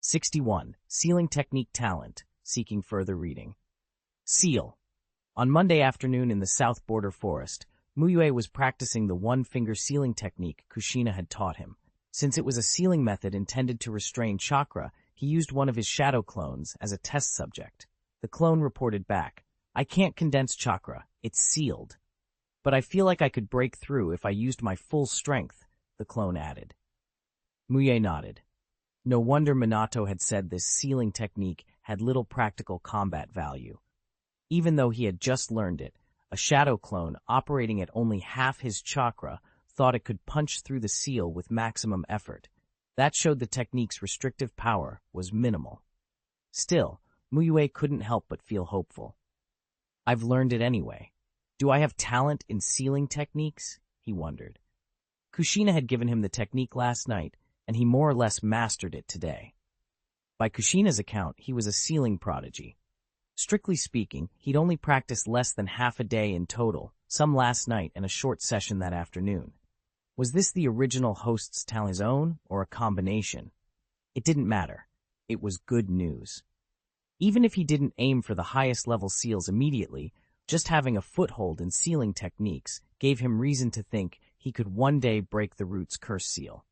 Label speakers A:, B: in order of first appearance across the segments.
A: 61. Sealing Technique Talent. Seeking further reading. Seal. On Monday afternoon in the South Border Forest, Mu Yue was practicing the one-finger sealing technique Kushina had taught him. Since it was a sealing method intended to restrain chakra, he used one of his shadow clones as a test subject. The clone reported back, "I can't condense chakra, it's sealed. But I feel like I could break through if I used my full strength," the clone added. Mu Yue nodded. No wonder Minato had said this sealing technique had little practical combat value. Even though he had just learned it, a shadow clone operating at only half his chakra thought it could punch through the seal with maximum effort. That showed the technique's restrictive power was minimal. Still, Mu Yue couldn't help but feel hopeful. "I've learned it anyway. Do I have talent in sealing techniques?" he wondered. Kushina had given him the technique last night, and he more or less mastered it today. By Kushina's account, he was a sealing prodigy. Strictly speaking, he'd only practiced less than half a day in total, some last night and a short session that afternoon. Was this the original host's talent his own, or a combination? It didn't matter. It was good news. Even if he didn't aim for the highest level seals immediately, just having a foothold in sealing techniques gave him reason to think he could one day break the root's curse seal.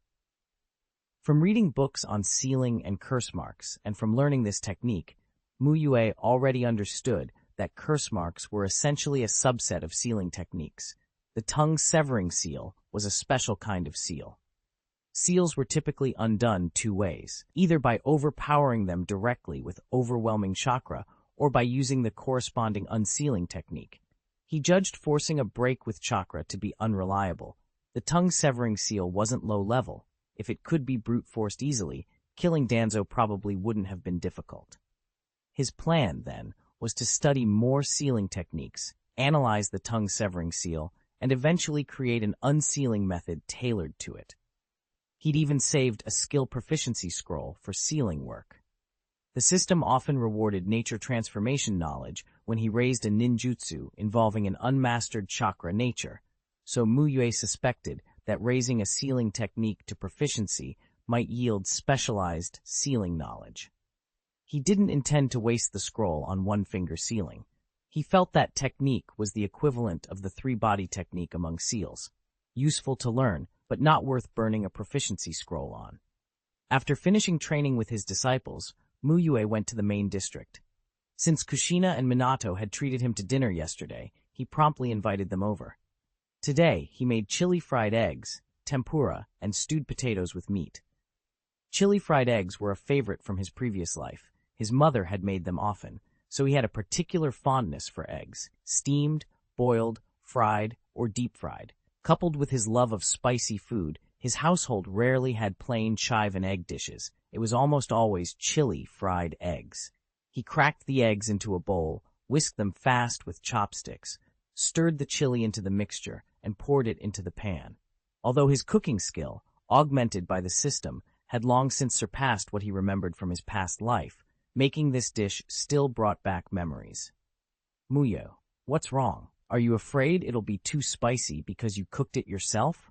A: From reading books on sealing and curse marks, and from learning this technique, Mu Yue already understood that curse marks were essentially a subset of sealing techniques. The tongue-severing seal was a special kind of seal. Seals were typically undone two ways, either by overpowering them directly with overwhelming chakra or by using the corresponding unsealing technique. He judged forcing a break with chakra to be unreliable. The tongue-severing seal wasn't low-level. If it could be brute-forced easily, killing Danzo probably wouldn't have been difficult. His plan, then, was to study more sealing techniques, analyze the tongue-severing seal, and eventually create an unsealing method tailored to it. He'd even saved a skill proficiency scroll for sealing work. The system often rewarded nature transformation knowledge when he raised a ninjutsu involving an unmastered chakra nature, so Mu Yue suspected that raising a sealing technique to proficiency might yield specialized sealing knowledge. He didn't intend to waste the scroll on one-finger sealing. He felt that technique was the equivalent of the three-body technique among seals, useful to learn, but not worth burning a proficiency scroll on. After finishing training with his disciples, Mu Yue went to the main district. Since Kushina and Minato had treated him to dinner yesterday, he promptly invited them over. Today, he made chili fried eggs, tempura, and stewed potatoes with meat. Chili fried eggs were a favorite from his previous life. His mother had made them often, so he had a particular fondness for eggs, steamed, boiled, fried, or deep-fried. Coupled with his love of spicy food, his household rarely had plain chive and egg dishes. It was almost always chili fried eggs. He cracked the eggs into a bowl, whisked them fast with chopsticks, stirred the chili into the mixture, and poured it into the pan. Although his cooking skill, augmented by the system, had long since surpassed what he remembered from his past life, making this dish still brought back memories. "Mu Yue, what's wrong? Are you afraid it'll be too spicy because you cooked it yourself?"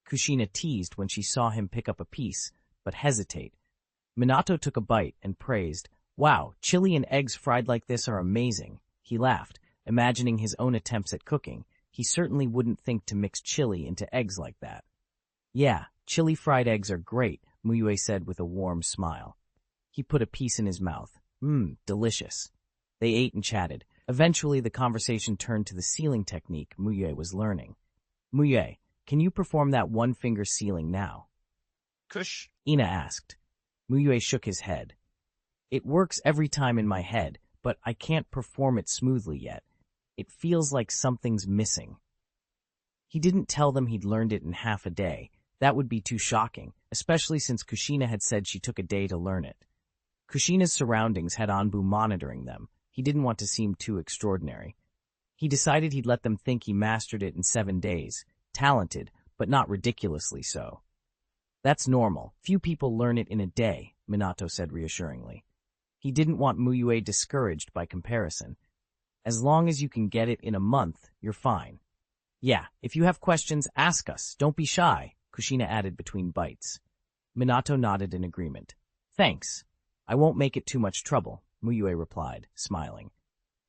A: Kushina teased when she saw him pick up a piece, but hesitate. Minato took a bite and praised, "Wow, chili and eggs fried like this are amazing." He laughed, imagining his own attempts at cooking. He certainly wouldn't think to mix chili into eggs like that. "Yeah, chili fried eggs are great," Mu Yue said with a warm smile. He put a piece in his mouth. Delicious. They ate and chatted. Eventually, the conversation turned to the sealing technique Mu Yue was learning. "Mu Yue, can you perform that one-finger sealing now?"
B: Kush.
A: Ina asked. Mu Yue shook his head. "It works every time in my head, but I can't perform it smoothly yet. It feels like something's missing." He didn't tell them he'd learned it in half a day. That would be too shocking, especially since Kushina had said she took a day to learn it. Kushina's surroundings had Anbu monitoring them. He didn't want to seem too extraordinary. He decided he'd let them think he mastered it in 7 days. Talented, but not ridiculously so. "That's normal. Few people learn it in a day," Minato said reassuringly. He didn't want Mu Yue discouraged by comparison. "As long as you can get it in a month, you're fine." "Yeah, if you have questions, ask us. Don't be shy," Kushina added between bites. Minato nodded in agreement. Thanks. I won't make it too much trouble, Mu Yue replied, smiling.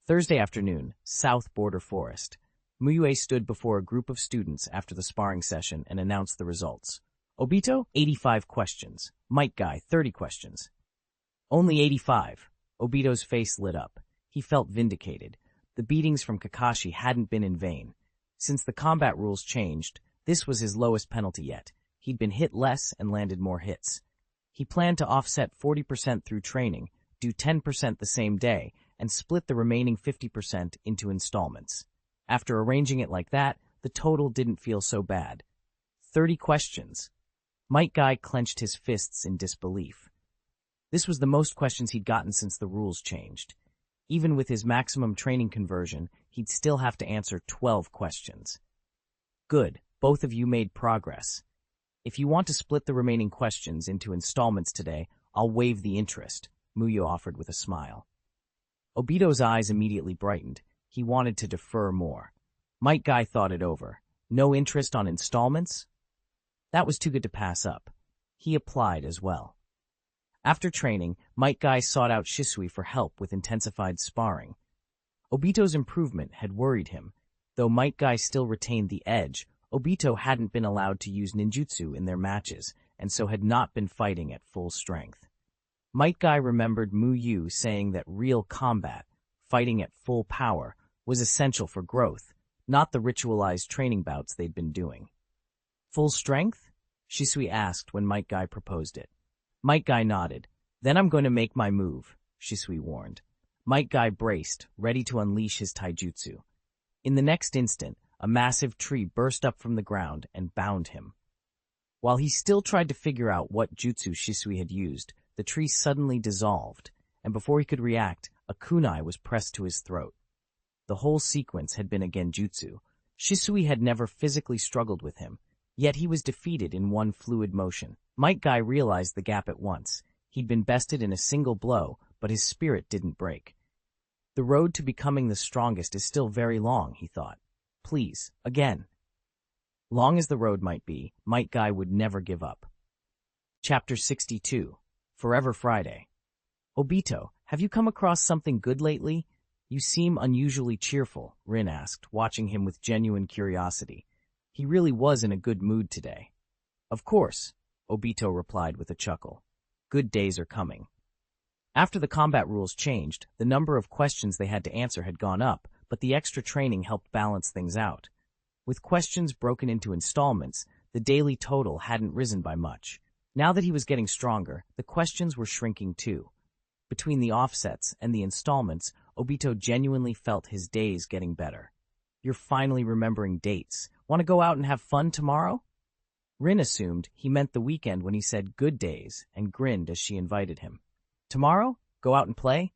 A: Thursday afternoon, South Border Forest. Mu Yue stood before a group of students after the sparring session and announced the results. Obito, 85 questions. Metkai, 30 questions. Only 85. Obito's face lit up. He felt vindicated. The beatings from Kakashi hadn't been in vain. Since the combat rules changed, this was his lowest penalty yet. He'd been hit less and landed more hits. He planned to offset 40% through training, do 10% the same day, and split the remaining 50% into installments. After arranging it like that, the total didn't feel so bad. 30 questions. Metkai clenched his fists in disbelief. This was the most questions he'd gotten since the rules changed. Even with his maximum training conversion, he'd still have to answer 12 questions. Good, both of you made progress. If you want to split the remaining questions into installments today, I'll waive the interest, Mu Yue offered with a smile. Obito's eyes immediately brightened. He wanted to defer more. Metkai thought it over. No interest on installments? That was too good to pass up. He applied as well. After training, Metkai sought out Shisui for help with intensified sparring. Obito's improvement had worried him. Though Metkai still retained the edge, Obito hadn't been allowed to use ninjutsu in their matches, and so had not been fighting at full strength. Metkai remembered Mu Yue saying that real combat, fighting at full power, was essential for growth, not the ritualized training bouts they'd been doing. Full strength? Shisui asked when Metkai proposed it. Metkai nodded. Then I'm going to make my move, Shisui warned. Metkai braced, ready to unleash his taijutsu. In the next instant, a massive tree burst up from the ground and bound him. While he still tried to figure out what jutsu Shisui had used, the tree suddenly dissolved, and before he could react, a kunai was pressed to his throat. The whole sequence had been a genjutsu. Shisui had never physically struggled with him, yet he was defeated in one fluid motion. Metkai realized the gap at once. He'd been bested in a single blow, but his spirit didn't break. The road to becoming the strongest is still very long, he thought. Please, again. Long as the road might be, Metkai would never give up. Chapter 62. Forever Friday. Obito, have you come across something good lately? You seem unusually cheerful, Rin asked, watching him with genuine curiosity. He really was in a good mood today. Of course, Obito replied with a chuckle. Good days are coming. After the combat rules changed, the number of questions they had to answer had gone up, but the extra training helped balance things out. With questions broken into installments, the daily total hadn't risen by much. Now that he was getting stronger, the questions were shrinking too. Between the offsets and the installments, Obito genuinely felt his days getting better. You're finally remembering dates. Want to go out and have fun tomorrow? Rin assumed he meant the weekend when he said good days and grinned as she invited him. Tomorrow? Go out and play?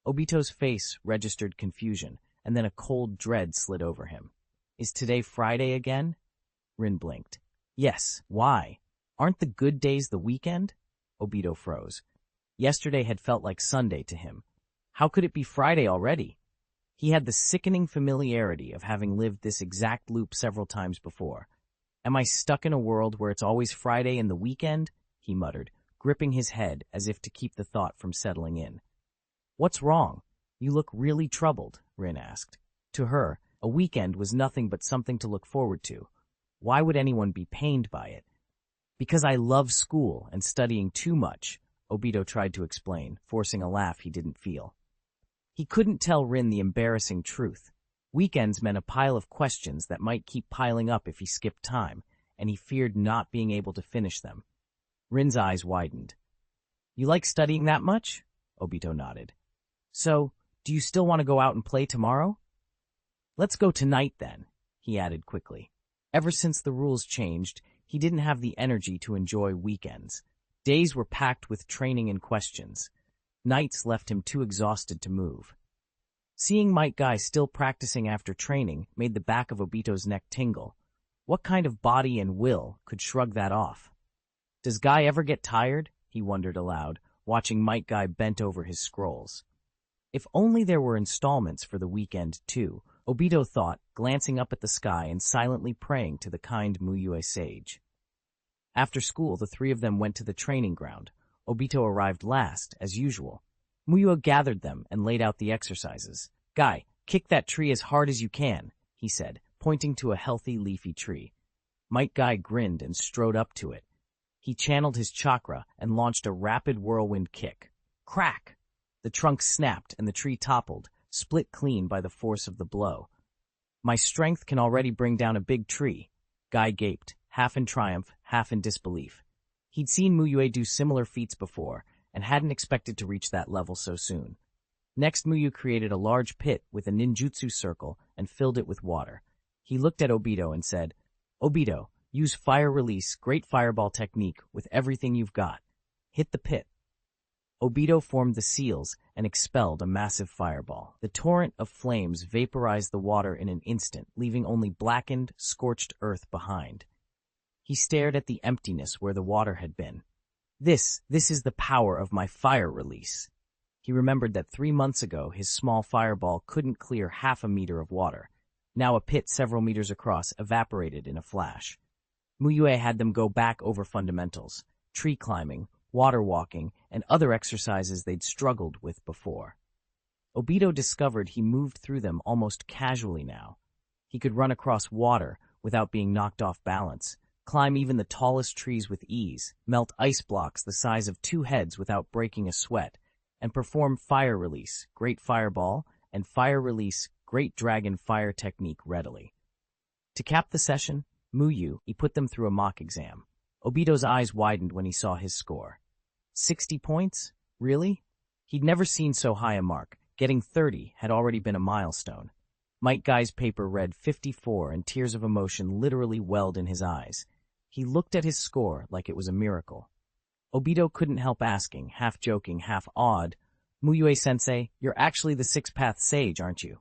A: Obito's face registered confusion, and then a cold dread slid over him. Is today Friday again? Rin blinked. Yes, why? Aren't the good days the weekend? Obito froze. Yesterday had felt like Sunday to him. How could it be Friday already? He had the sickening familiarity of having lived this exact loop several times before. Am I stuck in a world where it's always Friday and the weekend? He muttered, gripping his head as if to keep the thought from settling in. What's wrong? You look really troubled, Rin asked. To her, a weekend was nothing but something to look forward to. Why would anyone be pained by it? Because I love school and studying too much, Obito tried to explain, forcing a laugh he didn't feel. He couldn't tell Rin the embarrassing truth. Weekends meant a pile of questions that might keep piling up if he skipped time, and he feared not being able to finish them. Rin's eyes widened. You like studying that much? Obito nodded. So, do you still want to go out and play tomorrow? Let's go tonight then, he added quickly. Ever since the rules changed, he didn't have the energy to enjoy weekends. Days were packed with training and questions. Nights left him too exhausted to move. Seeing Metkai still practicing after training made the back of Obito's neck tingle. What kind of body and will could shrug that off? Does Guy ever get tired? He wondered aloud, watching Metkai bent over his scrolls. If only there were installments for the weekend, too, Obito thought, glancing up at the sky and silently praying to the kind Mu Yue sage. After school, the three of them went to the training ground. Obito arrived last, as usual. Mu Yue gathered them and laid out the exercises. "Guy, kick that tree as hard as you can," he said, pointing to a healthy, leafy tree. Metkai grinned and strode up to it. He channeled his chakra and launched a rapid whirlwind kick. Crack! The trunk snapped and the tree toppled, split clean by the force of the blow. "My strength can already bring down a big tree," Guy gaped, half in triumph, half in disbelief. He'd seen Mu Yue do similar feats before, and hadn't expected to reach that level so soon. Next, Mu Yue created a large pit with a ninjutsu circle and filled it with water. He looked at Obito and said, "Obito, use fire release, great fireball technique with everything you've got. Hit the pit." Obito formed the seals and expelled a massive fireball. The torrent of flames vaporized the water in an instant, leaving only blackened, scorched earth behind. He stared at the emptiness where the water had been. This is the power of my fire release." He remembered that 3 months ago his small fireball couldn't clear half a meter of water. Now a pit several meters across evaporated in a flash. Mu Yue had them go back over fundamentals, tree climbing, water walking, and other exercises they'd struggled with before. Obito discovered he moved through them almost casually now. He could run across water without being knocked off balance, climb even the tallest trees with ease, melt ice blocks the size of 2 heads without breaking a sweat, and perform fire release, great fireball, and fire release, great dragon fire technique readily. To cap the session, Mu Yue put them through a mock exam. Obito's eyes widened when he saw his score. 60 points? Really? He'd never seen so high a mark. Getting 30 had already been a milestone. Metkai's paper read 54 and tears of emotion literally welled in his eyes. He looked at his score like it was a miracle. Obito couldn't help asking, half joking, half awed, "Mu Yue-sensei, you're actually the six-path sage, aren't you?"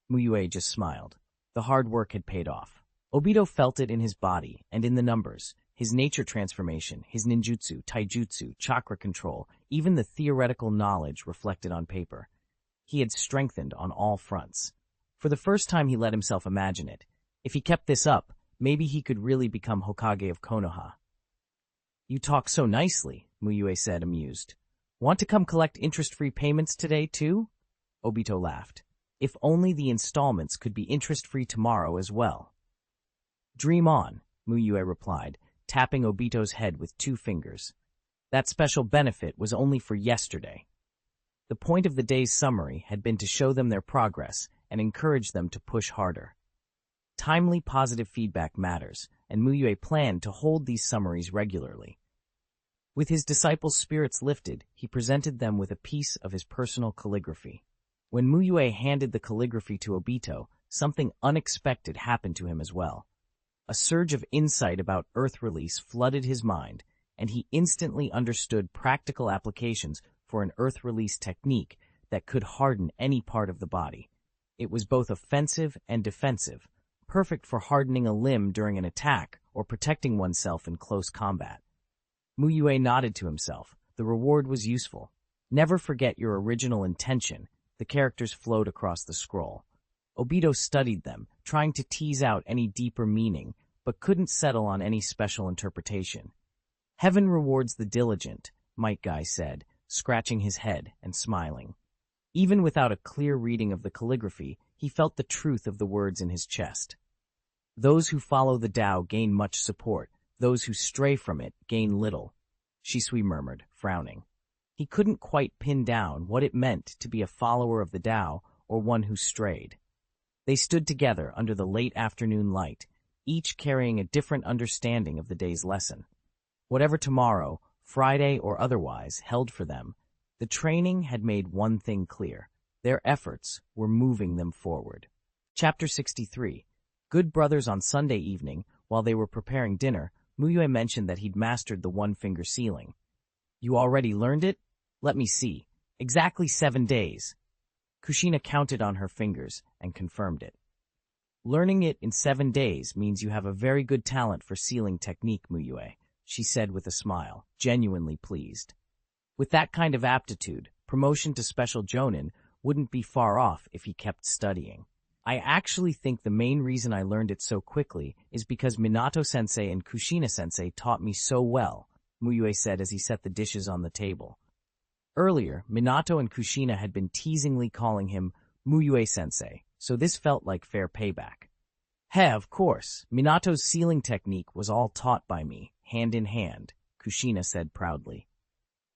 A: Mu Yue just smiled. The hard work had paid off. Obito felt it in his body and in the numbers, his nature transformation, his ninjutsu, taijutsu, chakra control, even the theoretical knowledge reflected on paper. He had strengthened on all fronts. For the first time he let himself imagine it. If he kept this up, maybe he could really become Hokage of Konoha. "You talk so nicely," Mu Yue said, amused. "Want to come collect interest-free payments today, too?" Obito laughed. If only the installments could be interest-free tomorrow as well. "Dream on," Mu Yue replied, tapping Obito's head with 2 fingers. That special benefit was only for yesterday. The point of the day's summary had been to show them their progress and encourage them to push harder. Timely, positive feedback matters, and Mu Yue planned to hold these summaries regularly. With his disciples' spirits lifted, he presented them with a piece of his personal calligraphy. When Mu Yue handed the calligraphy to Obito, something unexpected happened to him as well. A surge of insight about earth release flooded his mind, and he instantly understood practical applications for an earth release technique that could harden any part of the body. It was both offensive and defensive, perfect for hardening a limb during an attack or protecting oneself in close combat. Mu Yue nodded to himself. The reward was useful. "Never forget your original intention." The characters flowed across the scroll. Obito studied them, trying to tease out any deeper meaning, but couldn't settle on any special interpretation. "Heaven rewards the diligent," Metkai said, scratching his head and smiling. Even without a clear reading of the calligraphy, he felt the truth of the words in his chest. "Those who follow the Tao gain much support. Those who stray from it gain little," Shisui murmured, frowning. He couldn't quite pin down what it meant to be a follower of the Tao or one who strayed. They stood together under the late afternoon light, each carrying a different understanding of the day's lesson. Whatever tomorrow, Friday or otherwise, held for them, the training had made one thing clear. Their efforts were moving them forward. Chapter 63. Good brothers. On Sunday evening, while they were preparing dinner, Mu Yue mentioned that he'd mastered the one-finger sealing. "You already learned it? Let me see. Exactly 7 days." Kushina counted on her fingers and confirmed it. "Learning it in 7 days means you have a very good talent for sealing technique, Mu Yue," she said with a smile, genuinely pleased. With that kind of aptitude, promotion to special jonin wouldn't be far off if he kept studying. "I actually think the main reason I learned it so quickly is because Minato-sensei and Kushina-sensei taught me so well," Mu Yue said as he set the dishes on the table. Earlier, Minato and Kushina had been teasingly calling him Mu Yue-sensei, so this felt like fair payback. Heh, of course, Minato's sealing technique was all taught by me, hand in hand, Kushina said proudly.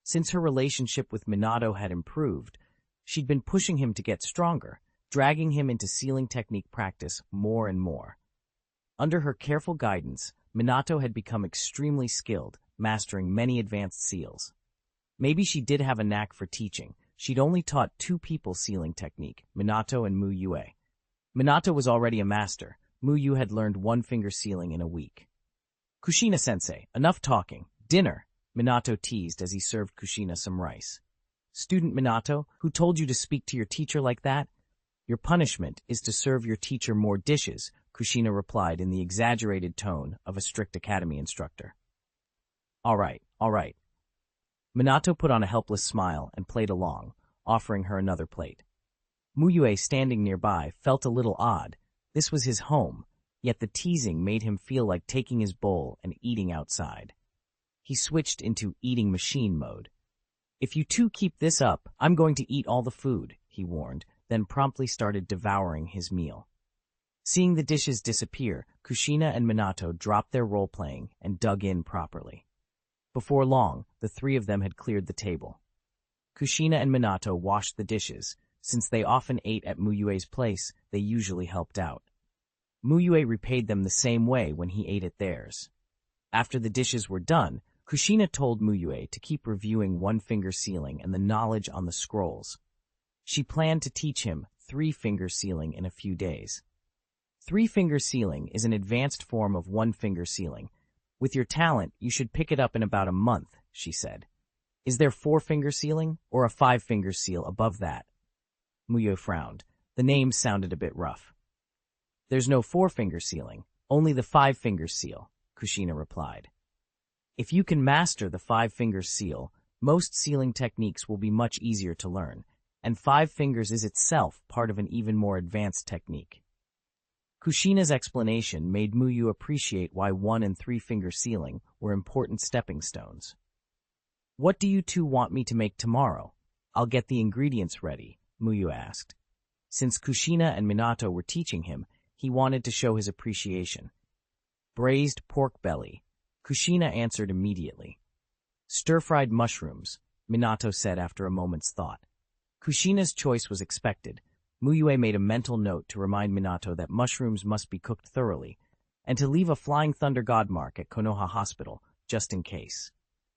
A: Since her relationship with Minato had improved, she'd been pushing him to get stronger, dragging him into sealing technique practice more and more. Under her careful guidance, Minato had become extremely skilled, mastering many advanced seals. Maybe she did have a knack for teaching. She'd only taught 2 people sealing technique, Minato and Mu Yue. Minato was already a master. Mu Yue had learned 1-finger sealing in a week. Kushina-sensei, enough talking. Dinner, Minato teased as he served Kushina some rice. Student Minato, who told you to speak to your teacher like that? Your punishment is to serve your teacher more dishes, Kushina replied in the exaggerated tone of a strict academy instructor. All right. Minato put on a helpless smile and played along, offering her another plate. Mu Yue, standing nearby, felt a little odd. This was his home, yet the teasing made him feel like taking his bowl and eating outside. He switched into eating machine mode. If you two keep this up, I'm going to eat all the food, he warned, then promptly started devouring his meal. Seeing the dishes disappear, Kushina and Minato dropped their role-playing and dug in properly. Before long, the 3 of them had cleared the table. Kushina and Minato washed the dishes. Since they often ate at Mu Yue's place, they usually helped out. Mu Yue repaid them the same way when he ate at theirs. After the dishes were done, Kushina told Mu Yue to keep reviewing 1-finger sealing and the knowledge on the scrolls. She planned to teach him 3-finger sealing in a few days. 3-finger sealing is an advanced form of 1-finger sealing. With your talent, you should pick it up in about a month, she said. Is there 4-finger sealing, or a 5-finger seal above that? Mu Yue frowned. The name sounded a bit rough. There's no 4-finger sealing, only the 5-finger seal, Kushina replied. If you can master the 5-finger seal, most sealing techniques will be much easier to learn, and 5 fingers is itself part of an even more advanced technique. Kushina's explanation made Mu Yue appreciate why 1- and 3-finger sealing were important stepping stones. What do you 2 want me to make tomorrow? I'll get the ingredients ready, Mu Yue asked. Since Kushina and Minato were teaching him, he wanted to show his appreciation. Braised pork belly, Kushina answered immediately. Stir-fried mushrooms, Minato said after a moment's thought. Kushina's choice was expected. Mu Yue made a mental note to remind Minato that mushrooms must be cooked thoroughly, and to leave a Flying Thunder God mark at Konoha Hospital, just in case.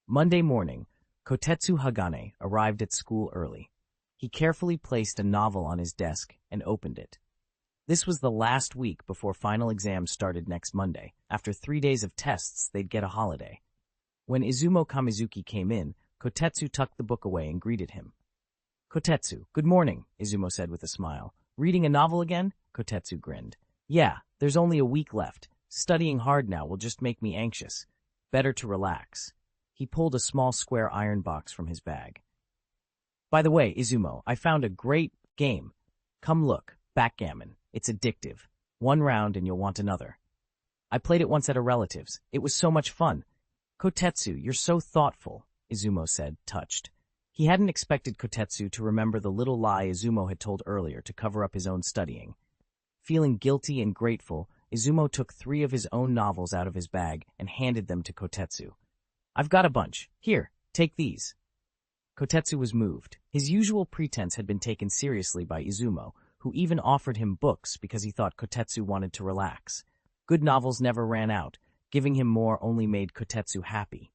A: Monday morning, Kotetsu Hagane arrived at school early. He carefully placed a novel on his desk and opened it. This was the last week before final exams started next Monday. After 3 days of tests, they'd get a holiday. When Izumo Kamizuki came in, Kotetsu tucked the book away and greeted him. Kotetsu, good morning, Izumo said with a smile. Reading a novel again? Kotetsu grinned. Yeah, there's only a week left. Studying hard now will just make me anxious. Better to relax. He pulled a small square iron box from his bag. By the way, Izumo, I found a great game. Come look, backgammon. It's addictive. 1 round and you'll want another. I played it once at a relative's. It was so much fun. Kotetsu, you're so thoughtful, Izumo said, touched. He hadn't expected Kotetsu to remember the little lie Izumo had told earlier to cover up his own studying. Feeling guilty and grateful, Izumo took 3 of his own novels out of his bag and handed them to Kotetsu. I've got a bunch. Here, take these. Kotetsu was moved. His usual pretense had been taken seriously by Izumo, who even offered him books because he thought Kotetsu wanted to relax. Good novels never ran out. Giving him more only made Kotetsu happy.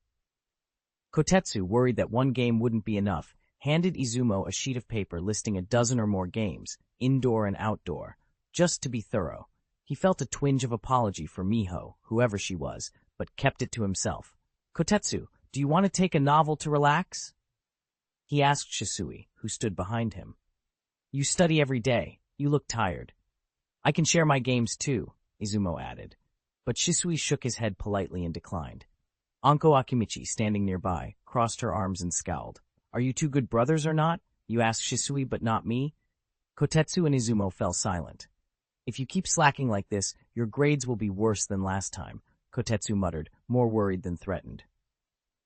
A: Kotetsu, worried that 1 game wouldn't be enough, handed Izumo a sheet of paper listing a dozen or more games, indoor and outdoor, just to be thorough. He felt a twinge of apology for Miho, whoever she was, but kept it to himself. Kotetsu, do you want to take a novel to relax? He asked Shisui, who stood behind him. You study every day. You look tired. I can share my games too, Izumo added. But Shisui shook his head politely and declined. Anko Akimichi, standing nearby, crossed her arms and scowled. Are you 2 good brothers or not? You asked Shisui but not me? Kotetsu and Izumo fell silent. If you keep slacking like this, your grades will be worse than last time, Kotetsu muttered, more worried than threatened.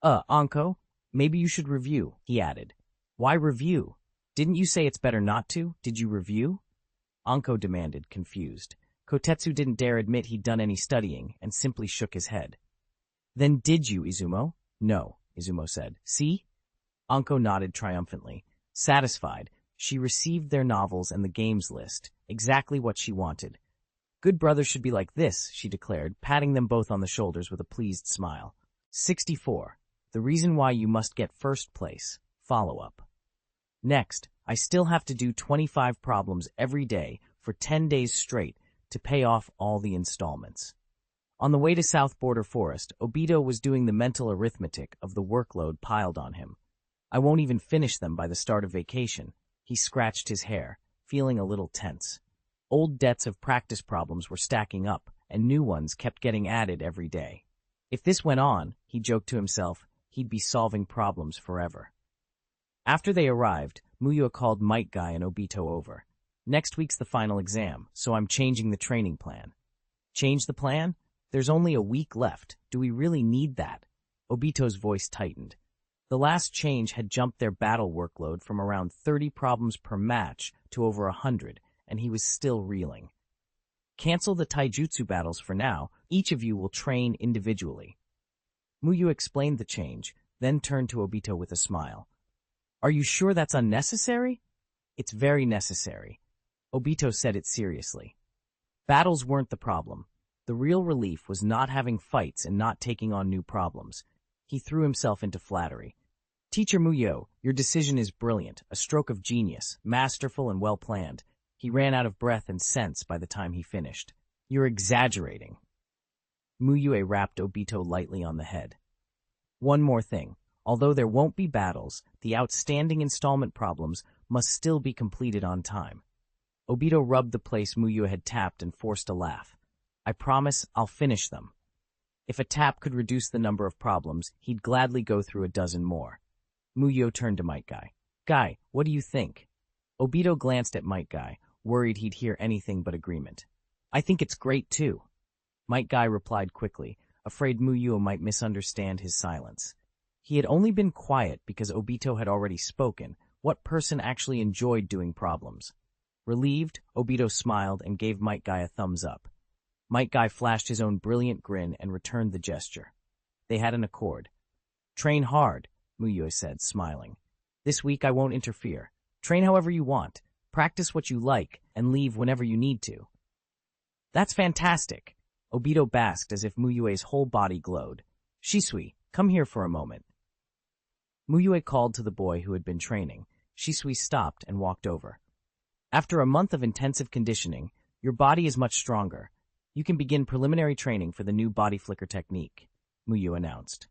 A: Anko, maybe you should review, he added. Why review? Didn't you say it's better not to? Did you review? Anko demanded, confused. Kotetsu didn't dare admit he'd done any studying and simply shook his head. Then did you, Izumo? No, Izumo said. See? Anko nodded triumphantly. Satisfied, she received their novels and the games list, exactly what she wanted. Good brothers should be like this, she declared, patting them both on the shoulders with a pleased smile. 64. The reason why you must get first place. Follow-up. Next, I still have to do 25 problems every day for 10 days straight to pay off all the installments. On the way to South Border Forest, Obito was doing the mental arithmetic of the workload piled on him. I won't even finish them by the start of vacation. He scratched his hair, feeling a little tense. Old debts of practice problems were stacking up, and new ones kept getting added every day. If this went on, he joked to himself, he'd be solving problems forever. After they arrived, Mu Yue called Metkai and Obito over. Next week's the final exam, so I'm changing the training plan. Change the plan? There's only a week left. Do we really need that? Obito's voice tightened. The last change had jumped their battle workload from around 30 problems per match to over 100, and he was still reeling. Cancel the Taijutsu battles for now. Each of you will train individually. Mu Yue explained the change, then turned to Obito with a smile. Are you sure that's unnecessary? It's very necessary. Obito said it seriously. Battles weren't the problem. The real relief was not having fights and not taking on new problems. He threw himself into flattery. Teacher Mu Yue, your decision is brilliant, a stroke of genius, masterful and well-planned. He ran out of breath and sense by the time he finished. You're exaggerating. Mu Yue rapped Obito lightly on the head. One more thing. Although there won't be battles, the outstanding installment problems must still be completed on time. Obito rubbed the place Mu Yue had tapped and forced a laugh. I promise I'll finish them. If a tap could reduce the number of problems, he'd gladly go through a dozen more. Mu Yue turned to Metkai. Guy, what do you think? Obito glanced at Metkai, worried he'd hear anything but agreement. I think it's great too. Metkai replied quickly, afraid Mu Yue might misunderstand his silence. He had only been quiet because Obito had already spoken. What person actually enjoyed doing problems? Relieved, Obito smiled and gave Metkai a thumbs up. Metkai flashed his own brilliant grin and returned the gesture. They had an accord. Train hard, Mu Yue said, smiling. This week I won't interfere. Train however you want, practice what you like, and leave whenever you need to. That's fantastic. Obito basked as if Mu Yue's whole body glowed. Shisui, come here for a moment. Mu Yue called to the boy who had been training. Shisui stopped and walked over. After a month of intensive conditioning, your body is much stronger. You can begin preliminary training for the new body flicker technique, Mu Yue announced.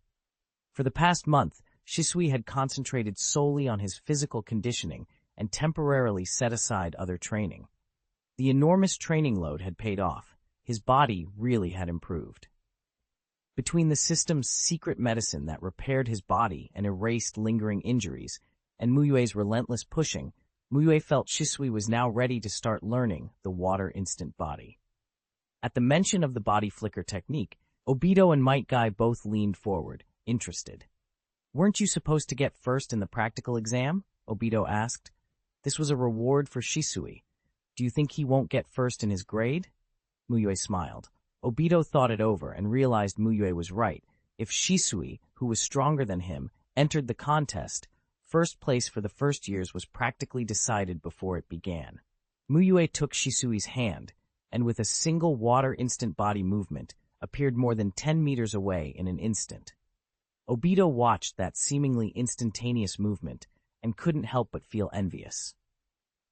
A: For the past month, Shisui had concentrated solely on his physical conditioning and temporarily set aside other training. The enormous training load had paid off. His body really had improved. Between the system's secret medicine that repaired his body and erased lingering injuries, and Mu Yue's relentless pushing, Mu Yue felt Shisui was now ready to start learning the water instant body. At the mention of the body flicker technique, Obito and Metkai both leaned forward, interested. Weren't you supposed to get first in the practical exam? Obito asked. This was a reward for Shisui. Do you think he won't get first in his grade? Mu Yue smiled. Obito thought it over and realized Mu Yue was right. If Shisui, who was stronger than him, entered the contest, first place for the first years was practically decided before it began. Mu Yue took Shisui's hand, and with a single water instant body movement, appeared more than 10 meters away in an instant. Obito watched that seemingly instantaneous movement and couldn't help but feel envious.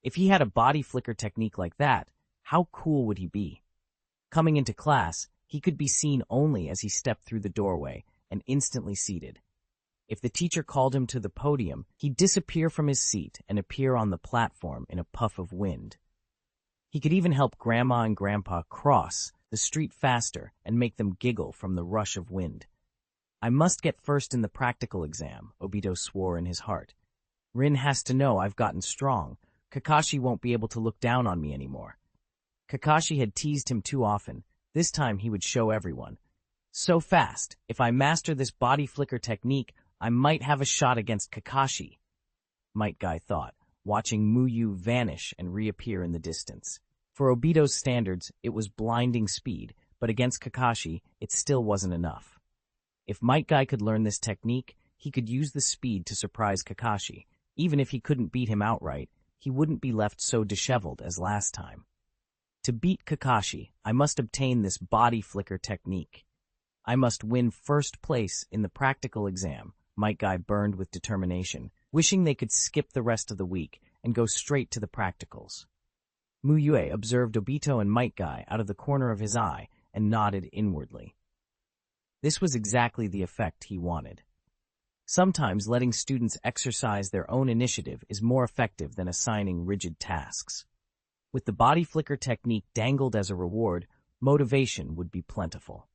A: If he had a body flicker technique like that, how cool would he be? Coming into class, he could be seen only as he stepped through the doorway and instantly seated. If the teacher called him to the podium, he'd disappear from his seat and appear on the platform in a puff of wind. He could even help Grandma and Grandpa cross the street faster and make them giggle from the rush of wind. I must get first in the practical exam, Obito swore in his heart. Rin has to know I've gotten strong. Kakashi won't be able to look down on me anymore. Kakashi had teased him too often. This time he would show everyone. So fast, if I master this body flicker technique, I might have a shot against Kakashi, Metkai thought, watching Mu Yue vanish and reappear in the distance. For Obito's standards, it was blinding speed, but against Kakashi, it still wasn't enough. If Metkai could learn this technique, he could use the speed to surprise Kakashi. Even if he couldn't beat him outright, he wouldn't be left so disheveled as last time. To beat Kakashi, I must obtain this body flicker technique. I must win first place in the practical exam, Metkai burned with determination, wishing they could skip the rest of the week and go straight to the practicals. Mu Yue observed Obito and Metkai out of the corner of his eye and nodded inwardly. This was exactly the effect he wanted. Sometimes letting students exercise their own initiative is more effective than assigning rigid tasks. With the body flicker technique dangled as a reward, motivation would be plentiful.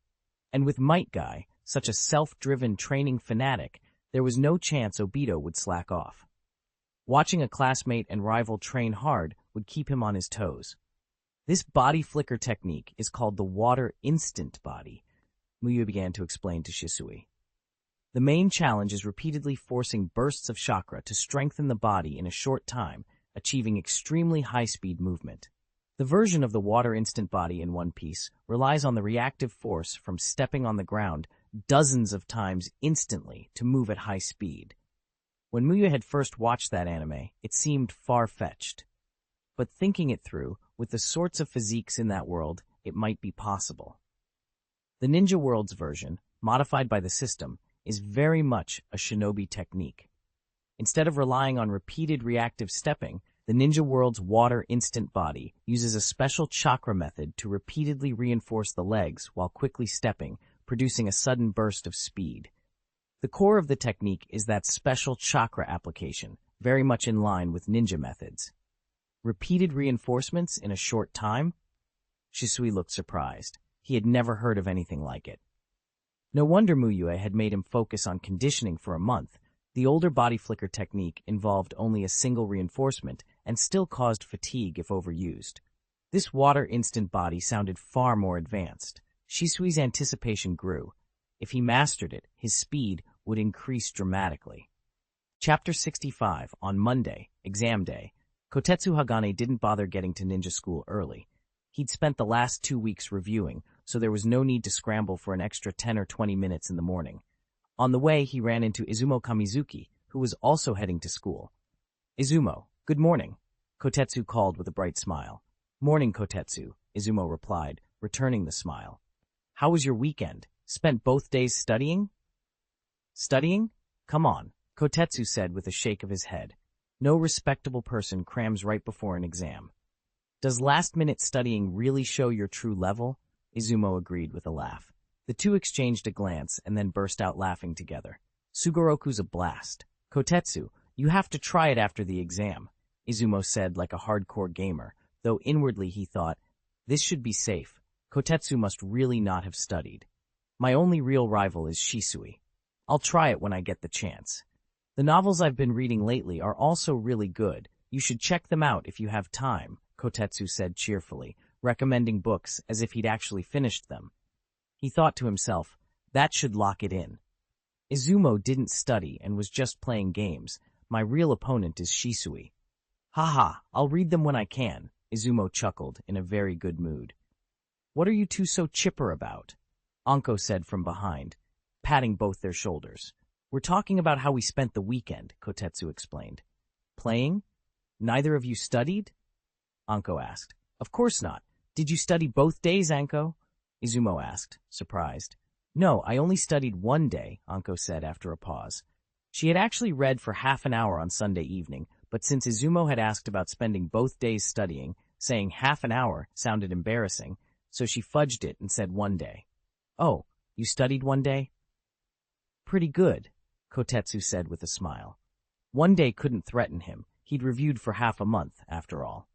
A: And with Metkai, such a self-driven training fanatic, there was no chance Obito would slack off. Watching a classmate and rival train hard would keep him on his toes. This body flicker technique is called the water instant body, Mu Yue began to explain to Shisui. The main challenge is repeatedly forcing bursts of chakra to strengthen the body in a short time, achieving extremely high-speed movement. The version of the water instant body in One Piece relies on the reactive force from stepping on the ground dozens of times instantly to move at high speed. When Mu Yue had first watched that anime, it seemed far-fetched. But thinking it through, with the sorts of physiques in that world, it might be possible. The Ninja World's version, modified by the system, is very much a shinobi technique. Instead of relying on repeated reactive stepping, the Ninja World's water instant body uses a special chakra method to repeatedly reinforce the legs while quickly stepping, producing a sudden burst of speed. The core of the technique is that special chakra application, very much in line with ninja methods. Repeated reinforcements in a short time? Shisui looked surprised. He had never heard of anything like it. No wonder Mu Yue had made him focus on conditioning for a month. The older body flicker technique involved only a single reinforcement and still caused fatigue if overused. This water instant body sounded far more advanced. Shisui's anticipation grew. If he mastered it, his speed would increase dramatically. Chapter 65, on Monday, exam day. Kotetsu Hagane didn't bother getting to ninja school early. He'd spent the last 2 weeks reviewing, so there was no need to scramble for an extra 10 or 20 minutes in the morning. On the way, he ran into Izumo Kamizuki, who was also heading to school. "Izumo, good morning," Kotetsu called with a bright smile. "Morning, Kotetsu," Izumo replied, returning the smile. "How was your weekend? Spent both days studying?" "Studying? Come on," Kotetsu said with a shake of his head. No respectable person crams right before an exam. "Does last-minute studying really show your true level?" Izumo agreed with a laugh. The two exchanged a glance and then burst out laughing together. "Sugoroku's a blast. Kotetsu, you have to try it after the exam," Izumo said like a hardcore gamer, though inwardly he thought, this should be safe. Kotetsu must really not have studied. My only real rival is Shisui. I'll try it when I get the chance. The novels I've been reading lately are also really good. You should check them out if you have time, Kotetsu said cheerfully, recommending books as if he'd actually finished them. He thought to himself, that should lock it in. Izumo didn't study and was just playing games. My real opponent is Shisui. Haha, I'll read them when I can, Izumo chuckled in a very good mood. What are you two so chipper about? Anko said from behind, patting both their shoulders. We're talking about how we spent the weekend, Kotetsu explained. Playing? Neither of you studied? Anko asked. Of course not. Did you study both days, Anko? Izumo asked, surprised. No, I only studied one day, Anko said after a pause. She had actually read for half an hour on Sunday evening, but since Izumo had asked about spending both days studying, saying half an hour sounded embarrassing, so she fudged it and said one day. Oh, you studied one day? Pretty good, Kotetsu said with a smile. One day couldn't threaten him. He'd reviewed for half a month, after all.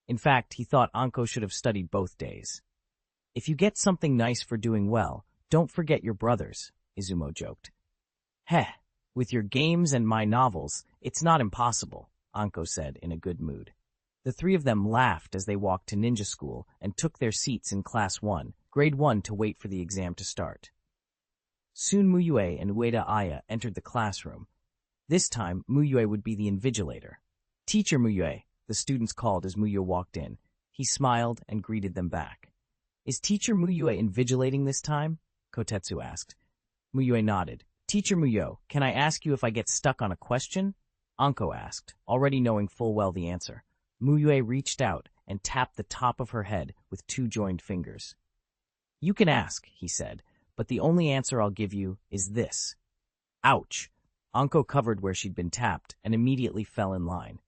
A: In fact, he thought Anko should have studied both days. If you get something nice for doing well, don't forget your brothers, Izumo joked. Heh, with your games and my novels, it's not impossible, Anko said in a good mood. The three of them laughed as they walked to ninja school and took their seats in Class 1, Grade 1 to wait for the exam to start. Soon Mu Yue and Ueda Aya entered the classroom. This time, Mu Yue would be the invigilator. "Teacher Mu Yue," the students called as Mu Yue walked in. He smiled and greeted them back. "Is Teacher Mu Yue invigilating this time?" Kotetsu asked. Mu Yue nodded. "Teacher Mu Yue, can I ask you if I get stuck on a question?" Anko asked, already knowing full well the answer. Mu Yue reached out and tapped the top of her head with two joined fingers. "You can ask," he said, "but the only answer I'll give you is this." Ouch! Anko covered where she'd been tapped and immediately fell in line.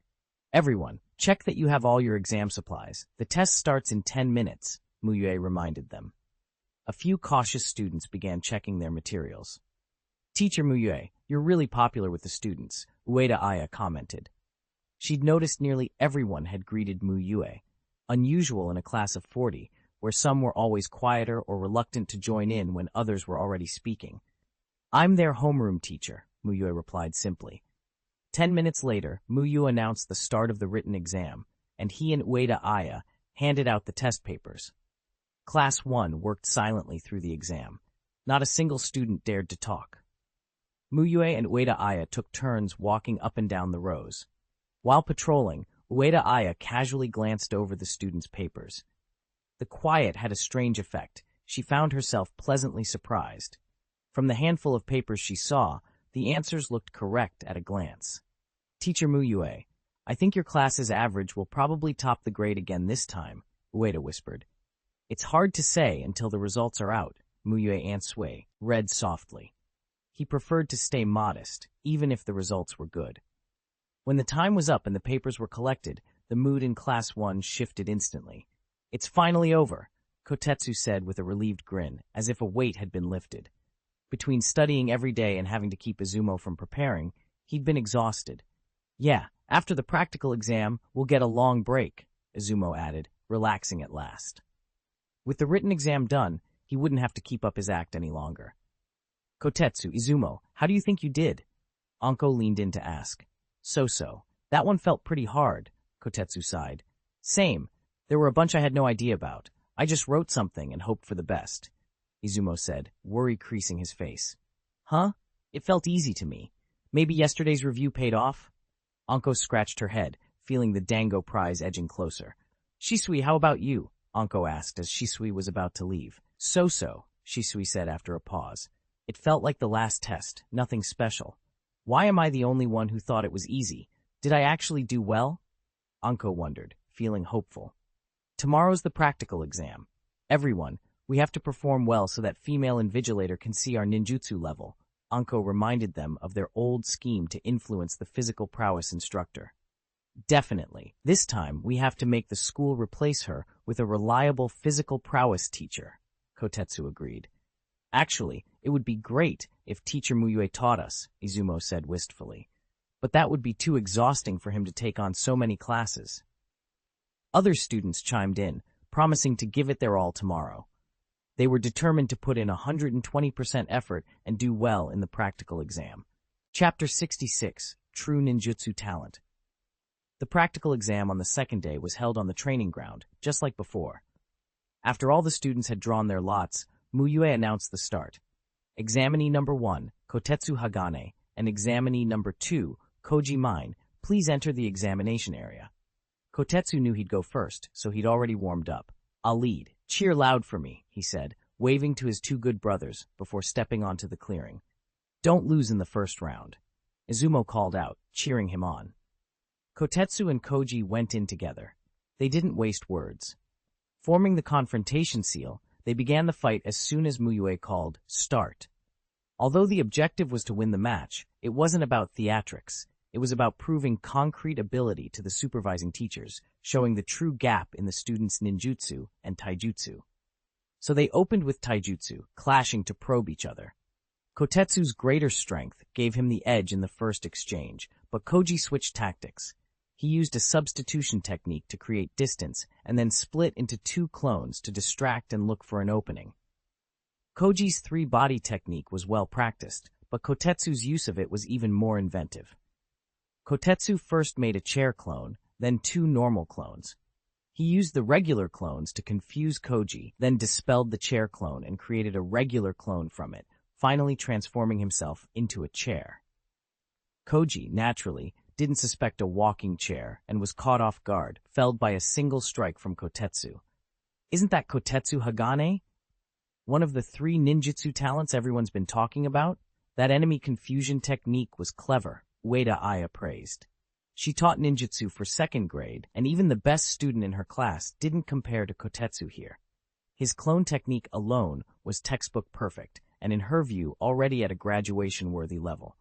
A: "Everyone, check that you have all your exam supplies. The test starts in 10 minutes, Mu Yue reminded them. A few cautious students began checking their materials. "Teacher Mu Yue, you're really popular with the students," Ueda Aya commented. She'd noticed nearly everyone had greeted Mu Yue, unusual in a class of 40, where some were always quieter or reluctant to join in when others were already speaking. "I'm their homeroom teacher," Mu Yue replied simply. 10 minutes later, Mu Yue announced the start of the written exam, and he and Ueda Aya handed out the test papers. Class 1 worked silently through the exam. Not a single student dared to talk. Mu Yue and Ueda Aya took turns walking up and down the rows. While patrolling, Ueda Aya casually glanced over the students' papers. The quiet had a strange effect. She found herself pleasantly surprised. From the handful of papers she saw, the answers looked correct at a glance. "Teacher Mu Yue, I think your class's average will probably top the grade again this time," Ueda whispered. "It's hard to say until the results are out," Mu Yue Ansui read softly. He preferred to stay modest, even if the results were good. When the time was up and the papers were collected, the mood in Class 1 shifted instantly. "It's finally over," Kotetsu said with a relieved grin, as if a weight had been lifted. Between studying every day and having to keep Izumo from preparing, he'd been exhausted. "Yeah, after the practical exam, we'll get a long break," Izumo added, relaxing at last. With the written exam done, he wouldn't have to keep up his act any longer. "Kotetsu, Izumo, how do you think you did?" Anko leaned in to ask. "So-so. That one felt pretty hard," Kotetsu sighed. "Same. There were a bunch I had no idea about. I just wrote something and hoped for the best," Izumo said, worry creasing his face. "Huh? It felt easy to me. Maybe yesterday's review paid off?" Anko scratched her head, feeling the Dango prize edging closer. "Shisui, how about you?" Anko asked as Shisui was about to leave. "So-so," Shisui said after a pause. "It felt like the last test, nothing special. Why am I the only one who thought it was easy? Did I actually do well?" Anko wondered, feeling hopeful. "Tomorrow's the practical exam. Everyone, we have to perform well so that female invigilator can see our ninjutsu level." Anko reminded them of their old scheme to influence the physical prowess instructor. "Definitely. This time, we have to make the school replace her with a reliable physical prowess teacher," Kotetsu agreed. "Actually, it would be great if Teacher Mu Yue taught us," Izumo said wistfully. "But that would be too exhausting for him to take on so many classes." Other students chimed in, promising to give it their all tomorrow. They were determined to put in 120% effort and do well in the practical exam. Chapter 66, True Ninjutsu Talent. The practical exam on the second day was held on the training ground, just like before. After all the students had drawn their lots, Mu Yue announced the start. Examinee number 1, Kotetsu Hagane, and examinee number 2, Koji Mine, please enter the examination area. Kotetsu knew he'd go first, so he'd already warmed up. "I'll lead. Cheer loud for me," he said, waving to his two good brothers before stepping onto the clearing. "Don't lose in the first round," Izumo called out, cheering him on. Kotetsu and Koji went in together. They didn't waste words. Forming the confrontation seal, they began the fight as soon as Mu Yue called, "Start." Although the objective was to win the match, it wasn't about theatrics. It was about proving concrete ability to the supervising teachers, showing the true gap in the students' ninjutsu and taijutsu. So they opened with taijutsu, clashing to probe each other. Kotetsu's greater strength gave him the edge in the first exchange, but Koji switched tactics. He used a substitution technique to create distance and then split into two clones to distract and look for an opening. Koji's three-body technique was well practiced, but Kotetsu's use of it was even more inventive. Kotetsu first made a chair clone, then two normal clones. He used the regular clones to confuse Koji, then dispelled the chair clone and created a regular clone from it, finally transforming himself into a chair. Koji, naturally, didn't suspect a walking chair and was caught off guard, felled by a single strike from Kotetsu. Isn't that Kotetsu Hagane? One of the 3 ninjutsu talents everyone's been talking about? That enemy confusion technique was clever, Ueda Aya praised. She taught ninjutsu for 2nd grade, and even the best student in her class didn't compare to Kotetsu here. His clone technique alone was textbook perfect, and in her view already at a graduation-worthy level.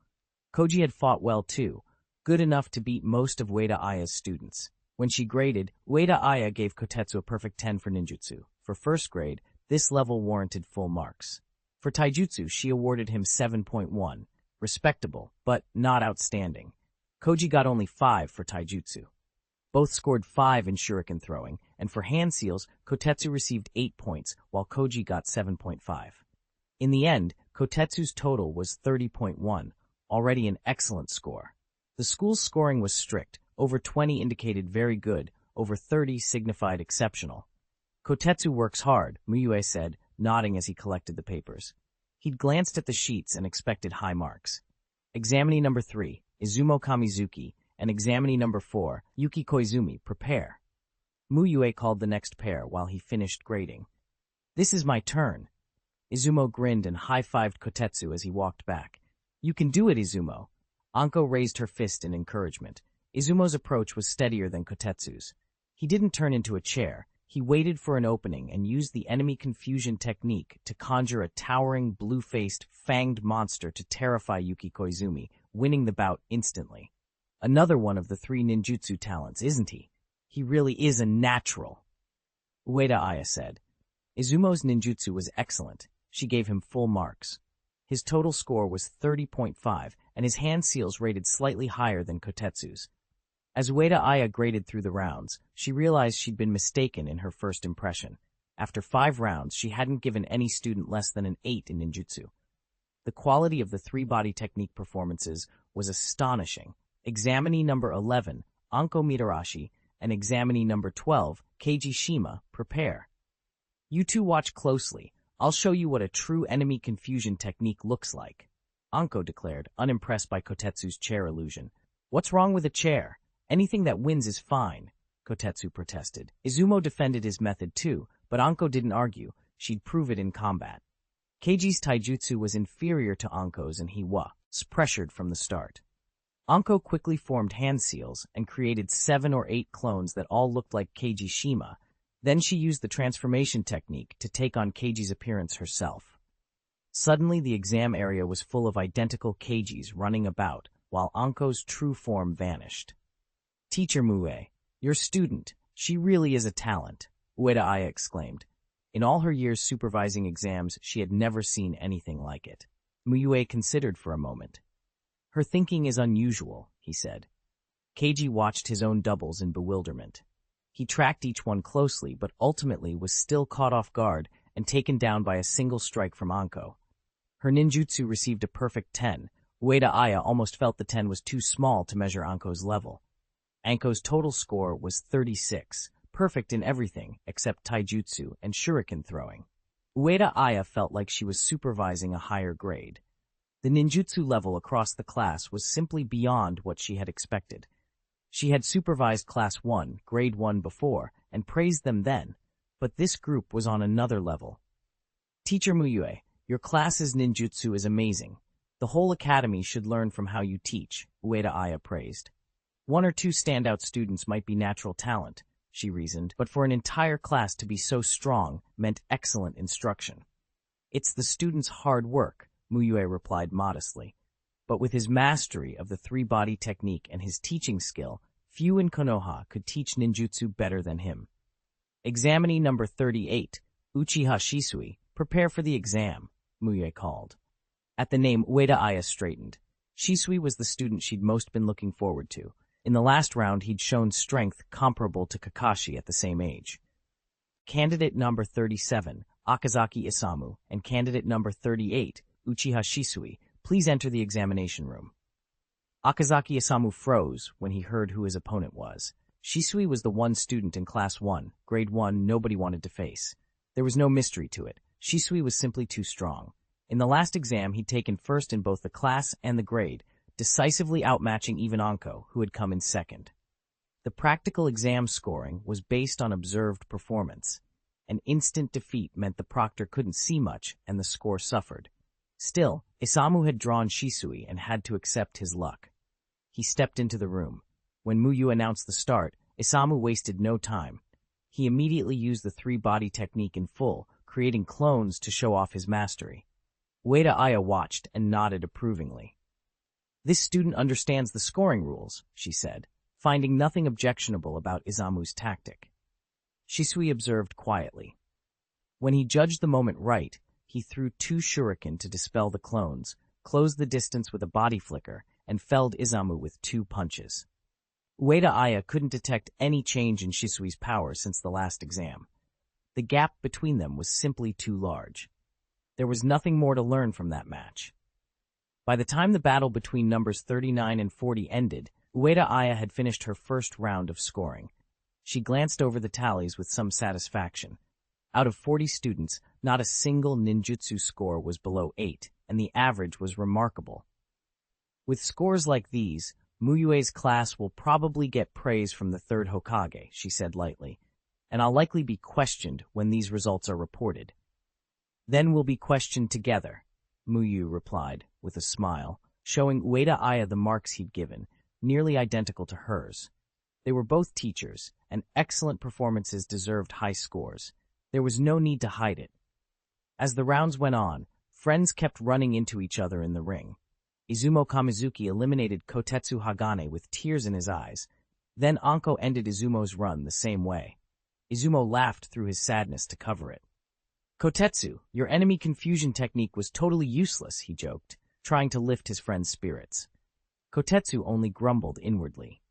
A: Koji had fought well too, good enough to beat most of Ueda Aya's students. When she graded, Ueda Aya gave Kotetsu a perfect 10 for ninjutsu. For 1st grade, this level warranted full marks. For taijutsu, she awarded him 7.1, respectable, but not outstanding. Koji got only 5 for taijutsu. Both scored 5 in shuriken throwing, and for hand seals, Kotetsu received 8 points, while Koji got 7.5. In the end, Kotetsu's total was 30.1, already an excellent score. The school's scoring was strict. Over 20 indicated very good, over 30 signified exceptional. Kotetsu works hard, Mu Yue said, nodding as he collected the papers. He'd glanced at the sheets and expected high marks. Examinee number 3, Izumo Kamizuki, and examinee number 4, Yuki Koizumi, prepare. Mu Yue called the next pair while he finished grading. This is my turn. Izumo grinned and high-fived Kotetsu as he walked back. You can do it, Izumo. Anko raised her fist in encouragement. Izumo's approach was steadier than Kotetsu's. He didn't turn into a chair. He waited for an opening and used the enemy confusion technique to conjure a towering, blue-faced, fanged monster to terrify Yuki Koizumi, winning the bout instantly. Another one of the 3 ninjutsu talents, isn't he? He really is a natural, Ueda Aya said. Izumo's ninjutsu was excellent. She gave him full marks. His total score was 30.5, and his hand seals rated slightly higher than Kotetsu's. As Ueda Aya graded through the rounds, she realized she'd been mistaken in her first impression. After 5 rounds, she hadn't given any student less than an 8 in ninjutsu. The quality of the 3 body technique performances was astonishing. Examinee number 11, Anko Mitarashi, and examinee number 12, Keiji Shima, prepare. You two watch closely. I'll show you what a true enemy confusion technique looks like, Anko declared, unimpressed by Kotetsu's chair illusion. What's wrong with a chair? Anything that wins is fine, Kotetsu protested. Izumo defended his method too, but Anko didn't argue. She'd prove it in combat. Keiji's taijutsu was inferior to Anko's and he was pressured from the start. Anko quickly formed hand seals and created 7 or 8 clones that all looked like Keiji Shima. Then she used the transformation technique to take on Keiji's appearance herself. Suddenly the exam area was full of identical Keijis running about, while Anko's true form vanished. Teacher Mu Yue, your student, she really is a talent, Ueda Aya exclaimed. In all her years supervising exams, she had never seen anything like it. Mu Yue considered for a moment. Her thinking is unusual, he said. Keiji watched his own doubles in bewilderment. He tracked each one closely, but ultimately was still caught off guard and taken down by a single strike from Anko. Her ninjutsu received a perfect 10. Ueda Aya almost felt the 10 was too small to measure Anko's level. Anko's total score was 36, perfect in everything except taijutsu and shuriken throwing. Ueda Aya felt like she was supervising a higher grade. The ninjutsu level across the class was simply beyond what she had expected. She had supervised Class 1, Grade 1 before, and praised them then, but this group was on another level. Teacher Mu Yue, your class's ninjutsu is amazing. The whole academy should learn from how you teach, Ueda Aya praised. 1 or 2 standout students might be natural talent, she reasoned, but for an entire class to be so strong meant excellent instruction. It's the students' hard work, Mu Yue replied modestly. But with his mastery of the 3-body technique and his teaching skill, few in Konoha could teach ninjutsu better than him. Examinee number 38, Uchiha Shisui, prepare for the exam, Mu Yue called. At the name, Ueda Aya straightened. Shisui was the student she'd most been looking forward to. In the last round, he'd shown strength comparable to Kakashi at the same age. Candidate number 37, Okazaki Isamu, and candidate number 38, Uchiha Shisui, please enter the examination room. Okazaki Isamu froze when he heard who his opponent was. Shisui was the one student in Class 1, Grade 1 nobody wanted to face. There was no mystery to it. Shisui was simply too strong. In the last exam, he'd taken first in both the class and the grade, decisively outmatching even Anko, who had come in second. The practical exam scoring was based on observed performance. An instant defeat meant the proctor couldn't see much, and the score suffered. Still, Isamu had drawn Shisui and had to accept his luck. He stepped into the room. When Mu Yue announced the start, Isamu wasted no time. He immediately used the three-body technique in full, creating clones to show off his mastery. Ueda Aya watched and nodded approvingly. "This student understands the scoring rules," she said, finding nothing objectionable about Isamu's tactic. Shisui observed quietly. When he judged the moment right, he threw 2 shuriken to dispel the clones, closed the distance with a body flicker, and felled Isamu with 2 punches. Ueda Aya couldn't detect any change in Shisui's power since the last exam. The gap between them was simply too large. There was nothing more to learn from that match. By the time the battle between numbers 39 and 40 ended, Ueda Aya had finished her first round of scoring. She glanced over the tallies with some satisfaction. Out of 40 students, not a single ninjutsu score was below 8, and the average was remarkable. With scores like these, Mu Yue's class will probably get praise from the third Hokage, she said lightly, and I'll likely be questioned when these results are reported. Then we'll be questioned together, Mu Yue replied, with a smile, showing Ueda Aya the marks he'd given, nearly identical to hers. They were both teachers, and excellent performances deserved high scores. There was no need to hide it. As the rounds went on, friends kept running into each other in the ring. Izumo Kamizuki eliminated Kotetsu Hagane with tears in his eyes. Then Anko ended Izumo's run the same way. Izumo laughed through his sadness to cover it. "Kotetsu, your enemy confusion technique was totally useless," he joked, trying to lift his friend's spirits. Kotetsu only grumbled inwardly.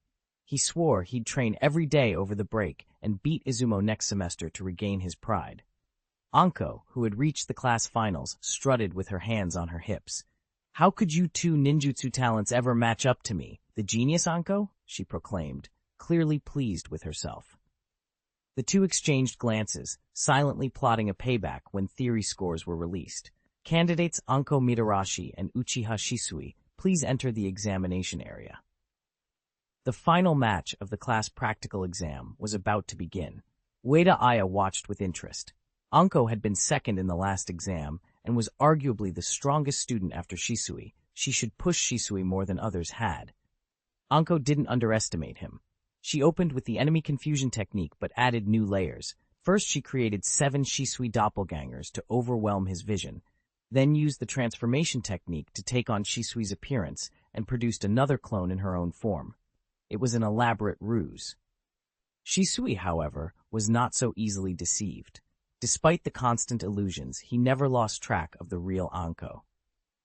A: He swore he'd train every day over the break and beat Izumo next semester to regain his pride. Anko, who had reached the class finals, strutted with her hands on her hips. "How could you 2 ninjutsu talents ever match up to me, the genius Anko?" she proclaimed, clearly pleased with herself. The 2 exchanged glances, silently plotting a payback when theory scores were released. Candidates Anko Mitarashi and Uchiha Shisui, please enter the examination area. The final match of the class practical exam was about to begin. Ueda Aya watched with interest. Anko had been second in the last exam and was arguably the strongest student after Shisui. She should push Shisui more than others had. Anko didn't underestimate him. She opened with the enemy confusion technique but added new layers. First, she created 7 Shisui doppelgangers to overwhelm his vision, then used the transformation technique to take on Shisui's appearance and produced another clone in her own form. It was an elaborate ruse. Shisui, however, was not so easily deceived. Despite the constant illusions, he never lost track of the real Anko.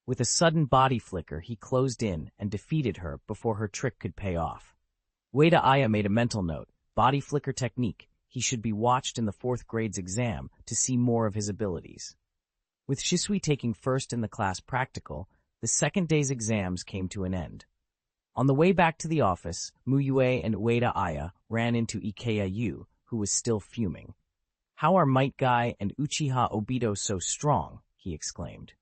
A: With a sudden body flicker, he closed in and defeated her before her trick could pay off. Ueda Aya made a mental note, body flicker technique. He should be watched in the 4th grade's exam to see more of his abilities. With Shisui taking first in the class practical, the second day's exams came to an end. On the way back to the office, Mu Yue and Ueda Aya ran into Ikeya Yu, who was still fuming. "How are Metkai and Uchiha Obito so strong?" he exclaimed.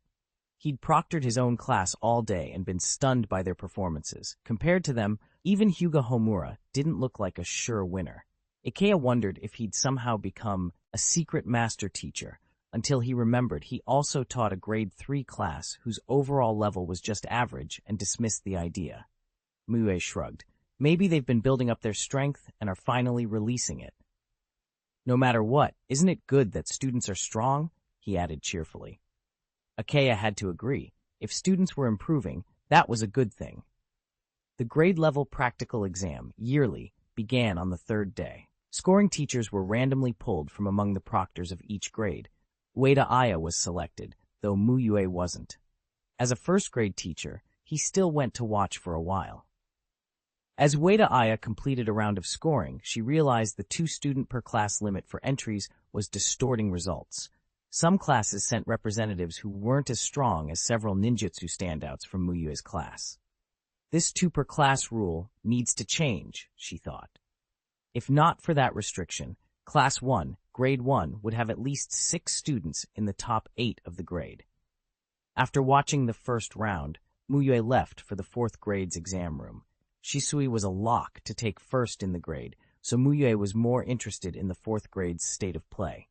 A: He'd proctored his own class all day and been stunned by their performances. Compared to them, even Hyuga Homura didn't look like a sure winner. Ikeya wondered if he'd somehow become a secret master teacher, until he remembered he also taught a grade 3 class whose overall level was just average and dismissed the idea. Mu Yue shrugged. Maybe they've been building up their strength and are finally releasing it. "No matter what, isn't it good that students are strong?" he added cheerfully. Ikeya had to agree. If students were improving, that was a good thing. The grade-level practical exam, yearly, began on the 3rd day. Scoring teachers were randomly pulled from among the proctors of each grade. Ueda Aya was selected, though Mu Yue wasn't. As a 1st-grade teacher, he still went to watch for a while. As Ueda Aya completed a round of scoring, she realized the 2-student-per-class limit for entries was distorting results. Some classes sent representatives who weren't as strong as several ninjutsu standouts from Mu Yue's class. This 2-per-class rule needs to change, she thought. If not for that restriction, Class 1, Grade 1, would have at least 6 students in the top 8 of the grade. After watching the first round, Mu Yue left for the fourth grade's exam room. Shisui was a lock to take first in the grade, so Mu Yue was more interested in the fourth grade's state of play.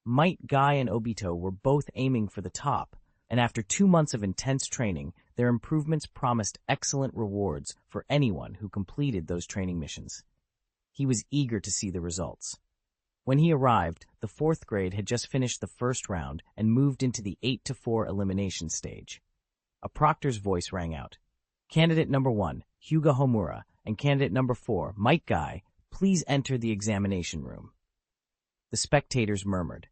A: Metkai and Obito were both aiming for the top, and after 2 months of intense training, their improvements promised excellent rewards for anyone who completed those training missions. He was eager to see the results. When he arrived, the fourth grade had just finished the first round and moved into the 8-4 elimination stage. A proctor's voice rang out. Candidate number 1, Hyuga Homura, and candidate number 4, Metkai, please enter the examination room. The spectators murmured.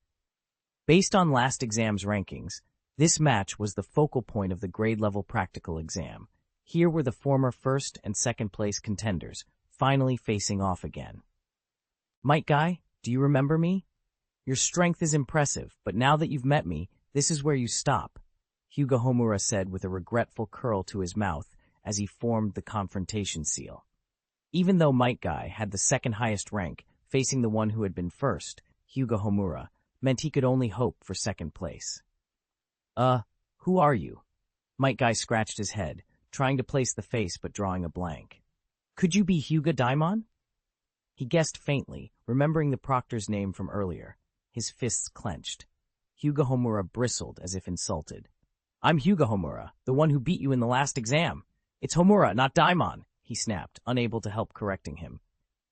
A: Based on last exam's rankings, this match was the focal point of the grade-level practical exam. Here were the former first and second place contenders, finally facing off again. Metkai, do you remember me? Your strength is impressive, but now that you've met me, this is where you stop, Hyuga Homura said with a regretful curl to his mouth as he formed the confrontation seal. Even though Metkai had the second highest rank, facing the one who had been first, Hyuga Homura, meant he could only hope for second place. Who are you? Metkai scratched his head, trying to place the face but drawing a blank. Could you be Hyuga Daimon? He guessed faintly, remembering the proctor's name from earlier. His fists clenched. Hyuga Homura bristled as if insulted. I'm Hyuga Homura, the one who beat you in the last exam. It's Homura, not Daimon, he snapped, unable to help correcting him.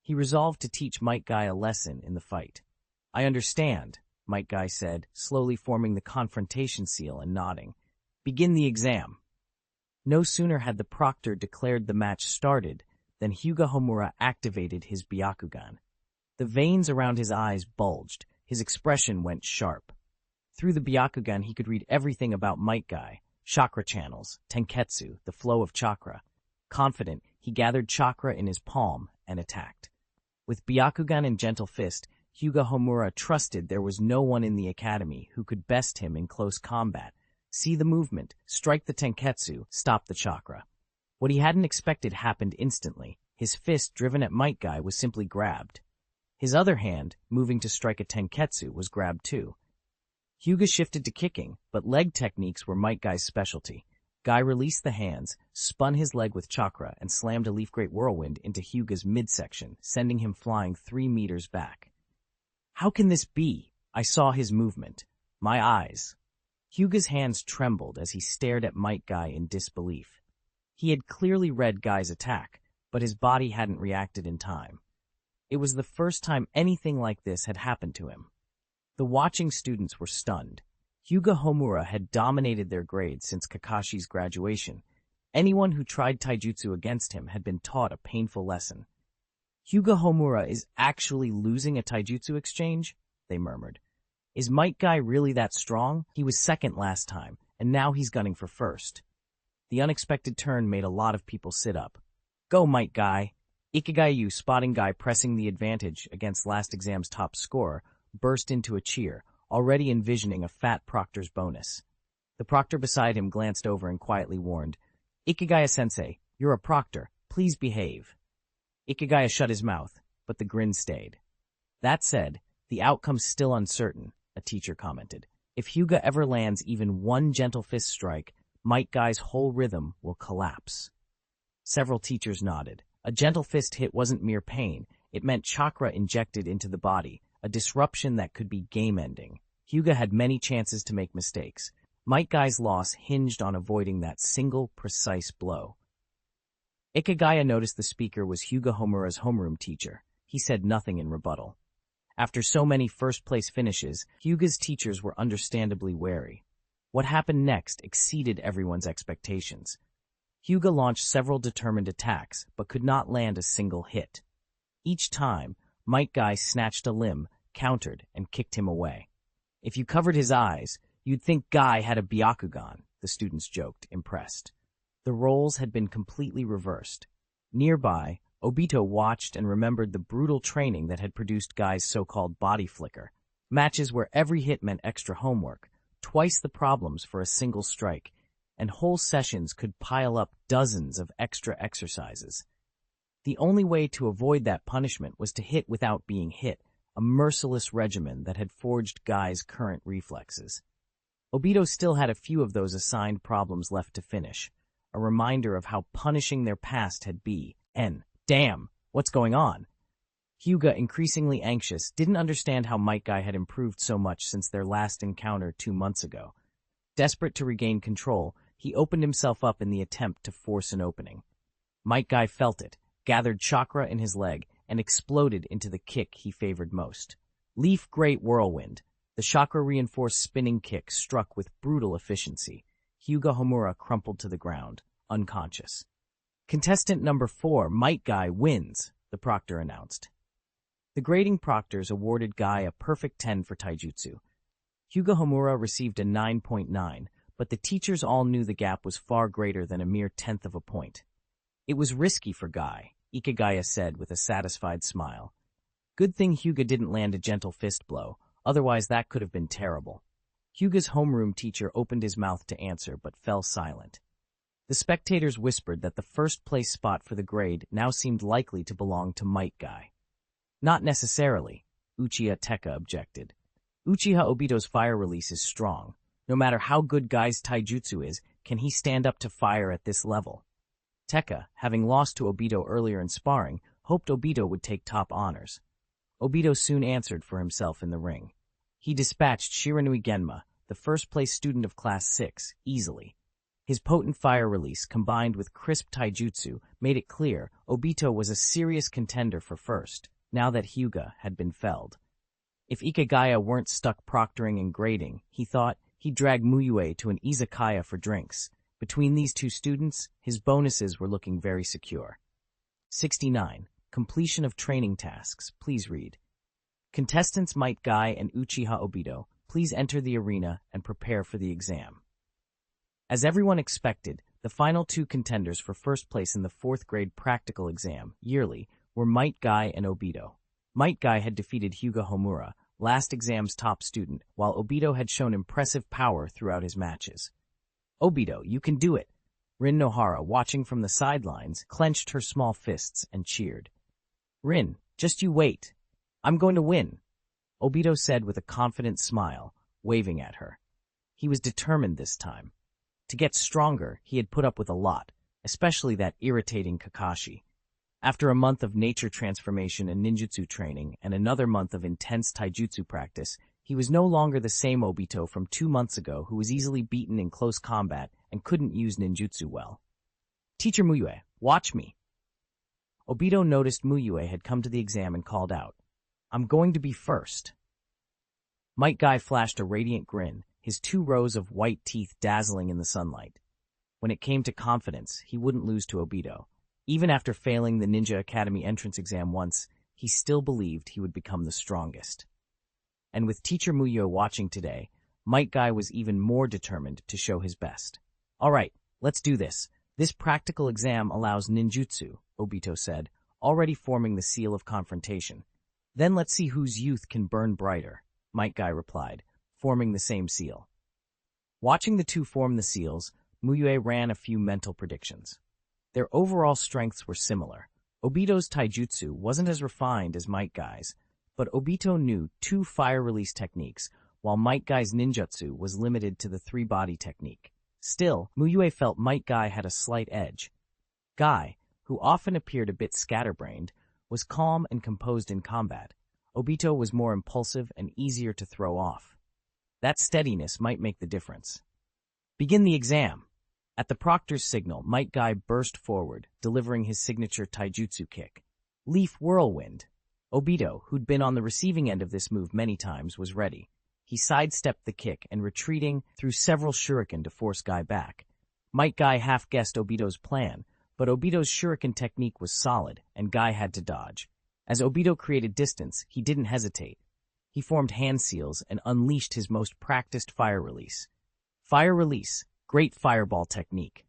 A: He resolved to teach Metkai a lesson in the fight. I understand, Metkai said, slowly forming the confrontation seal and nodding. Begin the exam. No sooner had the proctor declared the match started than Hyuga Homura activated his Byakugan. The veins around his eyes bulged, his expression went sharp. Through the Byakugan he could read everything about Metkai, chakra channels, tenketsu, the flow of chakra. Confident, he gathered chakra in his palm and attacked. With Byakugan and gentle fist, Hyuga Homura trusted there was no one in the academy who could best him in close combat. See the movement, strike the tenketsu, stop the chakra. What he hadn't expected happened instantly. His fist driven at Metkai was simply grabbed. His other hand, moving to strike a tenketsu, was grabbed too. Hyuga shifted to kicking, but leg techniques were Metkai's specialty. Guy released the hands, spun his leg with chakra, and slammed a Leaf Great Whirlwind into Hyuga's midsection, sending him flying 3 meters back. How can this be? I saw his movement. My eyes. Hyuga's hands trembled as he stared at Metkai in disbelief. He had clearly read Guy's attack, but his body hadn't reacted in time. It was the first time anything like this had happened to him. The watching students were stunned. Hyuga Homura had dominated their grade since Kakashi's graduation. Anyone who tried taijutsu against him had been taught a painful lesson. Hyuga Homura is actually losing a taijutsu exchange? They murmured. Is Metkai really that strong? He was second last time, and now he's gunning for first. The unexpected turn made a lot of people sit up. Go, Metkai! Ikigayu, spotting Guy pressing the advantage against last exam's top scorer, burst into a cheer, already envisioning a fat proctor's bonus. The proctor beside him glanced over and quietly warned, Ikigaya-sensei, you're a proctor. Please behave. Ikigaya shut his mouth, but the grin stayed. That said, the outcome's still uncertain, a teacher commented. If Hyuga ever lands even one gentle fist strike, Metkai's whole rhythm will collapse. Several teachers nodded. A gentle fist hit wasn't mere pain. It meant chakra injected into the body, a disruption that could be game-ending. Hyuga had many chances to make mistakes. Metkai's loss hinged on avoiding that single, precise blow. Ikigaya noticed the speaker was Hyuga Homura's homeroom teacher. He said nothing in rebuttal. After so many first-place finishes, Hyuga's teachers were understandably wary. What happened next exceeded everyone's expectations. Hyuga launched several determined attacks, but could not land a single hit. Each time, Metkai snatched a limb, countered, and kicked him away. If you covered his eyes, you'd think Guy had a Byakugan, the students joked, impressed. The roles had been completely reversed. Nearby, Obito watched and remembered the brutal training that had produced Guy's so-called body flicker. Matches where every hit meant extra homework, twice the problems for a single strike, and whole sessions could pile up dozens of extra exercises. The only way to avoid that punishment was to hit without being hit, a merciless regimen that had forged Guy's current reflexes. Obito still had a few of those assigned problems left to finish, a reminder of how punishing their past had been. And, damn, what's going on? Hyuga, increasingly anxious, didn't understand how Metkai had improved so much since their last encounter 2 months ago. Desperate to regain control, he opened himself up in the attempt to force an opening. Metkai felt it, gathered chakra in his leg, and exploded into the kick he favored most. Leaf Great Whirlwind. The chakra-reinforced spinning kick struck with brutal efficiency. Hyuga Homura crumpled to the ground, unconscious. Contestant number 4, Metkai, wins, the proctor announced. The grading proctors awarded Guy a perfect 10 for Taijutsu. Hyuga Homura received a 9.9, but the teachers all knew the gap was far greater than a mere 1/10 of a point. It was risky for Guy, Ikagaya said with a satisfied smile. Good thing Hyuga didn't land a gentle fist blow, otherwise that could have been terrible. Hyuga's homeroom teacher opened his mouth to answer but fell silent. The spectators whispered that the first-place spot for the grade now seemed likely to belong to Metkai. Not necessarily, Uchiha Tekka objected. Uchiha Obito's fire release is strong. No matter how good Guy's taijutsu is, can he stand up to fire at this level? Tekka, having lost to Obito earlier in sparring, hoped Obito would take top honors. Obito soon answered for himself in the ring. He dispatched Shiranui Genma, the first-place student of Class 6, easily. His potent fire release combined with crisp taijutsu made it clear Obito was a serious contender for first, now that Hyuga had been felled. If Ikagaya weren't stuck proctoring and grading, he thought, he'd drag Mu Yue to an izakaya for drinks. Between these two students, his bonuses were looking very secure. 69. Completion of training tasks. Please read. Contestants Metkai and Uchiha Obito, please enter the arena and prepare for the exam. As everyone expected, the final 2 contenders for first place in the 4th grade practical exam, yearly, were Metkai and Obito. Metkai had defeated Hyuga Homura, last exam's top student, while Obito had shown impressive power throughout his matches. Obito, you can do it! Rin Nohara, watching from the sidelines, clenched her small fists and cheered. Rin, just you wait. I'm going to win, Obito said with a confident smile, waving at her. He was determined this time. To get stronger, he had put up with a lot, especially that irritating Kakashi. After a month of nature transformation and ninjutsu training and another month of intense taijutsu practice, he was no longer the same Obito from 2 months ago who was easily beaten in close combat and couldn't use ninjutsu well. Teacher Mu Yue, watch me. Obito noticed Mu Yue had come to the exam and called out, I'm going to be first. Metkai flashed a radiant grin, his 2 rows of white teeth dazzling in the sunlight. When it came to confidence, he wouldn't lose to Obito. Even after failing the Ninja Academy entrance exam once, he still believed he would become the strongest. And with Teacher Mu Yue watching today, Metkai was even more determined to show his best. All right, let's do this. This practical exam allows ninjutsu, Obito said, already forming the seal of confrontation. Then let's see whose youth can burn brighter, Metkai replied, forming the same seal. Watching the 2 form the seals, Mu Yue ran a few mental predictions. Their overall strengths were similar. Obito's taijutsu wasn't as refined as Metkai's, but Obito knew 2 fire release techniques, while Metkai's ninjutsu was limited to the 3-body technique. Still, Mu Yue felt Metkai had a slight edge. Guy, who often appeared a bit scatterbrained, was calm and composed in combat. Obito was more impulsive and easier to throw off. That steadiness might make the difference. Begin the exam. At the proctor's signal, Metkai burst forward, delivering his signature taijutsu kick. Leaf Whirlwind. Obito, who'd been on the receiving end of this move many times, was ready. He sidestepped the kick and retreating, threw several shuriken to force Guy back. Metkai half-guessed Obito's plan, but Obito's shuriken technique was solid, and Guy had to dodge. As Obito created distance, he didn't hesitate. He formed hand seals and unleashed his most practiced fire release. Fire release. Great fireball technique.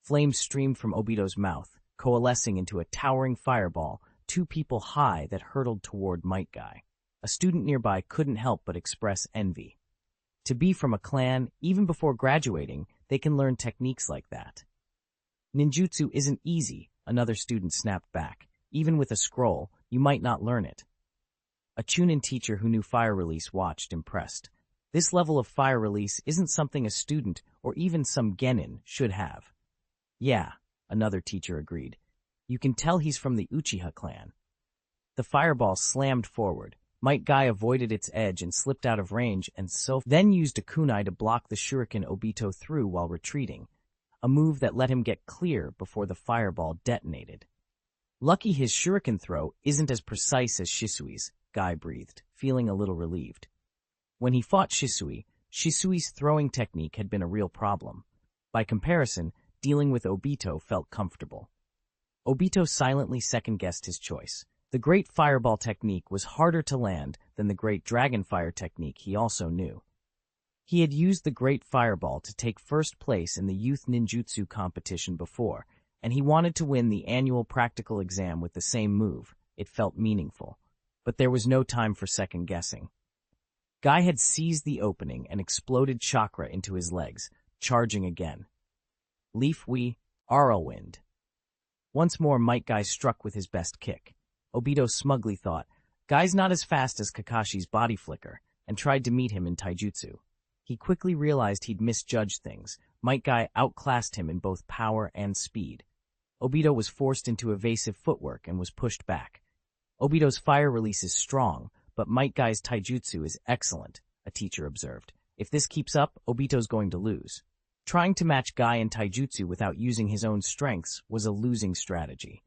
A: Flames streamed from Obito's mouth, coalescing into a towering fireball 2 people high that hurtled toward Metkai. A student nearby couldn't help but express envy. To be from a clan, even before graduating, they can learn techniques like that. Ninjutsu isn't easy, another student snapped back. Even with a scroll, you might not learn it. A chuunin teacher who knew fire release watched, impressed. This level of fire release isn't something a student or even some genin should have. Yeah, another teacher agreed. You can tell he's from the Uchiha clan. The fireball slammed forward. Metkai avoided its edge and slipped out of range and then used a kunai to block the shuriken Obito through while retreating, a move that let him get clear before the fireball detonated. Lucky his shuriken throw isn't as precise as Shisui's, Guy breathed, feeling a little relieved. When he fought Shisui's throwing technique had been a real problem. By comparison, dealing with Obito felt comfortable. Obito silently second-guessed his choice. The Great Fireball technique was harder to land than the Great Dragonfire technique he also knew. He had used the Great Fireball to take first place in the Youth Ninjutsu competition before, and he wanted to win the annual practical exam with the same move. It felt meaningful. But there was no time for second-guessing. Guy had seized the opening and exploded chakra into his legs, charging again. Leaf Wee, Whirlwind. Once more Metkai struck with his best kick. Obito smugly thought, Guy's not as fast as Kakashi's body flicker, and tried to meet him in Taijutsu. He quickly realized he'd misjudged things. Metkai outclassed him in both power and speed. Obito was forced into evasive footwork and was pushed back. Obito's fire release is strong, but Metkai's Taijutsu is excellent, a teacher observed. If this keeps up, Obito's going to lose. Trying to match Guy in Taijutsu without using his own strengths was a losing strategy.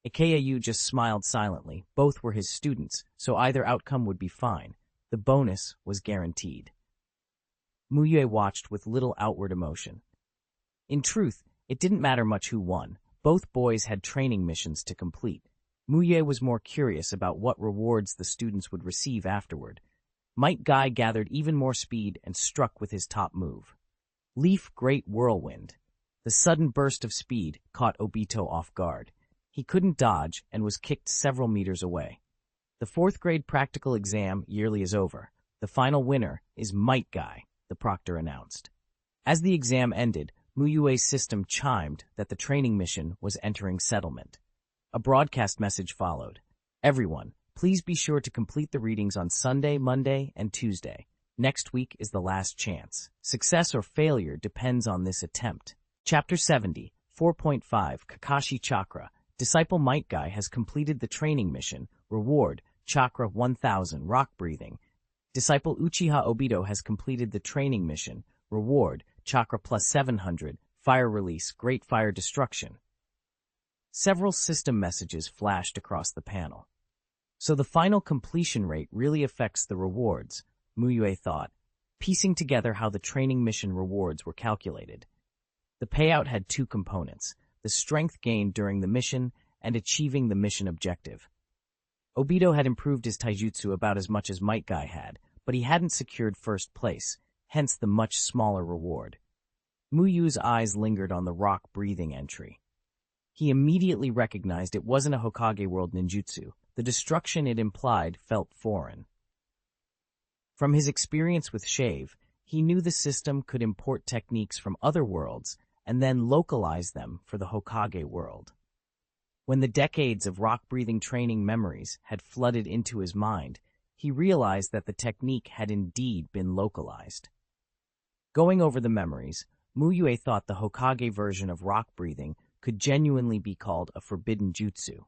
A: Ikeyu just smiled silently. Both were his students, so either outcome would be fine. The bonus was guaranteed. Mu Yue watched with little outward emotion. In truth, it didn't matter much who won. Both boys had training missions to complete. Mu Yue was more curious about what rewards the students would receive afterward. Metkai gathered even more speed and struck with his top move. Leaf Great Whirlwind. The sudden burst of speed caught Obito off guard. He couldn't dodge and was kicked several meters away. The 4th grade practical exam yearly is over. The final winner is Metkai, the proctor announced. As the exam ended, Mu Yue's system chimed that the training mission was entering settlement. A broadcast message followed. Everyone, please be sure to complete the readings on Sunday, Monday, and Tuesday. Next week is the last chance. Success or failure depends on this attempt. Chapter 70, 4.5 Kakashi Chakra. Disciple Metkai has completed the training mission. Reward, Chakra 1000, Rock Breathing. Disciple Uchiha Obito has completed the training mission. Reward, Chakra plus 700, Fire Release, Great Fire Destruction. Several system messages flashed across the panel. So the final completion rate really affects the rewards, Mu Yue thought, piecing together how the training mission rewards were calculated. The payout had 2 components, the strength gained during the mission and achieving the mission objective. Obito had improved his Taijutsu about as much as Metkai had, but he hadn't secured first place, hence the much smaller reward. Mu Yue's eyes lingered on the rock-breathing entry. He immediately recognized it wasn't a Hokage world ninjutsu. The destruction it implied felt foreign. From his experience with Shave, he knew the system could import techniques from other worlds and then localize them for the Hokage world. When the decades of rock-breathing training memories had flooded into his mind, he realized that the technique had indeed been localized. Going over the memories, Mu Yue thought the Hokage version of rock-breathing could genuinely be called a forbidden jutsu.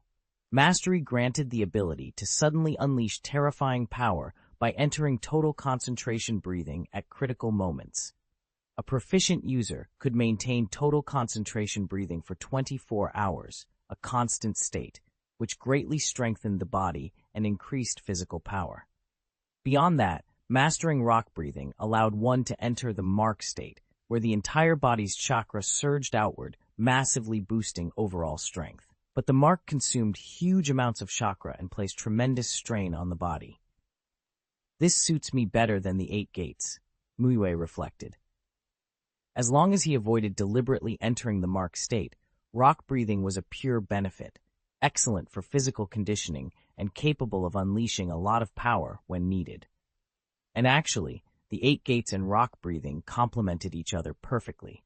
A: Mastery granted the ability to suddenly unleash terrifying power by entering total concentration breathing at critical moments. A proficient user could maintain total concentration breathing for 24 hours, a constant state, which greatly strengthened the body and increased physical power. Beyond that, mastering rock breathing allowed one to enter the mark state, where the entire body's chakra surged outward, massively boosting overall strength. But the mark consumed huge amounts of chakra and placed tremendous strain on the body. This suits me better than the 8 gates, Mu Yue reflected. As long as he avoided deliberately entering the mark state, rock breathing was a pure benefit, excellent for physical conditioning and capable of unleashing a lot of power when needed. And actually, the 8 gates and rock breathing complemented each other perfectly.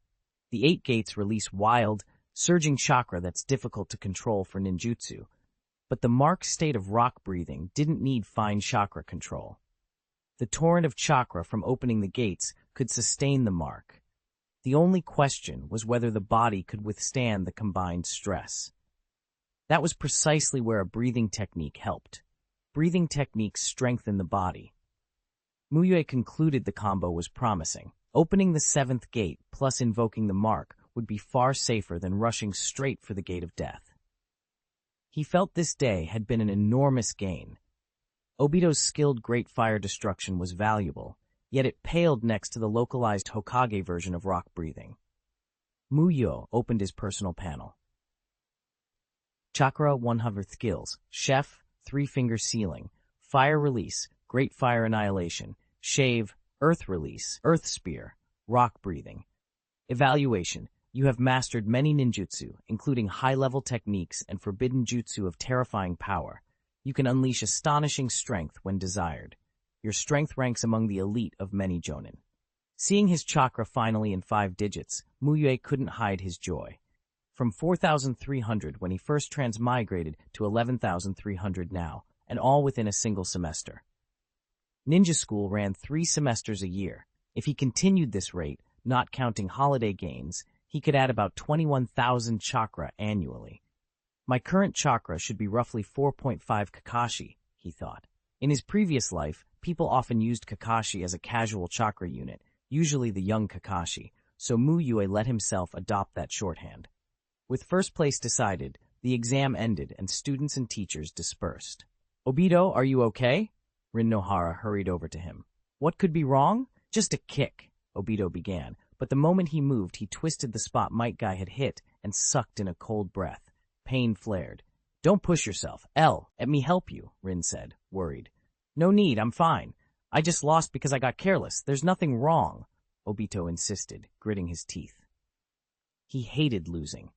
A: The 8 gates release wild, surging chakra that's difficult to control for ninjutsu, but the mark state of rock breathing didn't need fine chakra control. The torrent of chakra from opening the gates could sustain the mark. The only question was whether the body could withstand the combined stress. That was precisely where a breathing technique helped. Breathing techniques strengthen the body. Mu Yue concluded the combo was promising. Opening the 7th gate plus invoking the mark would be far safer than rushing straight for the gate of death. He felt this day had been an enormous gain. Obito's skilled great fire destruction was valuable, yet it paled next to the localized Hokage version of rock breathing. Mu Yue opened his personal panel. Chakra 100 skills, Chef, 3-finger sealing, Fire release, Great fire annihilation, Shave, Earth release, Earth spear, Rock breathing. Evaluation. You have mastered many ninjutsu, including high-level techniques and forbidden jutsu of terrifying power. You can unleash astonishing strength when desired. Your strength ranks among the elite of many jonin. Seeing his chakra finally in 5 digits, Mu Yue couldn't hide his joy. From 4,300 when he first transmigrated to 11,300 now, and all within a single semester. Ninja school ran 3 semesters a year. If he continued this rate, not counting holiday gains, he could add about 21,000 chakra annually. My current chakra should be roughly 4.5 Kakashi, he thought. In his previous life, people often used Kakashi as a casual chakra unit, usually the young Kakashi, so Mu Yue let himself adopt that shorthand. With first place decided, the exam ended and students and teachers dispersed. Obito, are you okay? Rin Nohara hurried over to him. What could be wrong? Just a kick, Obito began, but the moment he moved, he twisted the spot Metkai had hit and sucked in a cold breath. Pain flared. Don't push yourself. Let me help you, Rin said, worried. No need, I'm fine. I just lost because I got careless. There's nothing wrong, Obito insisted, gritting his teeth. He hated losing.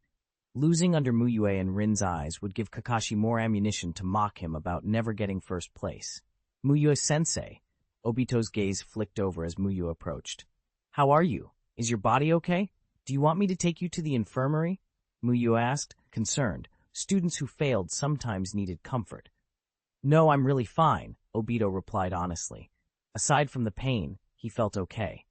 A: Losing under Mu Yue and Rin's eyes would give Kakashi more ammunition to mock him about never getting first place. Mu Yue-sensei. Obito's gaze flicked over as Mu Yue approached. How are you? Is your body okay? Do you want me to take you to the infirmary? Mu Yue asked, concerned. Students who failed sometimes needed comfort. No, I'm really fine, Obito replied honestly. Aside from the pain, he felt okay.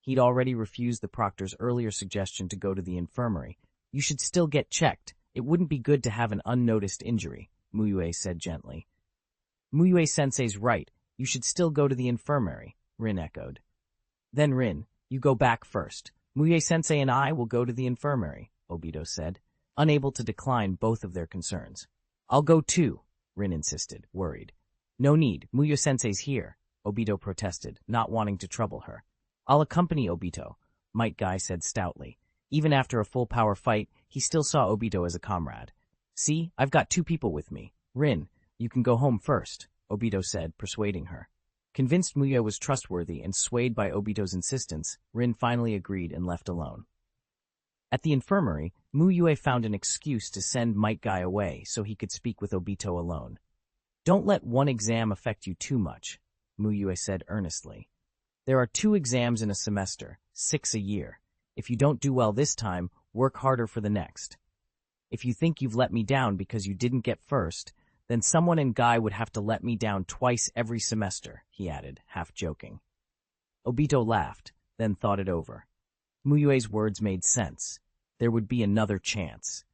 A: He'd already refused the proctor's earlier suggestion to go to the infirmary. You should still get checked. It wouldn't be good to have an unnoticed injury, Mu Yue said gently. Mu Yue-sensei's right. You should still go to the infirmary, Rin echoed. Then Rin, you go back first. Mu Yue-sensei and I will go to the infirmary, Obito said, unable to decline both of their concerns. I'll go too, Rin insisted, worried. No need, Mu Yue-sensei's here, Obito protested, not wanting to trouble her. I'll accompany Obito, Metkai said stoutly. Even after a full-power fight, he still saw Obito as a comrade. See, I've got 2 people with me. Rin, you can go home first, Obito said, persuading her. Convinced Mu Yue was trustworthy and swayed by Obito's insistence, Rin finally agreed and left alone. At the infirmary, Mu Yue found an excuse to send Metkai away so he could speak with Obito alone. Don't let one exam affect you too much, Mu Yue said earnestly. There are 2 exams in a semester, 6 a year. If you don't do well this time, work harder for the next. If you think you've let me down because you didn't get first, then someone in Guy would have to let me down twice every semester, he added, half joking. Obito laughed, then thought it over. Mu Yue's words made sense. There would be another chance.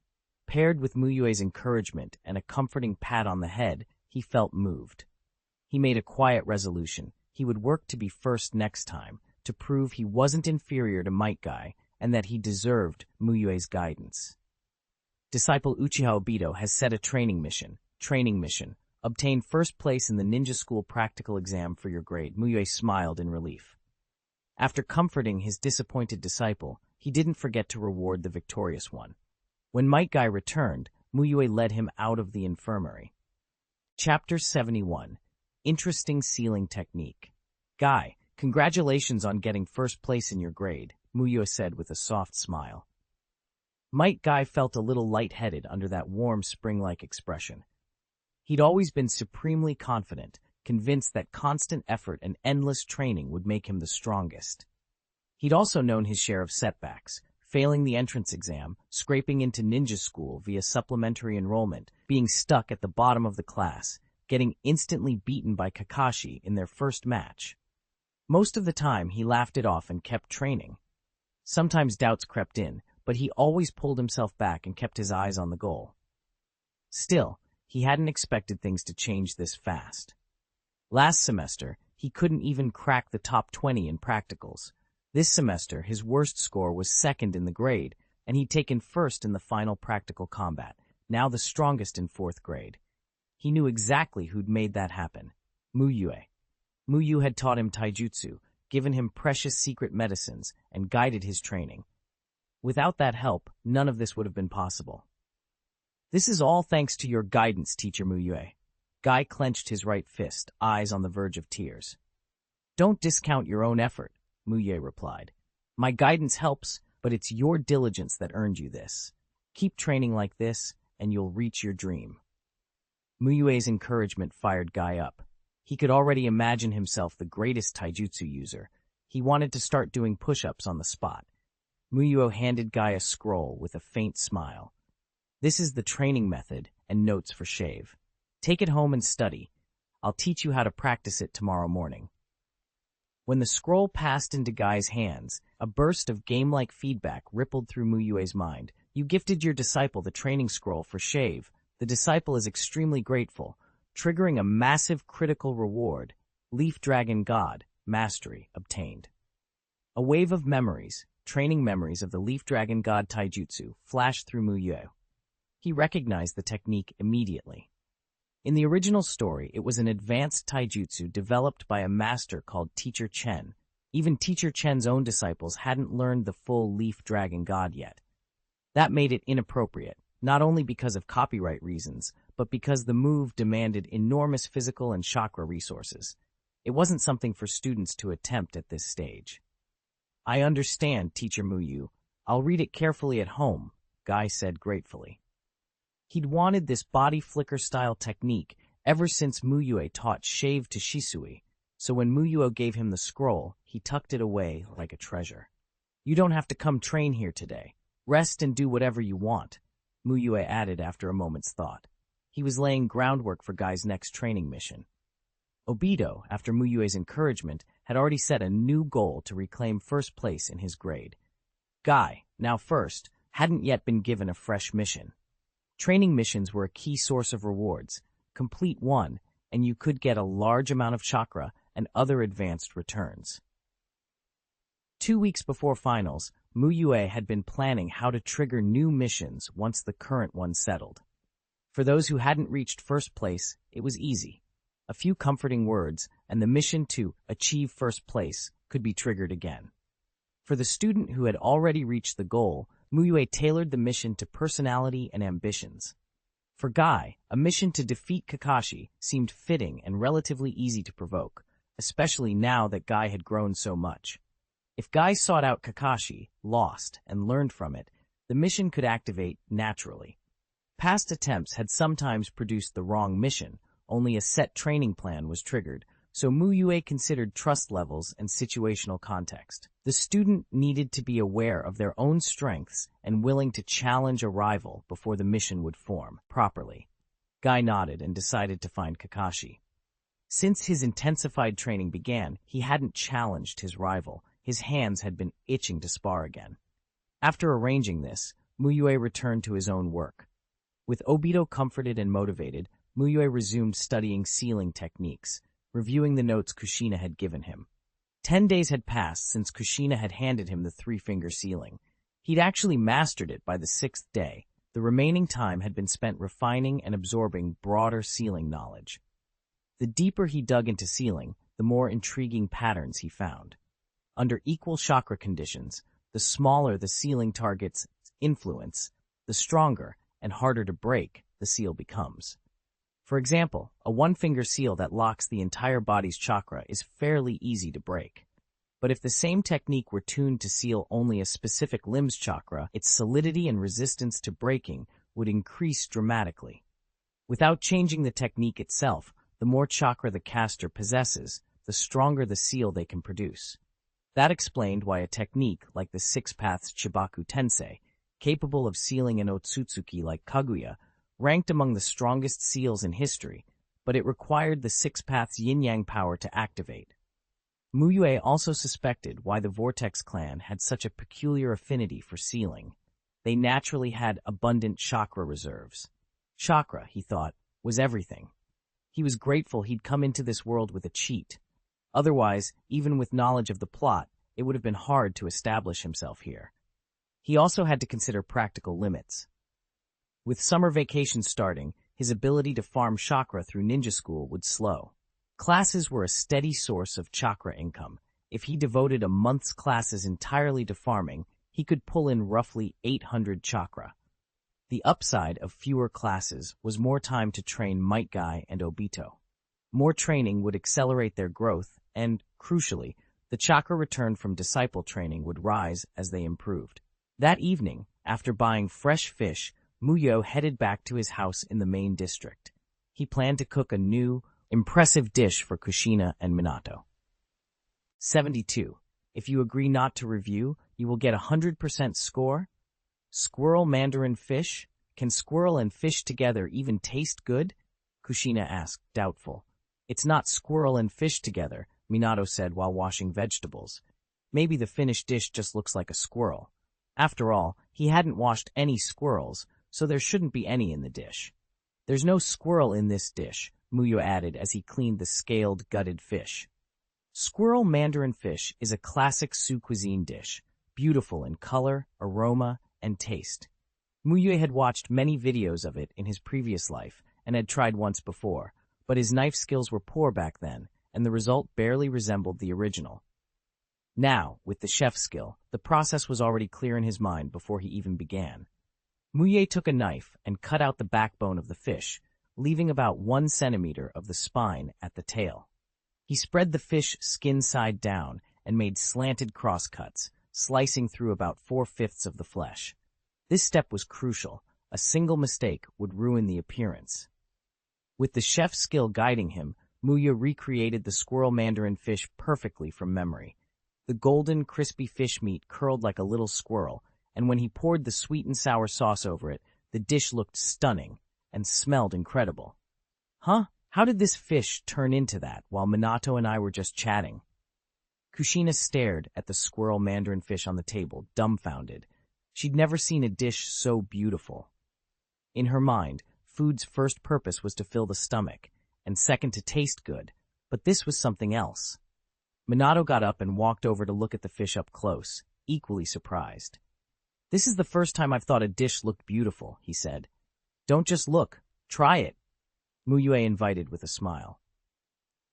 A: Paired with Mu Yue's encouragement and a comforting pat on the head, he felt moved. He made a quiet resolution. He would work to be first next time, to prove he wasn't inferior to Metkai and that he deserved Mu Yue's guidance. Disciple Uchiha Obito has set a training mission. Obtain first place in the ninja school practical exam for your grade. Mu Yue smiled in relief. After comforting his disappointed disciple, he didn't forget to reward the victorious one. When Metkai returned, Mu Yue led him out of the infirmary. Chapter 71. Interesting Sealing Technique. Guy, congratulations on getting first place in your grade, Mu Yue said with a soft smile. Metkai felt a little lightheaded under that warm spring-like expression. He'd always been supremely confident, convinced that constant effort and endless training would make him the strongest. He'd also known his share of setbacks, failing the entrance exam, scraping into ninja school via supplementary enrollment, being stuck at the bottom of the class, getting instantly beaten by Kakashi in their first match. Most of the time, he laughed it off and kept training. Sometimes doubts crept in, but he always pulled himself back and kept his eyes on the goal. Still, he hadn't expected things to change this fast. Last semester, he couldn't even crack the top 20 in practicals. This semester, his worst score was second in the grade, and he'd taken first in the final practical combat, now the strongest in 4th grade. He knew exactly who'd made that happen: Mu Yue. Mu Yue had taught him Taijutsu, given him precious secret medicines, and guided his training. Without that help, none of this would have been possible. "This is all thanks to your guidance, Teacher Mu Yue." Guy clenched his right fist, eyes on the verge of tears. "Don't discount your own effort," Mu Yue replied. "My guidance helps, but it's your diligence that earned you this. Keep training like this, and you'll reach your dream." Mu Yue's encouragement fired Guy up. He could already imagine himself the greatest taijutsu user. He wanted to start doing push-ups on the spot. Mu Yue handed Guy a scroll with a faint smile. "This is the training method and notes for shave. Take it home and study. I'll teach you how to practice it tomorrow morning." When the scroll passed into Guy's hands, a burst of game-like feedback rippled through Mu Yue's mind. "You gifted your disciple the training scroll for shave. The disciple is extremely grateful, triggering a massive critical reward. Leaf Dragon God, Mastery, obtained." A wave of memories, training memories of the Leaf Dragon God Taijutsu, flashed through Mu Yue. He recognized the technique immediately. In the original story, it was an advanced taijutsu developed by a master called Teacher Chen. Even Teacher Chen's own disciples hadn't learned the full Leaf Dragon God yet. That made it inappropriate, not only because of copyright reasons, but because the move demanded enormous physical and chakra resources. It wasn't something for students to attempt at this stage. "I understand, Teacher Mu Yue. I'll read it carefully at home," Guy said gratefully. He'd wanted this body flicker-style technique ever since Mu Yue taught shave to Shisui, so when Mu Yue gave him the scroll, he tucked it away like a treasure. "You don't have to come train here today. Rest and do whatever you want," Mu Yue added after a moment's thought. He was laying groundwork for Guy's next training mission. Obito, after Mu Yue's encouragement, had already set a new goal to reclaim first place in his grade. Guy, now first, hadn't yet been given a fresh mission. Training missions were a key source of rewards. Complete one, and you could get a large amount of chakra and other advanced returns. 2 weeks before finals, Mu Yue had been planning how to trigger new missions once the current one settled. For those who hadn't reached first place, it was easy. A few comforting words, and the mission to achieve first place could be triggered again. For the student who had already reached the goal, Mu Yue tailored the mission to personality and ambitions. For Guy, a mission to defeat Kakashi seemed fitting and relatively easy to provoke, especially now that Guy had grown so much. If Guy sought out Kakashi, lost, and learned from it, the mission could activate naturally. Past attempts had sometimes produced the wrong mission, only a set training plan was triggered, so Mu Yue considered trust levels and situational context. The student needed to be aware of their own strengths and willing to challenge a rival before the mission would form properly. Guy nodded and decided to find Kakashi. Since his intensified training began, he hadn't challenged his rival. His hands had been itching to spar again. After arranging this, Mu Yue returned to his own work. With Obito comforted and motivated, Mu Yue resumed studying sealing techniques, reviewing the notes Kushina had given him. 10 days had passed since Kushina had handed him the three-finger sealing. He'd actually mastered it by the 6th day. The remaining time had been spent refining and absorbing broader sealing knowledge. The deeper he dug into sealing, the more intriguing patterns he found. Under equal chakra conditions, the smaller the sealing target's influence, the stronger and harder to break the seal becomes. For example, a one-finger seal that locks the entire body's chakra is fairly easy to break. But if the same technique were tuned to seal only a specific limb's chakra, its solidity and resistance to breaking would increase dramatically. Without changing the technique itself, the more chakra the caster possesses, the stronger the seal they can produce. That explained why a technique like the Six Paths Chibaku Tensei, capable of sealing an Otsutsuki like Kaguya, ranked among the strongest seals in history, but it required the Six Paths yin-yang power to activate. Mu Yue also suspected why the Vortex clan had such a peculiar affinity for sealing. They naturally had abundant chakra reserves. Chakra, he thought, was everything. He was grateful he'd come into this world with a cheat. Otherwise, even with knowledge of the plot, it would have been hard to establish himself here. He also had to consider practical limits. With summer vacation starting, his ability to farm chakra through ninja school would slow. Classes were a steady source of chakra income. If he devoted a month's classes entirely to farming, he could pull in roughly 800 chakra. The upside of fewer classes was more time to train Metkai and Obito. More training would accelerate their growth, and, crucially, the chakra return from disciple training would rise as they improved. That evening, after buying fresh fish, Mu Yue headed back to his house in the main district. He planned to cook a new, impressive dish for Kushina and Minato. 72. If you agree not to review, you will get a 100% score. Squirrel mandarin fish? Can squirrel and fish together even taste good? Kushina asked, doubtful. It's not squirrel and fish together, Minato said while washing vegetables. Maybe the finished dish just looks like a squirrel. After all, he hadn't washed any squirrels, so there shouldn't be any in the dish. There's no squirrel in this dish, Mu Yue added as he cleaned the scaled, gutted fish. Squirrel mandarin fish is a classic Sioux cuisine dish, beautiful in color, aroma, and taste. Mu Yue had watched many videos of it in his previous life and had tried once before, but his knife skills were poor back then, and the result barely resembled the original. Now, with the chef's skill, the process was already clear in his mind before he even began. Mu Yue took a knife and cut out the backbone of the fish, leaving about 1 centimeter of the spine at the tail. He spread the fish skin side down and made slanted cross-cuts, slicing through about 4/5 of the flesh. This step was crucial. A single mistake would ruin the appearance. With the chef's skill guiding him, Mu Yue recreated the squirrel mandarin fish perfectly from memory. The golden, crispy fish meat curled like a little squirrel, and when he poured the sweet and sour sauce over it, the dish looked stunning and smelled incredible. Huh? How did this fish turn into that while Minato and I were just chatting? Kushina stared at the squirrel mandarin fish on the table, dumbfounded. She'd never seen a dish so beautiful. In her mind, food's first purpose was to fill the stomach, and second to taste good, but this was something else. Minato got up and walked over to look at the fish up close, equally surprised. This is the first time I've thought a dish looked beautiful, he said. Don't just look, try it, Mu Yue invited with a smile.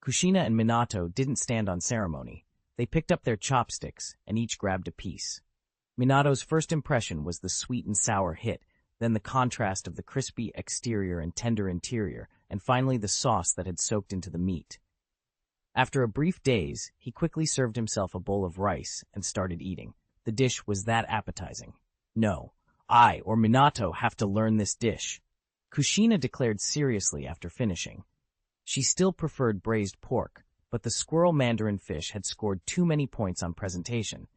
A: Kushina and Minato didn't stand on ceremony. They picked up their chopsticks and each grabbed a piece. Minato's first impression was the sweet and sour hit, then the contrast of the crispy exterior and tender interior, and finally the sauce that had soaked into the meat. After a brief daze, he quickly served himself a bowl of rice and started eating. The dish was that appetizing. No, I or Minato have to learn this dish, Kushina declared seriously after finishing. She still preferred braised pork, but the squirrel mandarin fish had scored too many points on presentation.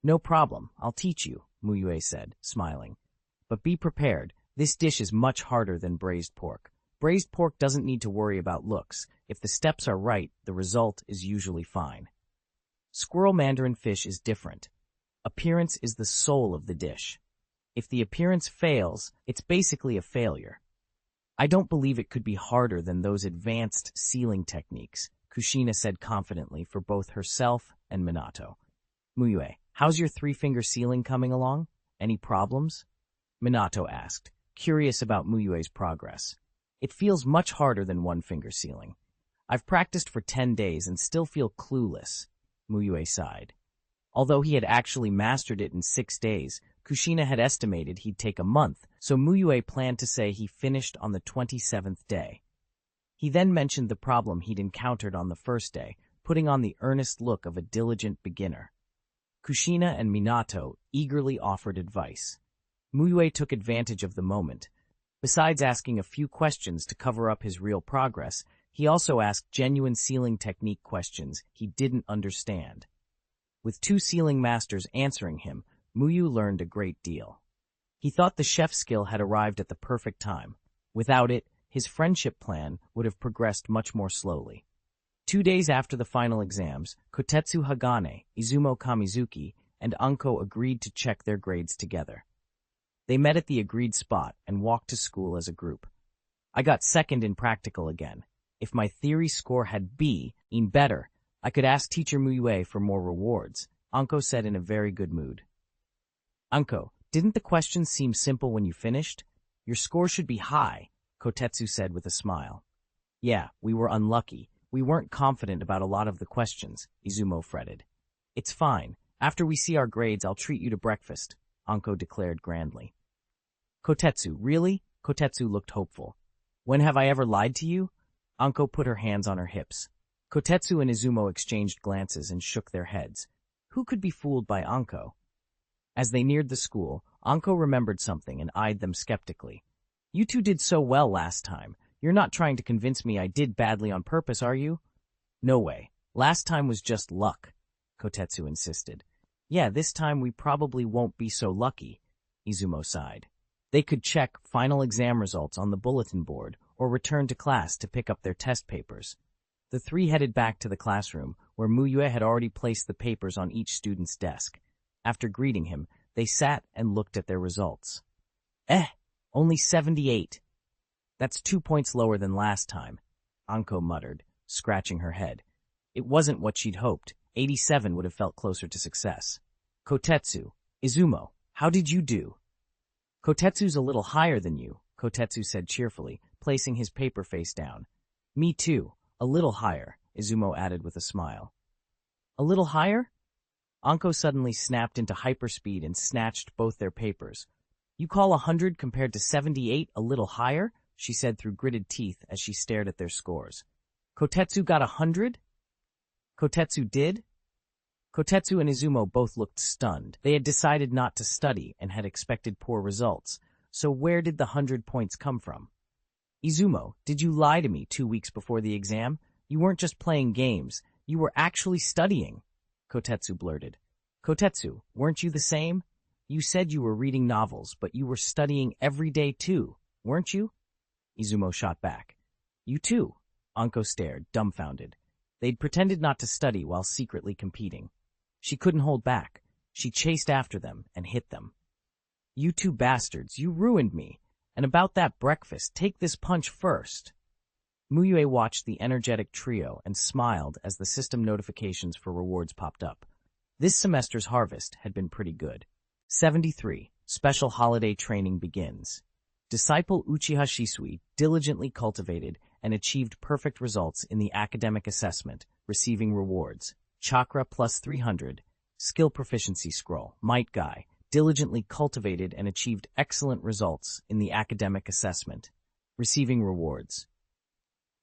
A: No problem, I'll teach you, Mu Yue said, smiling. But be prepared, this dish is much harder than braised pork. Braised pork doesn't need to worry about looks. If the steps are right, the result is usually fine. Squirrel mandarin fish is different. Appearance is the soul of the dish. If the appearance fails, it's basically a failure. I don't believe it could be harder than those advanced sealing techniques, Kushina said confidently for both herself and Minato. Mu Yue, how's your 3-finger sealing coming along? Any problems? Minato asked, curious about Mu Yue's progress. It feels much harder than 1-finger sealing. I've practiced for 10 days and still feel clueless, Mu Yue sighed. Although he had actually mastered it in 6 days, Kushina had estimated he'd take a month, so Mu Yue planned to say he finished on the 27th day. He then mentioned the problem he'd encountered on the first day, putting on the earnest look of a diligent beginner. Kushina and Minato eagerly offered advice. Mu Yue took advantage of the moment. Besides asking a few questions to cover up his real progress, he also asked genuine sealing technique questions he didn't understand. With 2 sealing masters answering him, Mu Yue learned a great deal. He thought the chef skill had arrived at the perfect time. Without it, his friendship plan would have progressed much more slowly. 2 days after the final exams, Kotetsu Hagane, Izumo Kamizuki, and Anko agreed to check their grades together. They met at the agreed spot and walked to school as a group. I got second in practical again. If my theory score had B, even better, I could ask teacher Mu Yue for more rewards, Anko said in a very good mood. Anko, didn't the questions seem simple when you finished? Your score should be high, Kotetsu said with a smile. Yeah, we were unlucky. We weren't confident about a lot of the questions, Izumo fretted. It's fine. After we see our grades, I'll treat you to breakfast, Anko declared grandly. Kotetsu, really? Kotetsu looked hopeful. When have I ever lied to you? Anko put her hands on her hips. Kotetsu and Izumo exchanged glances and shook their heads. Who could be fooled by Anko? As they neared the school, Anko remembered something and eyed them skeptically. You two did so well last time. You're not trying to convince me I did badly on purpose, are you? No way. Last time was just luck, Kotetsu insisted. Yeah, this time we probably won't be so lucky, Izumo sighed. They could check final exam results on the bulletin board or return to class to pick up their test papers. The three headed back to the classroom, where Mu Yue had already placed the papers on each student's desk. After greeting him, they sat and looked at their results. Only 78. That's 2 points lower than last time, Anko muttered, scratching her head. It wasn't what she'd hoped. 87 would have felt closer to success. Kotetsu, Izumo, how did you do? Kotetsu's a little higher than you, Kotetsu said cheerfully, placing his paper face down. Me too, a little higher, Izumo added with a smile. A little higher? Anko suddenly snapped into hyperspeed and snatched both their papers. You call 100 compared to 78 a little higher? She said through gritted teeth as she stared at their scores. Kotetsu got 100? Kotetsu did? Kotetsu and Izumo both looked stunned. They had decided not to study and had expected poor results. So where did the 100 points come from? Izumo, did you lie to me 2 weeks before the exam? You weren't just playing games. You were actually studying, Kotetsu blurted. Kotetsu, weren't you the same? You said you were reading novels, but you were studying every day too, weren't you? Izumo shot back. You too, Anko stared, dumbfounded. They'd pretended not to study while secretly competing. She couldn't hold back. She chased after them and hit them. You two bastards, you ruined me. And about that breakfast, take this punch first. Mu Yue watched the energetic trio and smiled as the system notifications for rewards popped up. This semester's harvest had been pretty good. 73. Special holiday training begins. Disciple Uchiha Shisui diligently cultivated and achieved perfect results in the academic assessment, receiving rewards. Chakra plus 300. Skill proficiency scroll. Metkai diligently cultivated and achieved excellent results in the academic assessment, receiving rewards.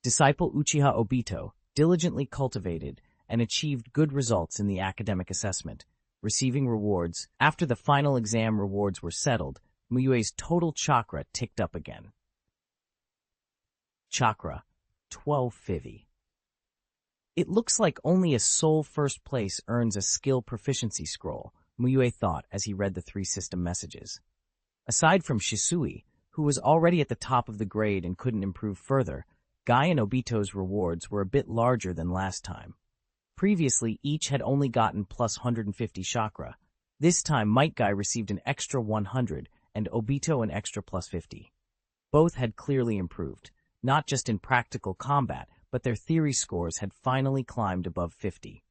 A: Disciple Uchiha Obito diligently cultivated and achieved good results in the academic assessment, receiving rewards. After the final exam rewards were settled, Mu Yue's total chakra ticked up again. Chakra, 1250. It looks like only a sole first place earns a skill proficiency scroll, Mu Yue thought as he read the 3 system messages. Aside from Shisui, who was already at the top of the grade and couldn't improve further, Guy and Obito's rewards were a bit larger than last time. Previously, each had only gotten plus 150 chakra. This time, Metkai received an extra 100 and Obito an extra plus 50. Both had clearly improved, not just in practical combat, but their theory scores had finally climbed above 50.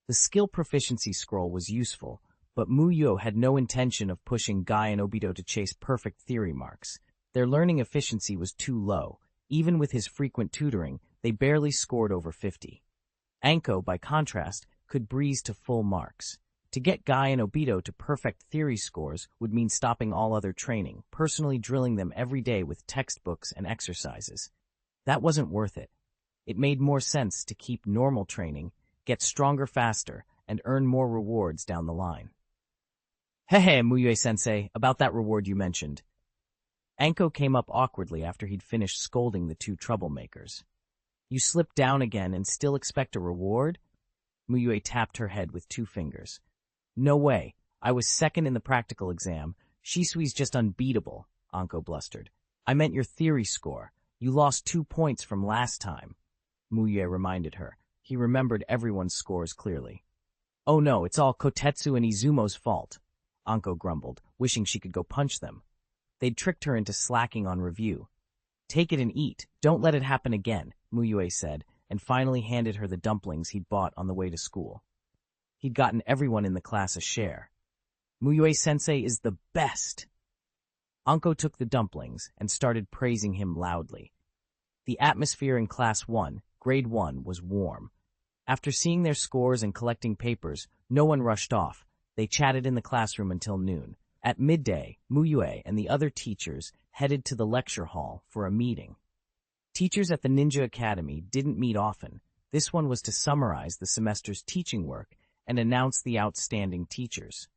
A: The skill proficiency scroll was useful, but Mu Yue had no intention of pushing Guy and Obito to chase perfect theory marks. Their learning efficiency was too low. Even with his frequent tutoring, they barely scored over 50. Anko, by contrast, could breeze to full marks. To get Guy and Obito to perfect theory scores would mean stopping all other training, personally drilling them every day with textbooks and exercises. That wasn't worth it. It made more sense to keep normal training, get stronger faster, and earn more rewards down the line. Hey, Mu Yue-sensei, about that reward you mentioned. Anko came up awkwardly after he'd finished scolding the 2 troublemakers. You slipped down again and still expect a reward? Mu Yue tapped her head with 2 fingers. No way. I was second in the practical exam. Shisui's just unbeatable, Anko blustered. I meant your theory score. You lost 2 points from last time. Mu Yue reminded her. He remembered everyone's scores clearly. Oh no, it's all Kotetsu and Izumo's fault, Anko grumbled, wishing she could go punch them. They'd tricked her into slacking on review. Take it and eat. Don't let it happen again, Mu Yue said, and finally handed her the dumplings he'd bought on the way to school. He'd gotten everyone in the class a share. Mu Yue-sensei is the best! Anko took the dumplings and started praising him loudly. The atmosphere in Class 1, Grade 1, was warm. After seeing their scores and collecting papers, no one rushed off. They chatted in the classroom until noon. At midday, Mu Yue and the other teachers headed to the lecture hall for a meeting. Teachers at the Ninja Academy didn't meet often. This one was to summarize the semester's teaching work and announce the outstanding teachers.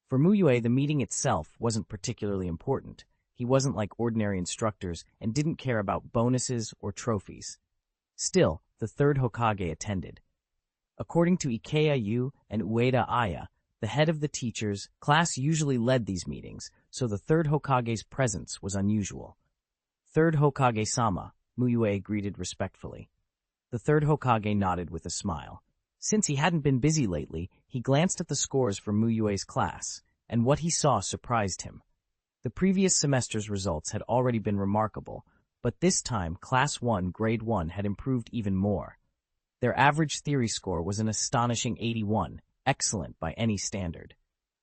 A: For Mu Yue, the meeting itself wasn't particularly important. He wasn't like ordinary instructors and didn't care about bonuses or trophies. Still, the third Hokage attended. According to Ikeya and Ueda Aya, the head of the teachers, class usually led these meetings, so the third Hokage's presence was unusual. Third Hokage-sama, Mu Yue greeted respectfully. The third Hokage nodded with a smile. Since he hadn't been busy lately, he glanced at the scores for Mu Yue's class, and what he saw surprised him. The previous semester's results had already been remarkable, but this time Class 1, Grade 1 had improved even more. Their average theory score was an astonishing 81, excellent by any standard.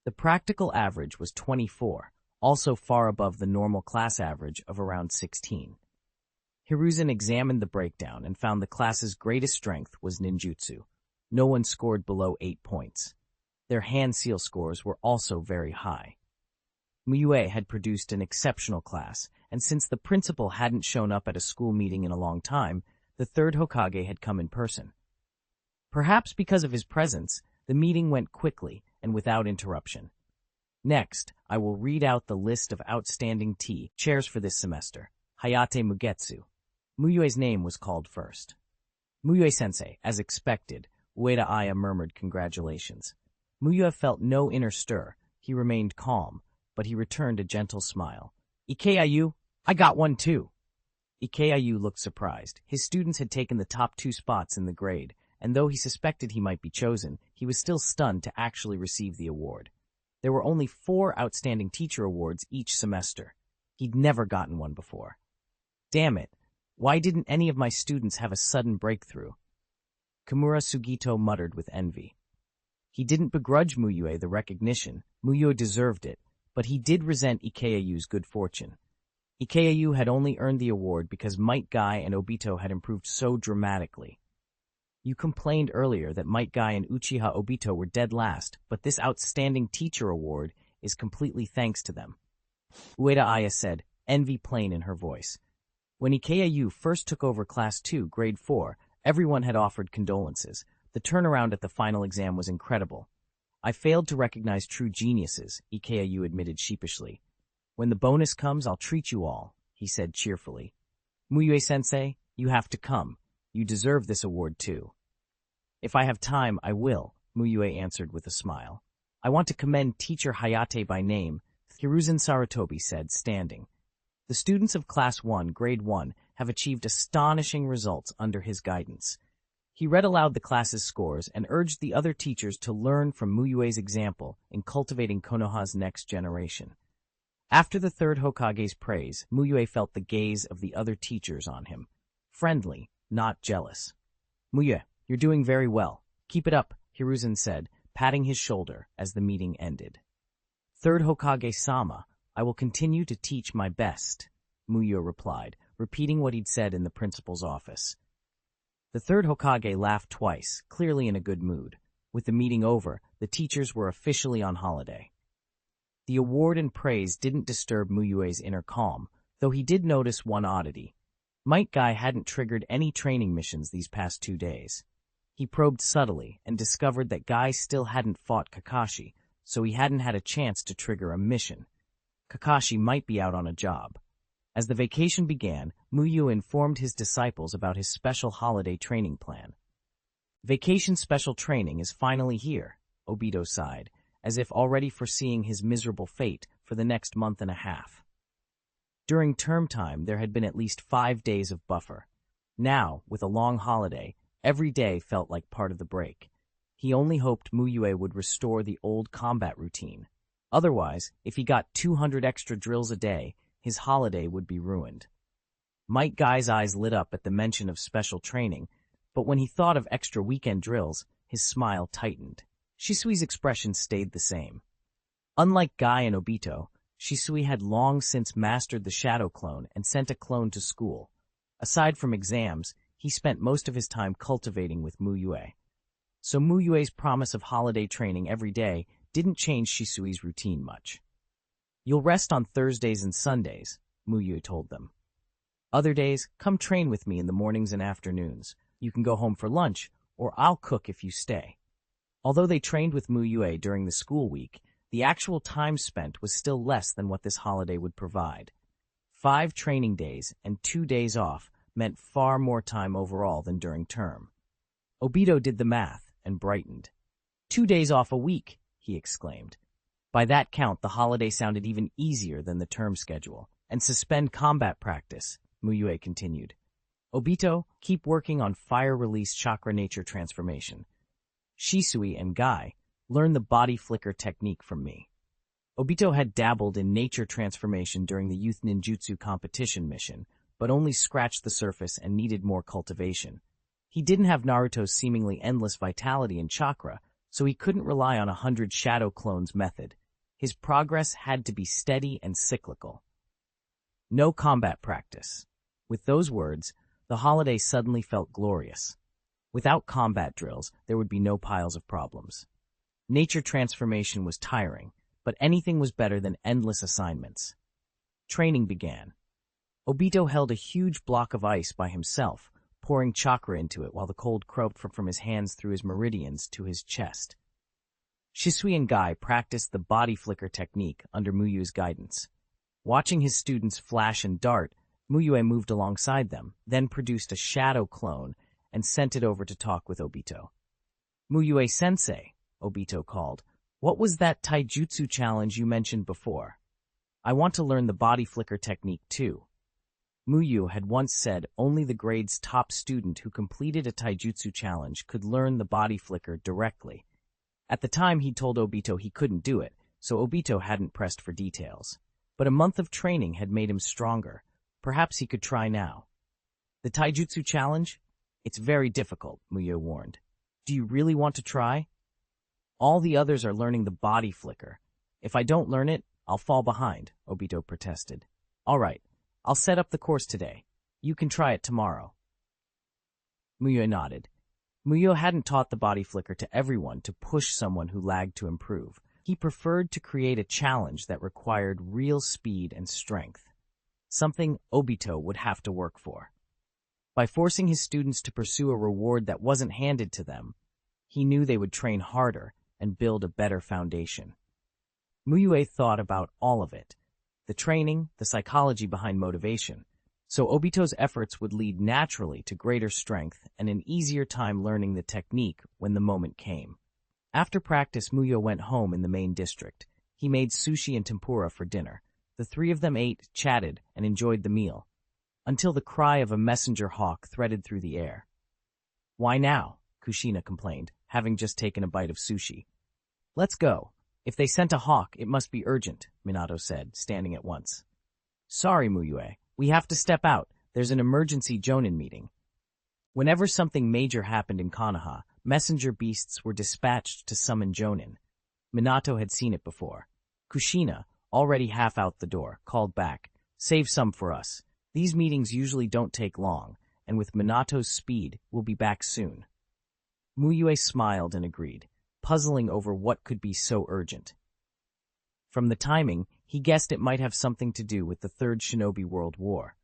A: The practical average was 24, also far above the normal class average of around 16. Hiruzen examined the breakdown and found the class's greatest strength was ninjutsu. No one scored below 8 points. Their hand seal scores were also very high. Mu Yue had produced an exceptional class, and since the principal hadn't shown up at a school meeting in a long time, the third Hokage had come in person. Perhaps because of his presence, the meeting went quickly and without interruption. Next, I will read out the list of outstanding chairs for this semester. Hayate Mugetsu. Mu Yue's name was called first. Mu Yue-sensei, as expected, Ueda Aya murmured congratulations. Mu Yue felt no inner stir. He remained calm, but he returned a gentle smile. Ikeya, I got one too. Ikeya looked surprised. His students had taken the top 2 spots in the grade, and though he suspected he might be chosen, he was still stunned to actually receive the award. There were only 4 outstanding teacher awards each semester. He'd never gotten one before. Damn it, why didn't any of my students have a sudden breakthrough? Kimura Sugito muttered with envy. He didn't begrudge Mu Yue the recognition. Mu Yue deserved it, but he did resent Ikeyu's good fortune. Ikeya had only earned the award because Metkai and Obito had improved so dramatically. You complained earlier that Metkai and Uchiha Obito were dead last, but this outstanding teacher award is completely thanks to them. Ueda Aya said, envy plain in her voice. When Ikeya first took over Class 2, Grade 4, everyone had offered condolences. The turnaround at the final exam was incredible. I failed to recognize true geniuses, Ikeya admitted sheepishly. When the bonus comes, I'll treat you all, he said cheerfully. Mu Yue-sensei, you have to come. You deserve this award too. If I have time, I will, Mu Yue answered with a smile. I want to commend Teacher Hayate by name, Hiruzen Sarutobi said, standing. The students of Class 1, Grade 1, have achieved astonishing results under his guidance. He read aloud the class's scores and urged the other teachers to learn from Mu Yue's example in cultivating Konoha's next generation. After the third Hokage's praise, Mu Yue felt the gaze of the other teachers on him. Friendly, not jealous. Mu Yue, you're doing very well. Keep it up, Hiruzen said, patting his shoulder as the meeting ended. Third Hokage-sama, I will continue to teach my best, Mu Yue replied, repeating what he'd said in the principal's office. The third Hokage laughed twice, clearly in a good mood. With the meeting over, the teachers were officially on holiday. The award and praise didn't disturb Mu Yue's inner calm, though he did notice one oddity. Metkai hadn't triggered any training missions these past 2 days. He probed subtly and discovered that Guy still hadn't fought Kakashi, so he hadn't had a chance to trigger a mission. Kakashi might be out on a job. As the vacation began, Mu Yue informed his disciples about his special holiday training plan. Vacation special training is finally here, Obito sighed, as if already foreseeing his miserable fate for the next month and a half. During term time, there had been at least 5 days of buffer. Now, with a long holiday, every day felt like part of the break. He only hoped Mu Yue would restore the old combat routine. Otherwise, if he got 200 extra drills a day, his holiday would be ruined. Metgai's eyes lit up at the mention of special training, but when he thought of extra weekend drills, his smile tightened. Shisui's expression stayed the same. Unlike Guy and Obito, Shisui had long since mastered the shadow clone and sent a clone to school. Aside from exams, he spent most of his time cultivating with Mu Yue. So Mu Yue's promise of holiday training every day didn't change Shisui's routine much. "You'll rest on Thursdays and Sundays," Mu Yue told them. "Other days, come train with me in the mornings and afternoons. You can go home for lunch, or I'll cook if you stay." Although they trained with Mu Yue during the school week, the actual time spent was still less than what this holiday would provide. 5 training days and 2 days off meant far more time overall than during term. Obito did the math and brightened. 2 days off a week, he exclaimed. By that count, the holiday sounded even easier than the term schedule. And suspend combat practice, Mu Yue continued. Obito, keep working on fire-release chakra nature transformation. Shisui and Guy, learn the body flicker technique from me. Obito had dabbled in nature transformation during the youth ninjutsu competition mission, but only scratched the surface and needed more cultivation. He didn't have Naruto's seemingly endless vitality and chakra, so he couldn't rely on 100 shadow clones method. His progress had to be steady and cyclical. No combat practice. With those words, the holiday suddenly felt glorious. Without combat drills, there would be no piles of problems. Nature transformation was tiring, but anything was better than endless assignments. Training began. Obito held a huge block of ice by himself, pouring chakra into it while the cold crept from his hands through his meridians to his chest. Shisui and Guy practiced the body flicker technique under Mu Yue's guidance. Watching his students flash and dart, Mu Yue moved alongside them, then produced a shadow clone and sent it over to talk with Obito. "Mu Yue-sensei," Obito called, "what was that Taijutsu challenge you mentioned before? I want to learn the body flicker technique too." Mu Yue had once said only the grade's top student who completed a Taijutsu challenge could learn the body flicker directly. At the time, he'd told Obito he couldn't do it, so Obito hadn't pressed for details. But a month of training had made him stronger. Perhaps he could try now. "The Taijutsu challenge? It's very difficult," Mu Yue warned. "Do you really want to try?" "All the others are learning the body flicker. If I don't learn it, I'll fall behind," Obito protested. "All right, I'll set up the course today. You can try it tomorrow." Mu Yue nodded. Mu Yue hadn't taught the body flicker to everyone to push someone who lagged to improve. He preferred to create a challenge that required real speed and strength, something Obito would have to work for. By forcing his students to pursue a reward that wasn't handed to them, he knew they would train harder and build a better foundation. Mu Yue thought about all of it, the training, the psychology behind motivation, so Obito's efforts would lead naturally to greater strength and an easier time learning the technique when the moment came. After practice, Mu Yue went home in the main district. He made sushi and tempura for dinner. The 3 of them ate, chatted, and enjoyed the meal, until the cry of a messenger hawk threaded through the air. "Why now?" Kushina complained, having just taken a bite of sushi. "Let's go. If they sent a hawk, it must be urgent," Minato said, standing at once. "Sorry, Mu Yue. We have to step out. There's an emergency Jonin meeting." Whenever something major happened in Konoha, messenger beasts were dispatched to summon Jonin. Minato had seen it before. Kushina, already half out the door, called back, "Save some for us. These meetings usually don't take long, and with Minato's speed, we'll be back soon." Mu Yue smiled and agreed, puzzling over what could be so urgent. From the timing, he guessed it might have something to do with the Third Shinobi World War.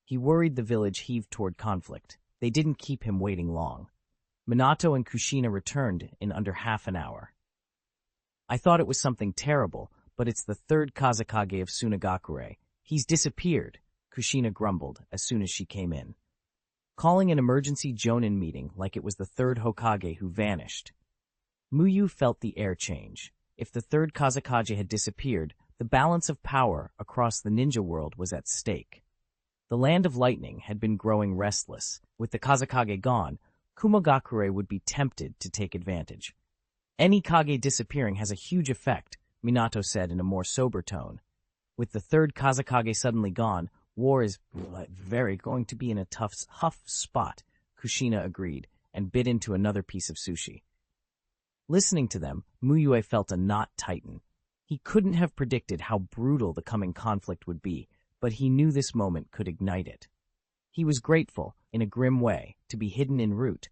A: He worried the village heaved toward conflict. They didn't keep him waiting long. Minato and Kushina returned in under half an hour. "I thought it was something terrible, but it's the 3rd Kazekage of Tsunagakure. He's disappeared," Kushina grumbled as soon as she came in. Calling an emergency Jonin meeting like it was the 3rd Hokage who vanished. Mu Yue felt the air change. If the 3rd Kazekage had disappeared, the balance of power across the ninja world was at stake. The land of lightning had been growing restless. With the Kazekage gone, Kumogakure would be tempted to take advantage. Any Kage disappearing has a huge effect, Minato said in a more sober tone. With the third Kazekage suddenly gone, war is going to be in a tough spot, Kushina agreed, and bit into another piece of sushi. Listening to them, Mu Yue felt a knot tighten. He couldn't have predicted how brutal the coming conflict would be, but he knew this moment could ignite it. He was grateful, in a grim way, to be hidden en route.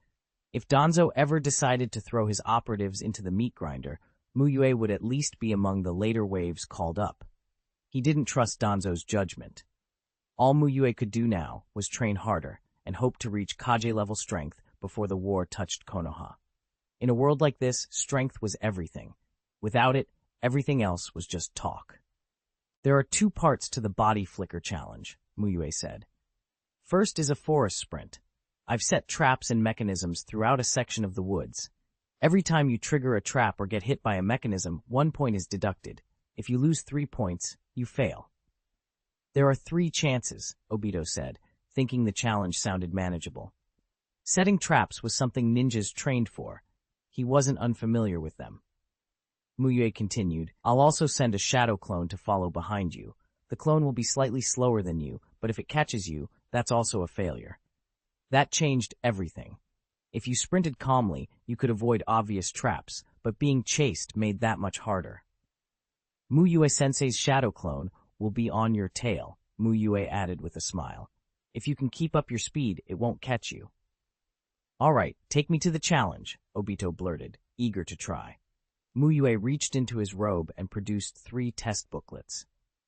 A: If Danzo ever decided to throw his operatives into the meat grinder, Mu Yue would at least be among the later waves called up. He didn't trust Danzo's judgment. All Mu Yue could do now was train harder and hope to reach Kage-level strength before the war touched Konoha. In a world like this, strength was everything. Without it, everything else was just talk. There are 2 parts to the body flicker challenge, Mu Yue said. First is a forest sprint. I've set traps and mechanisms throughout a section of the woods. Every time you trigger a trap or get hit by a mechanism, 1 point is deducted. If you lose 3 points, you fail. There are 3 chances, Obito said, thinking the challenge sounded manageable. Setting traps was something ninjas trained for. He wasn't unfamiliar with them. Mu Yue continued, I'll also send a shadow clone to follow behind you. The clone will be slightly slower than you, but if it catches you, that's also a failure. That changed everything. If you sprinted calmly, you could avoid obvious traps, but being chased made that much harder. Mu Yue Sensei's shadow clone will be on your tail, Mu Yue added with a smile. If you can keep up your speed, it won't catch you. All right, take me to the challenge, Obito blurted, eager to try. Mu Yue reached into his robe and produced 3 test booklets.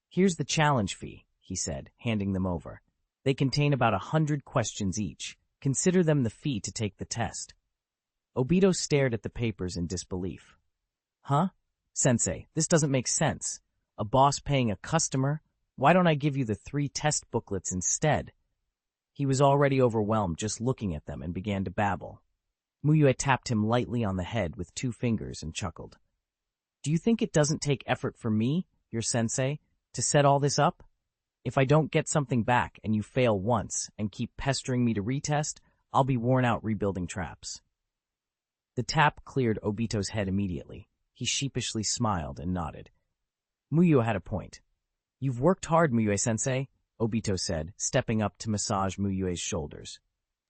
A: Here's the challenge fee, he said, handing them over. They contain about 100 questions each. Consider them the fee to take the test. Obito stared at the papers in disbelief. Huh? Sensei, this doesn't make sense. A boss paying a customer? Why don't I give you the 3 test booklets instead? He was already overwhelmed just looking at them and began to babble. Mu Yue tapped him lightly on the head with 2 fingers and chuckled. Do you think it doesn't take effort for me, your sensei, to set all this up? If I don't get something back and you fail once and keep pestering me to retest, I'll be worn out rebuilding traps. The tap cleared Obito's head immediately. He sheepishly smiled and nodded. Mu Yue had a point. You've worked hard, Mu Yue-sensei, Obito said, stepping up to massage Mu Yue's shoulders.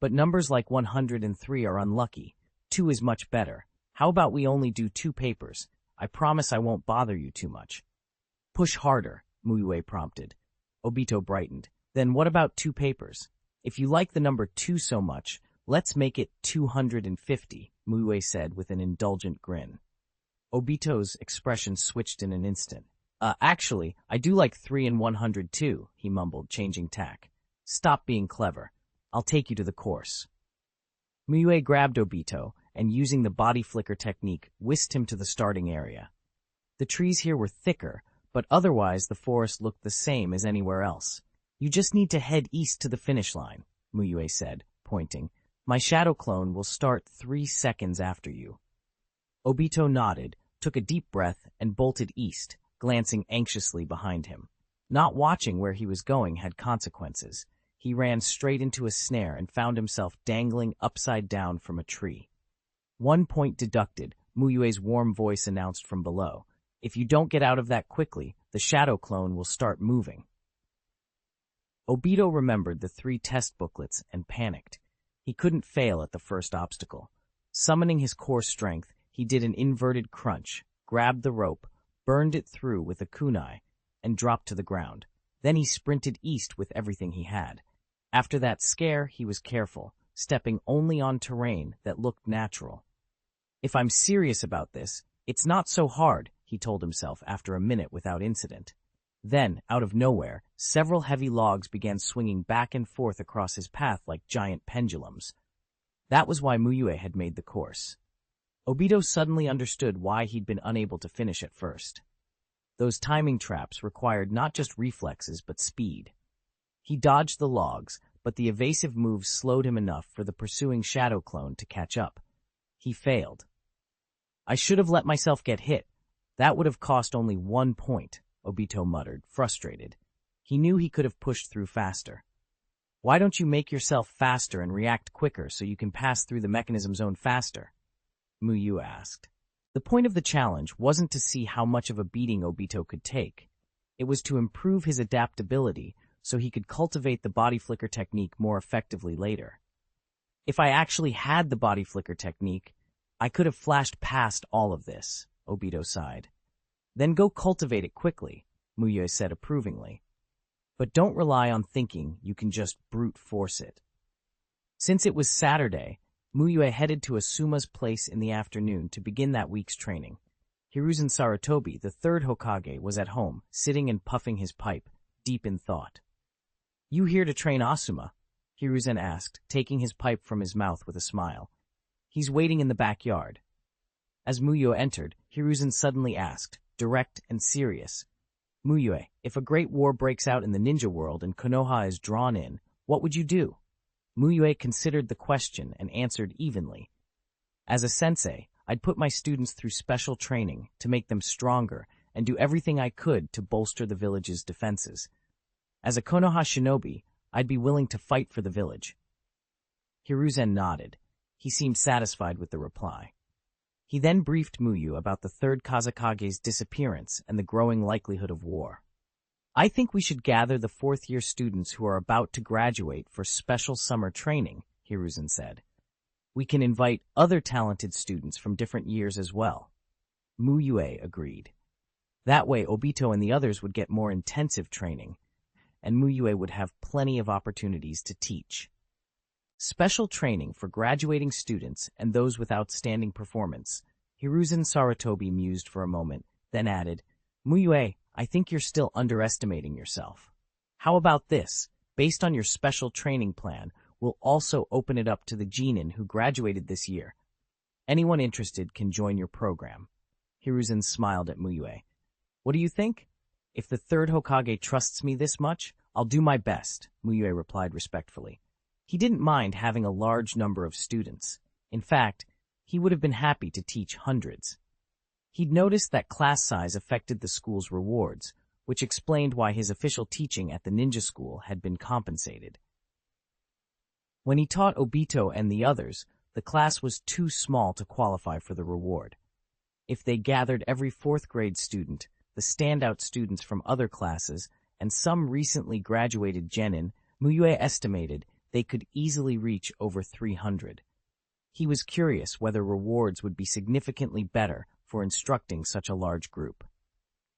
A: But numbers like 103 are unlucky. 2 is much better. How about we only do 2 papers? I promise I won't bother you too much. Push harder, Mu Yue prompted. Obito brightened. Then what about 2 papers? If you like the number 2 so much, let's make it 250, Mu Yue said with an indulgent grin. Obito's expression switched in an instant. Actually, I do like 3 and 100 too, he mumbled, changing tack. Stop being clever. I'll take you to the course. Mu Yue grabbed Obito and, using the body flicker technique, whisked him to the starting area. The trees here were thicker, but otherwise the forest looked the same as anywhere else. You just need to head east to the finish line, Mu Yue said, pointing. My shadow clone will start 3 seconds after you. Obito nodded, took a deep breath, and bolted east, glancing anxiously behind him. Not watching where he was going had consequences. He ran straight into a snare and found himself dangling upside down from a tree. 1 point deducted, Mu Yue's warm voice announced from below. If you don't get out of that quickly, the shadow clone will start moving. Obito remembered the 3 test booklets and panicked. He couldn't fail at the first obstacle. Summoning his core strength, he did an inverted crunch, grabbed the rope, burned it through with a kunai, and dropped to the ground. Then he sprinted east with everything he had. After that scare, he was careful, stepping only on terrain that looked natural. If I'm serious about this, it's not so hard, he told himself after a minute without incident. Then, out of nowhere, several heavy logs began swinging back and forth across his path like giant pendulums. That was why Mu Yue had made the course. Obito suddenly understood why he'd been unable to finish at first. Those timing traps required not just reflexes but speed. He dodged the logs, but the evasive moves slowed him enough for the pursuing shadow clone to catch up. He failed. I should have let myself get hit. That would have cost only 1 point, Obito muttered, frustrated. He knew he could have pushed through faster. Why don't you make yourself faster and react quicker so you can pass through the mechanism zone faster? Mu Yue asked. The point of the challenge wasn't to see how much of a beating Obito could take. It was to improve his adaptability so he could cultivate the body flicker technique more effectively later. If I actually had the body flicker technique, I could have flashed past all of this, Obito sighed. Then go cultivate it quickly, Mu Yue said approvingly. But don't rely on thinking you can just brute force it. Since it was Saturday, Mu Yue headed to Asuma's place in the afternoon to begin that week's training. Hiruzen Sarutobi, the third Hokage, was at home, sitting and puffing his pipe, deep in thought. You here to train Asuma? Hiruzen asked, taking his pipe from his mouth with a smile. He's waiting in the backyard. As Mu Yue entered, Hiruzen suddenly asked, direct and serious. Mu Yue, if a great war breaks out in the ninja world and Konoha is drawn in, what would you do? Mu Yue considered the question and answered evenly. As a sensei, I'd put my students through special training to make them stronger and do everything I could to bolster the village's defenses. As a Konoha shinobi, I'd be willing to fight for the village. Hiruzen nodded. He seemed satisfied with the reply. He then briefed Mu Yue about the third Kazekage's disappearance and the growing likelihood of war. I think we should gather the fourth-year students who are about to graduate for special summer training, Hiruzen said. We can invite other talented students from different years as well. Mu Yue agreed. That way Obito and the others would get more intensive training, and Mu Yue would have plenty of opportunities to teach. Special training for graduating students and those with outstanding performance. Hiruzen Sarutobi mused for a moment, then added, Mu Yue, I think you're still underestimating yourself. How about this? Based on your special training plan, we'll also open it up to the genin who graduated this year. Anyone interested can join your program. Hiruzen smiled at Mu Yue. What do you think? If the third Hokage trusts me this much, I'll do my best, Mu Yue replied respectfully. He didn't mind having a large number of students. In fact, he would have been happy to teach hundreds. He'd noticed that class size affected the school's rewards, which explained why his official teaching at the ninja school had been compensated. When he taught Obito and the others, the class was too small to qualify for the reward. If they gathered every fourth-grade student, the standout students from other classes, and some recently graduated genin, Mu Yue estimated they could easily reach over 300. He was curious whether rewards would be significantly better for instructing such a large group.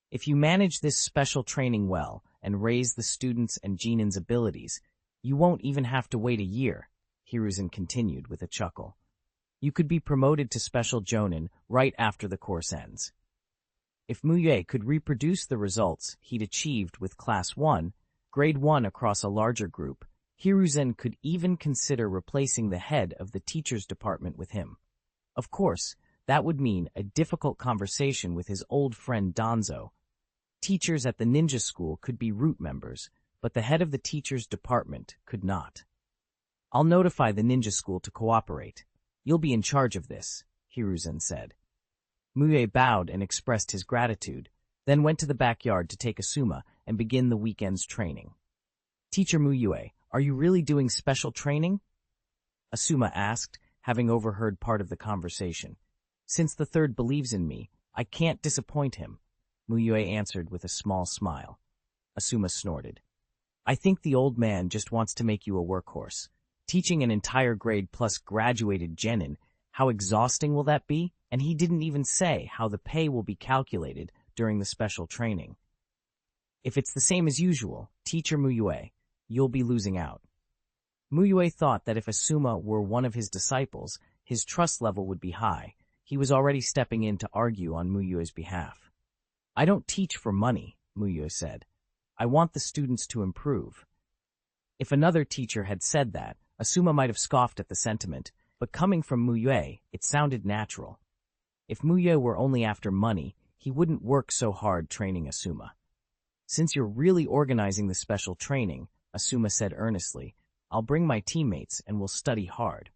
A: If you manage this special training well and raise the students' and genin's abilities, you won't even have to wait a year, Hiruzen continued with a chuckle. You could be promoted to special jonin right after the course ends. If Mu Yue could reproduce the results he'd achieved with Class 1, Grade 1 across a larger group, Hiruzen could even consider replacing the head of the teachers department with him. Of course, that would mean a difficult conversation with his old friend Danzo. Teachers at the ninja school could be root members, but the head of the teachers department could not. I'll notify the ninja school to cooperate. You'll be in charge of this, Hiruzen said. Mu Yue bowed and expressed his gratitude, then went to the backyard to take Asuma and begin the weekend's training. Teacher Mu Yue, are you really doing special training? Asuma asked, having overheard part of the conversation. Since the third believes in me, I can't disappoint him, Mu Yue answered with a small smile. Asuma snorted. I think the old man just wants to make you a workhorse. Teaching an entire grade plus graduated genin, how exhausting will that be? And he didn't even say how the pay will be calculated during the special training. If it's the same as usual, Teacher Mu Yue, you'll be losing out. Mu Yue thought that if Asuma were one of his disciples, his trust level would be high. He was already stepping in to argue on Mu Yue's behalf. I don't teach for money, Mu Yue said. I want the students to improve. If another teacher had said that, Asuma might have scoffed at the sentiment, but coming from Mu Yue, it sounded natural. If Mu Yue were only after money, he wouldn't work so hard training Asuma. Since you're really organizing the special training, Asuma said earnestly, I'll bring my teammates and we'll study hard.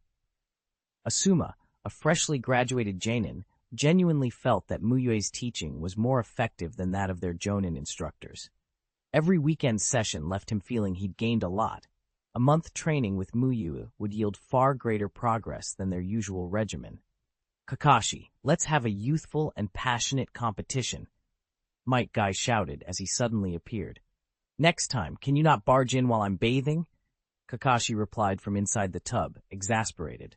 A: Asuma, a freshly graduated genin, genuinely felt that Mu Yue's teaching was more effective than that of their jonin instructors. Every weekend session left him feeling he'd gained a lot. A month training with Mu Yue would yield far greater progress than their usual regimen. Kakashi, let's have a youthful and passionate competition, Metkai shouted as he suddenly appeared. Next time, can you not barge in while I'm bathing? Kakashi replied from inside the tub, exasperated.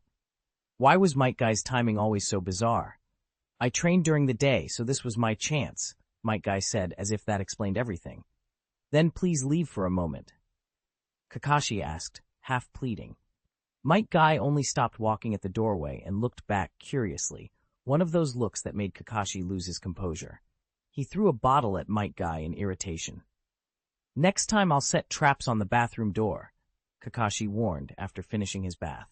A: Why was Metgai's timing always so bizarre? I trained during the day, so this was my chance, Metkai said as if that explained everything. Then please leave for a moment, Kakashi asked, half pleading. Metkai only stopped walking at the doorway and looked back curiously, one of those looks that made Kakashi lose his composure. He threw a bottle at Metkai in irritation. Next time I'll set traps on the bathroom door, Kakashi warned after finishing his bath.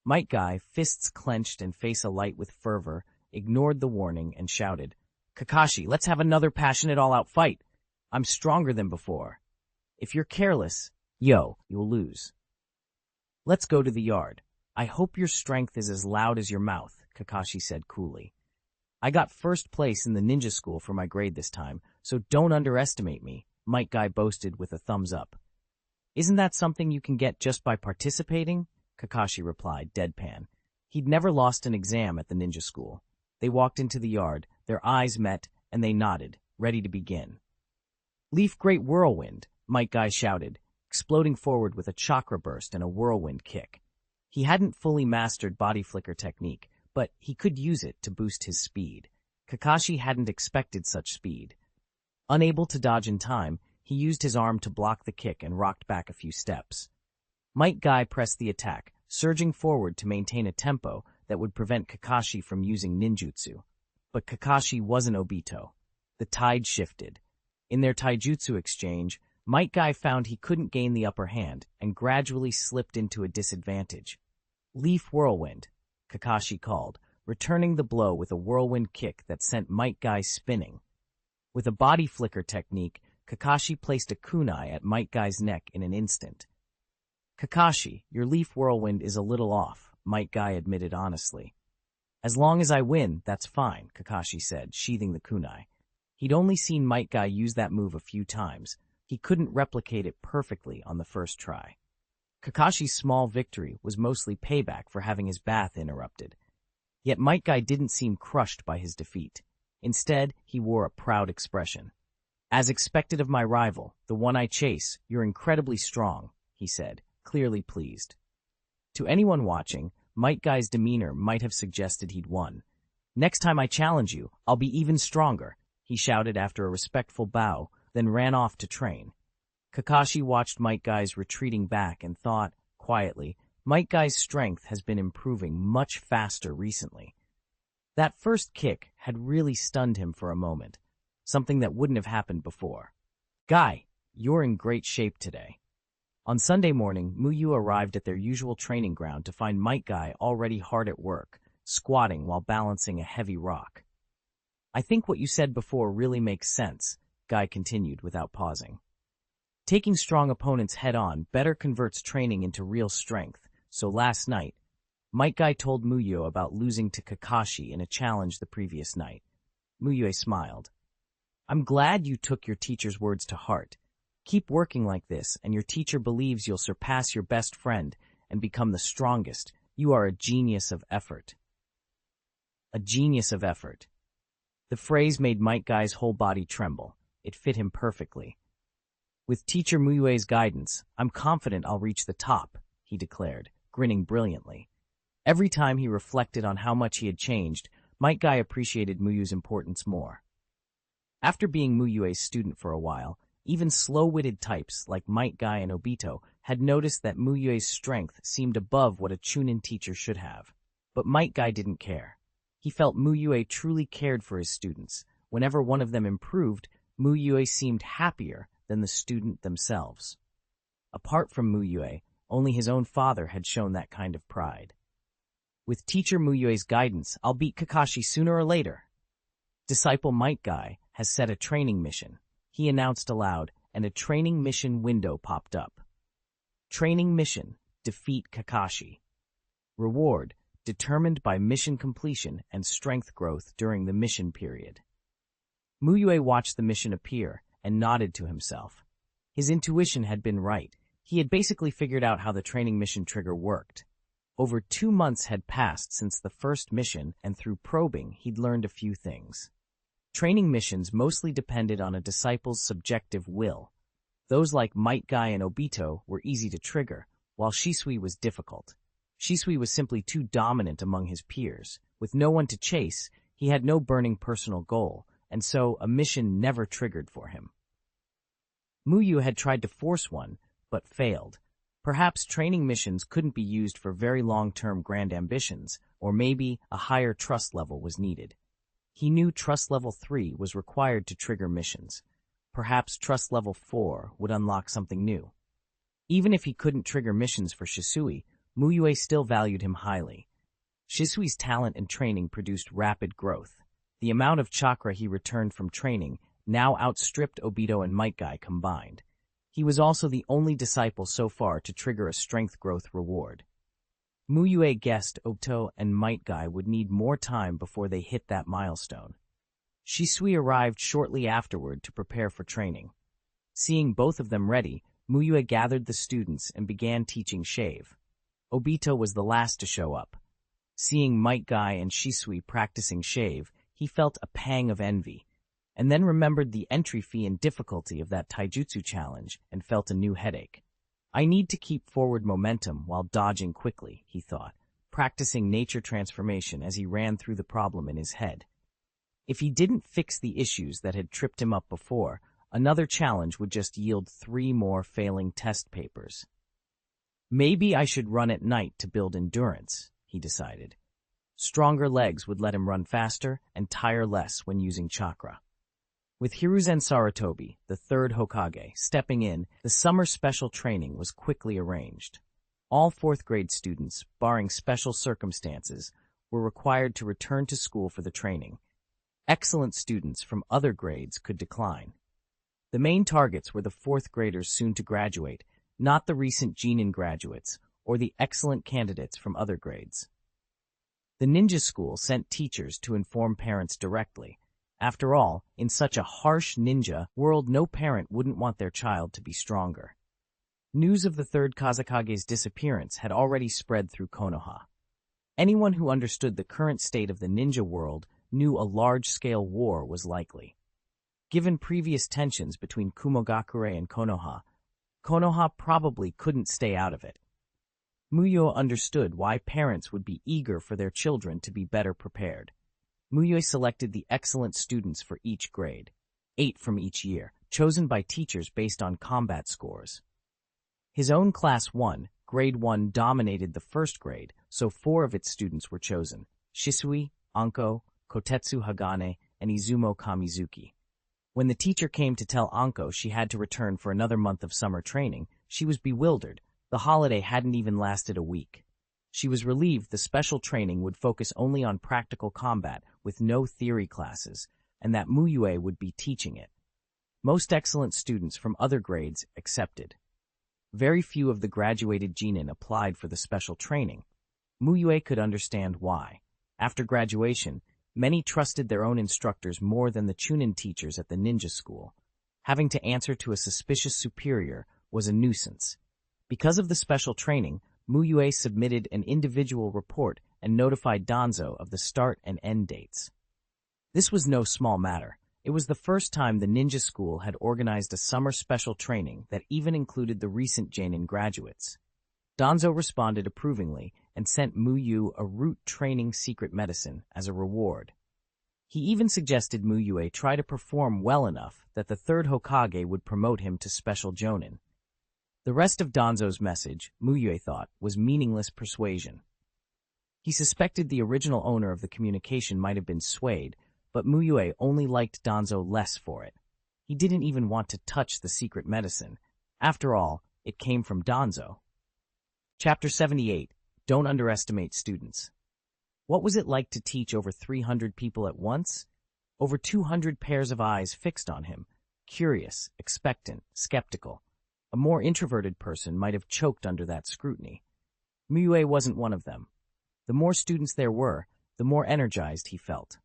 A: Metkai, fists clenched and face alight with fervor, ignored the warning and shouted, Kakashi, let's have another passionate all-out fight. I'm stronger than before. If you're careless, you'll lose. Let's go to the yard. I hope your strength is as loud as your mouth, Kakashi said coolly. I got first place in the ninja school for my grade this time, so don't underestimate me, Metkai boasted with a thumbs up. Isn't that something you can get just by participating? Kakashi replied, deadpan. He'd never lost an exam at the ninja school. They walked into the yard, their eyes met, and they nodded, ready to begin. Leaf Great Whirlwind, Metkai shouted, exploding forward with a chakra burst and a whirlwind kick. He hadn't fully mastered body flicker technique, but he could use it to boost his speed. Kakashi hadn't expected such speed. Unable to dodge in time, he used his arm to block the kick and rocked back a few steps. Metkai pressed the attack, surging forward to maintain a tempo that would prevent Kakashi from using ninjutsu. But Kakashi wasn't Obito. The tide shifted. In their taijutsu exchange, Metkai found he couldn't gain the upper hand and gradually slipped into a disadvantage. Leaf Whirlwind, Kakashi called, returning the blow with a whirlwind kick that sent Metkai spinning. With a body flicker technique, Kakashi placed a kunai at Metgai's neck in an instant. Kakashi, your Leaf Whirlwind is a little off, Metkai admitted honestly. As long as I win, that's fine, Kakashi said, sheathing the kunai. He'd only seen Metkai use that move a few times. He couldn't replicate it perfectly on the first try. Kakashi's small victory was mostly payback for having his bath interrupted. Yet Metkai didn't seem crushed by his defeat. Instead, he wore a proud expression. As expected of my rival, the one I chase, you're incredibly strong, he said, clearly pleased. To anyone watching, Metgai's demeanor might have suggested he'd won. Next time I challenge you, I'll be even stronger, he shouted after a respectful bow, then ran off to train. Kakashi watched Metgai's retreating back and thought, quietly, Metgai's strength has been improving much faster recently. That first kick had really stunned him for a moment, something that wouldn't have happened before. Guy, you're in great shape today. On Sunday morning, Mu Yue arrived at their usual training ground to find Metkai already hard at work, squatting while balancing a heavy rock. I think what you said before really makes sense, Guy continued without pausing. Taking strong opponents head-on better converts training into real strength, so last night, Metkai told Mu Yue about losing to Kakashi in a challenge the previous night. Mu Yue smiled. I'm glad you took your teacher's words to heart. Keep working like this, and your teacher believes you'll surpass your best friend and become the strongest. You are a genius of effort. A genius of effort. The phrase made Metgai's whole body tremble. It fit him perfectly. With teacher Mu Yue's guidance, I'm confident I'll reach the top, he declared, grinning brilliantly. Every time he reflected on how much he had changed, Metkai appreciated Mu Yue's importance more. After being Mu Yue's student for a while, even slow-witted types like Metkai and Obito had noticed that Mu Yue's strength seemed above what a chuunin teacher should have. But Metkai didn't care. He felt Mu Yue truly cared for his students. Whenever one of them improved, Mu Yue seemed happier than the student themselves. Apart from Mu Yue, only his own father had shown that kind of pride. With teacher Mu Yue's guidance, I'll beat Kakashi sooner or later. Disciple Metkai has set a training mission, he announced aloud, and a training mission window popped up. Training mission, defeat Kakashi. Reward, determined by mission completion and strength growth during the mission period. Mu Yue watched the mission appear and nodded to himself. His intuition had been right. He had basically figured out how the training mission trigger worked. Over 2 months had passed since the first mission, and through probing, he'd learned a few things. Training missions mostly depended on a disciple's subjective will. Those like Metkai and Obito were easy to trigger, while Shisui was difficult. Shisui was simply too dominant among his peers. With no one to chase, he had no burning personal goal, and so a mission never triggered for him. Mu Yue had tried to force one, but failed. Perhaps training missions couldn't be used for very long-term grand ambitions, or maybe a higher trust level was needed. He knew trust level 3 was required to trigger missions. Perhaps trust level 4 would unlock something new. Even if he couldn't trigger missions for Shisui, Mu Yue still valued him highly. Shisui's talent and training produced rapid growth. The amount of chakra he returned from training now outstripped Obito and Metkai combined. He was also the only disciple so far to trigger a strength growth reward. Mu Yue guessed Obito and Metkai would need more time before they hit that milestone. Shisui arrived shortly afterward to prepare for training. Seeing both of them ready, Mu Yue gathered the students and began teaching shave. Obito was the last to show up. Seeing Metkai and Shisui practicing shave, he felt a pang of envy, and then remembered the entry fee and difficulty of that Taijutsu challenge and felt a new headache. I need to keep forward momentum while dodging quickly, he thought, practicing nature transformation as he ran through the problem in his head. If he didn't fix the issues that had tripped him up before, another challenge would just yield 3 more failing test papers. Maybe I should run at night to build endurance, he decided. Stronger legs would let him run faster and tire less when using chakra. With Hiruzen Sarutobi, the 3rd Hokage, stepping in, the summer special training was quickly arranged. All 4th grade students, barring special circumstances, were required to return to school for the training. Excellent students from other grades could decline. The main targets were the 4th graders soon to graduate, not the recent chuunin graduates or the excellent candidates from other grades. The ninja school sent teachers to inform parents directly. After all, in such a harsh ninja world, no parent wouldn't want their child to be stronger. News of the 3rd Kazekage's disappearance had already spread through Konoha. Anyone who understood the current state of the ninja world knew a large-scale war was likely. Given previous tensions between Kumogakure and Konoha, Konoha probably couldn't stay out of it. Mu Yue understood why parents would be eager for their children to be better prepared. Mu Yue selected the excellent students for each grade, 8 from each year, chosen by teachers based on combat scores. His own Class 1, Grade 1 dominated the 1st grade, so 4 of its students were chosen: Shisui, Anko, Kotetsu Hagane, and Izumo Kamizuki. When the teacher came to tell Anko she had to return for another month of summer training, she was bewildered. The holiday hadn't even lasted a week. She was relieved the special training would focus only on practical combat with no theory classes, and that Mu Yue would be teaching it. Most excellent students from other grades accepted. Very few of the graduated chuunin applied for the special training. Mu Yue could understand why. After graduation, many trusted their own instructors more than the chuunin teachers at the ninja school. Having to answer to a suspicious superior was a nuisance. Because of the special training, Mu Yue submitted an individual report and notified Danzo of the start and end dates. This was no small matter. It was the first time the ninja school had organized a summer special training that even included the recent chuunin graduates. Danzo responded approvingly and sent Mu Yue a root training secret medicine as a reward. He even suggested Mu Yue try to perform well enough that the 3rd Hokage would promote him to special jonin. The rest of Danzo's message, Mu Yue thought, was meaningless persuasion. He suspected the original owner of the communication might have been swayed, but Mu Yue only liked Danzo less for it. He didn't even want to touch the secret medicine. After all, it came from Danzo. Chapter 78. Don't underestimate students. What was it like to teach over 300 people at once? Over 200 pairs of eyes fixed on him, curious, expectant, skeptical. A more introverted person might have choked under that scrutiny. Mu Yue wasn't one of them. The more students there were, the more energized he felt.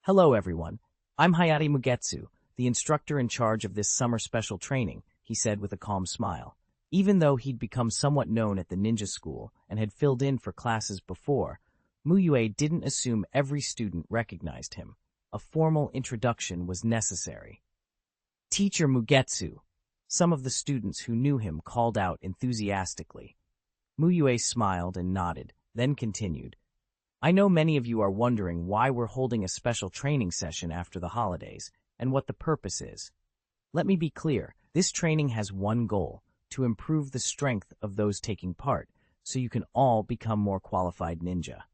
A: Hello, everyone. I'm Hayate Mugetsu, the instructor in charge of this summer special training, he said with a calm smile. Even though he'd become somewhat known at the ninja school and had filled in for classes before, Mu Yue didn't assume every student recognized him. A formal introduction was necessary. "Teacher Mugetsu," some of the students who knew him called out enthusiastically. Mu Yue smiled and nodded, then continued, "I know many of you are wondering why we're holding a special training session after the holidays, and what the purpose is. Let me be clear, this training has one goal, to improve the strength of those taking part, so you can all become more qualified ninja."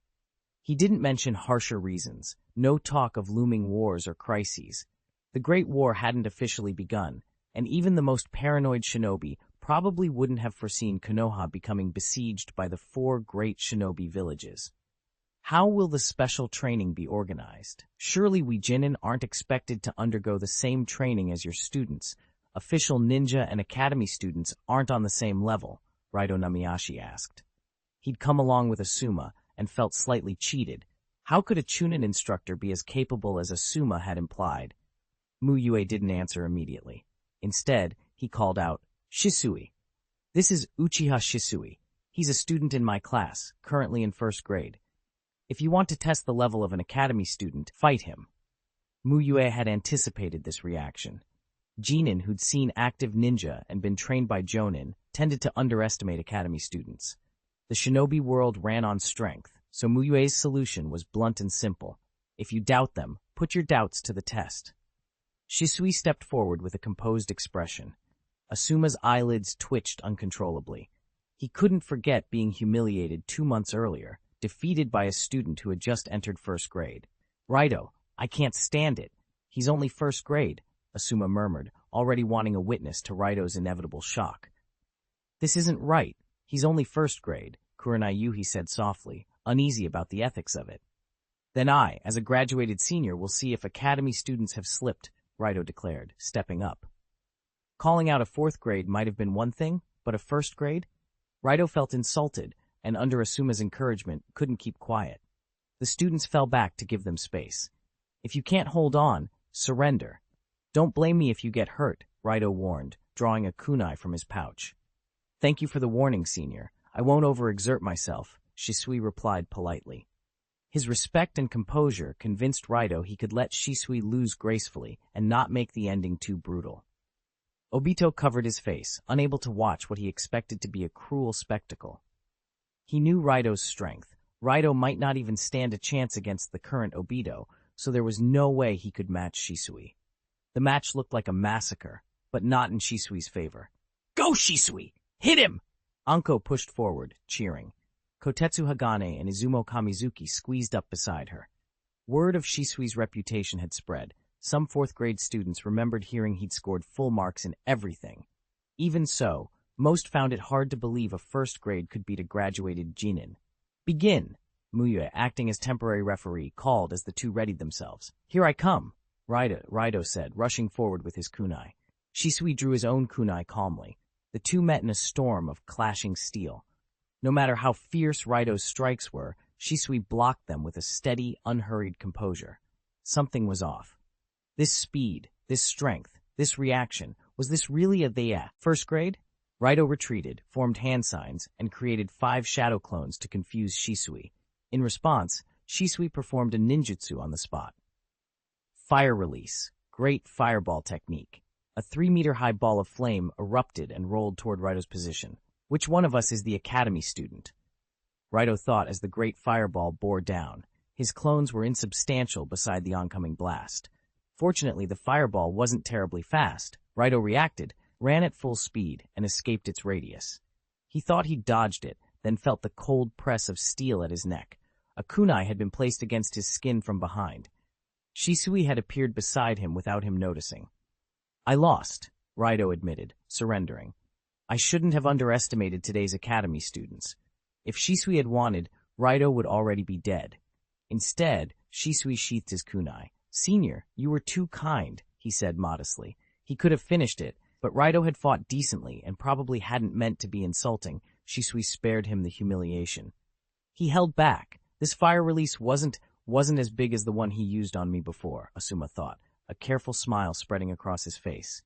A: He didn't mention harsher reasons, no talk of looming wars or crises. The Great War hadn't officially begun, and even the most paranoid shinobi probably wouldn't have foreseen Konoha becoming besieged by the 4 great shinobi villages. How will the special training be organized? Surely we Jinin aren't expected to undergo the same training as your students. Official ninja and academy students aren't on the same level, Raito Namiyashi asked. He'd come along with Asuma and felt slightly cheated. How could a chuunin instructor be as capable as Asuma had implied? Mu Yue didn't answer immediately. Instead, he called out, "Shisui. This is Uchiha Shisui. He's a student in my class, currently in 1st grade. If you want to test the level of an academy student, fight him." Mu Yue had anticipated this reaction. Jinin, who'd seen active ninja and been trained by Jonin, tended to underestimate academy students. The shinobi world ran on strength, so Mu Yue's solution was blunt and simple. If you doubt them, put your doubts to the test. Shisui stepped forward with a composed expression. Asuma's eyelids twitched uncontrollably. He couldn't forget being humiliated 2 months earlier, defeated by a student who had just entered 1st grade. "Raito, I can't stand it. He's only 1st grade, Asuma murmured, already wanting a witness to Raito's inevitable shock. "This isn't right. He's only 1st grade, Kurenai said softly, uneasy about the ethics of it. "Then I, as a graduated senior, will see if academy students have slipped," Raito declared, stepping up. Calling out a 4th grade might have been one thing, but a 1st grade? Raito felt insulted, and under Asuma's encouragement, couldn't keep quiet. The students fell back to give them space. "If you can't hold on, surrender. Don't blame me if you get hurt," Raito warned, drawing a kunai from his pouch. "Thank you for the warning, senior. I won't overexert myself," Shisui replied politely. His respect and composure convinced Raito he could let Shisui lose gracefully and not make the ending too brutal. Obito covered his face, unable to watch what he expected to be a cruel spectacle. He knew Raito's strength. Raito might not even stand a chance against the current Obito, so there was no way he could match Shisui. The match looked like a massacre, but not in Shisui's favor. "Go, Shisui! Hit him!" Anko pushed forward, cheering. Kotetsu Hagane and Izumo Kamizuki squeezed up beside her. Word of Shisui's reputation had spread. Some 4th grade students remembered hearing he'd scored full marks in everything. Even so, most found it hard to believe a 1st grade could beat a graduated Jinin. "Begin!" Mu Yue, acting as temporary referee, called as the two readied themselves. "Here I come," Raito said, rushing forward with his kunai. Shisui drew his own kunai calmly. The two met in a storm of clashing steel. No matter how fierce Raito's strikes were, Shisui blocked them with a steady, unhurried composure. Something was off. This speed, this strength, this reaction, was this really a 1st grade? Raito retreated, formed hand signs, and created 5 shadow clones to confuse Shisui. In response, Shisui performed a ninjutsu on the spot. Fire release, great fireball technique. A 3-meter-high ball of flame erupted and rolled toward Raito's position. "Which one of us is the academy student?" Raito thought as the great fireball bore down. His clones were insubstantial beside the oncoming blast. Fortunately, the fireball wasn't terribly fast. Raito reacted, ran at full speed, and escaped its radius. He thought he'd dodged it, then felt the cold press of steel at his neck. A kunai had been placed against his skin from behind. Shisui had appeared beside him without him noticing. "I lost," Raito admitted, surrendering. "I shouldn't have underestimated today's academy students. If Shisui had wanted, Raito would already be dead." Instead, Shisui sheathed his kunai. "Senior, you were too kind," he said modestly. He could have finished it, but Raito had fought decently and probably hadn't meant to be insulting. Shisui spared him the humiliation. He held back. This fire release wasn't as big as the one he used on me before, Asuma thought, a careful smile spreading across his face.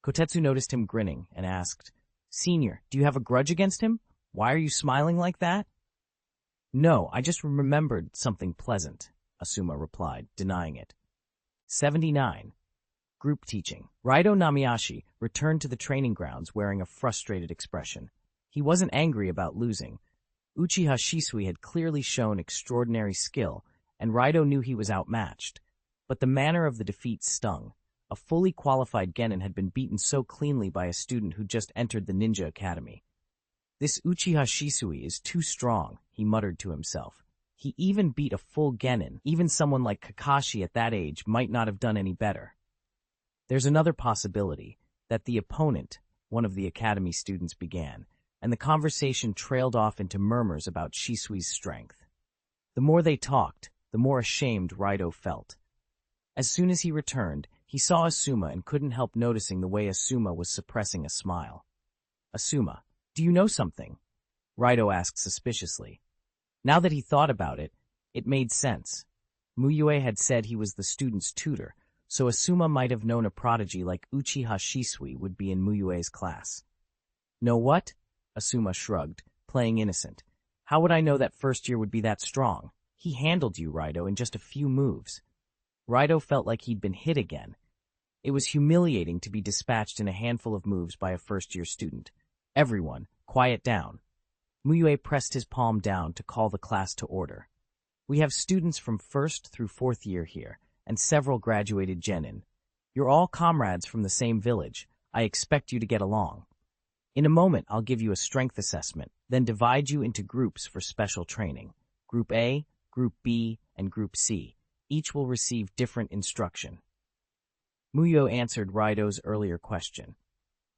A: Kotetsu noticed him grinning and asked, Senior, do you have a grudge against him? Why are you smiling like that? No, I just remembered something pleasant, Asuma replied, denying it. 79. Group Teaching. Raido Namiyashi returned to the training grounds wearing a frustrated expression. He wasn't angry about losing. Uchiha Shisui had clearly shown extraordinary skill, and Raido knew he was outmatched. But the manner of the defeat stung. A fully qualified genin had been beaten so cleanly by a student who just entered the ninja academy. This Uchiha Shisui is too strong, he muttered to himself. He even beat a full genin. Even someone like Kakashi at that age might not have done any better. There's another possibility, that the opponent, one of the academy students, began, and the conversation trailed off into murmurs about Shisui's strength. The more they talked, the more ashamed Raido felt. As soon as he returned, he saw Asuma and couldn't help noticing the way Asuma was suppressing a smile. Asuma, do you know something? Raido asked suspiciously. Now that he thought about it, it made sense. Mu Yue had said he was the student's tutor, so Asuma might have known a prodigy like Uchiha Shisui would be in Mu Yue's class. Know what? Asuma shrugged, playing innocent. How would I know that first year would be that strong? He handled you, Raido, in just a few moves. Raido felt like he'd been hit again. It was humiliating to be dispatched in a handful of moves by a first-year student. Everyone, quiet down. Mu Yue pressed his palm down to call the class to order. We have students from 1st through 4th year here, and several graduated genin. You're all comrades from the same village. I expect you to get along. In a moment, I'll give you a strength assessment, then divide you into groups for special training. Group A, Group B, and Group C. Each will receive different instruction. Mu Yue answered Raido's earlier question.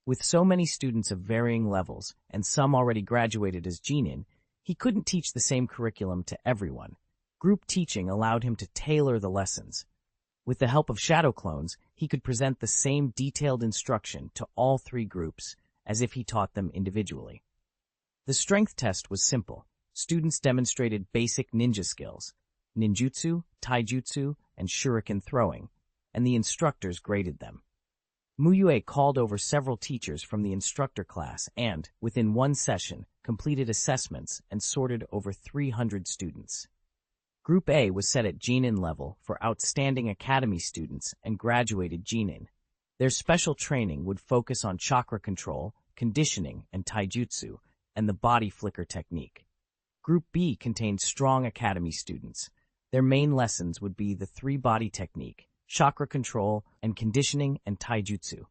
A: With so many students of varying levels, and some already graduated as genin, he couldn't teach the same curriculum to everyone. Group teaching allowed him to tailor the lessons. With the help of shadow clones, he could present the same detailed instruction to all 3 groups, as if he taught them individually. The strength test was simple. Students demonstrated basic ninja skills, ninjutsu, taijutsu, and shuriken throwing, and the instructors graded them. Mu Yue called over several teachers from the instructor class and, within one session, completed assessments and sorted over 300 students. Group A was set at genin level for outstanding academy students and graduated genin. Their special training would focus on chakra control, conditioning, and taijutsu, and the body flicker technique. Group B contained strong academy students. Their main lessons would be the 3-body technique, chakra control, and conditioning and taijutsu.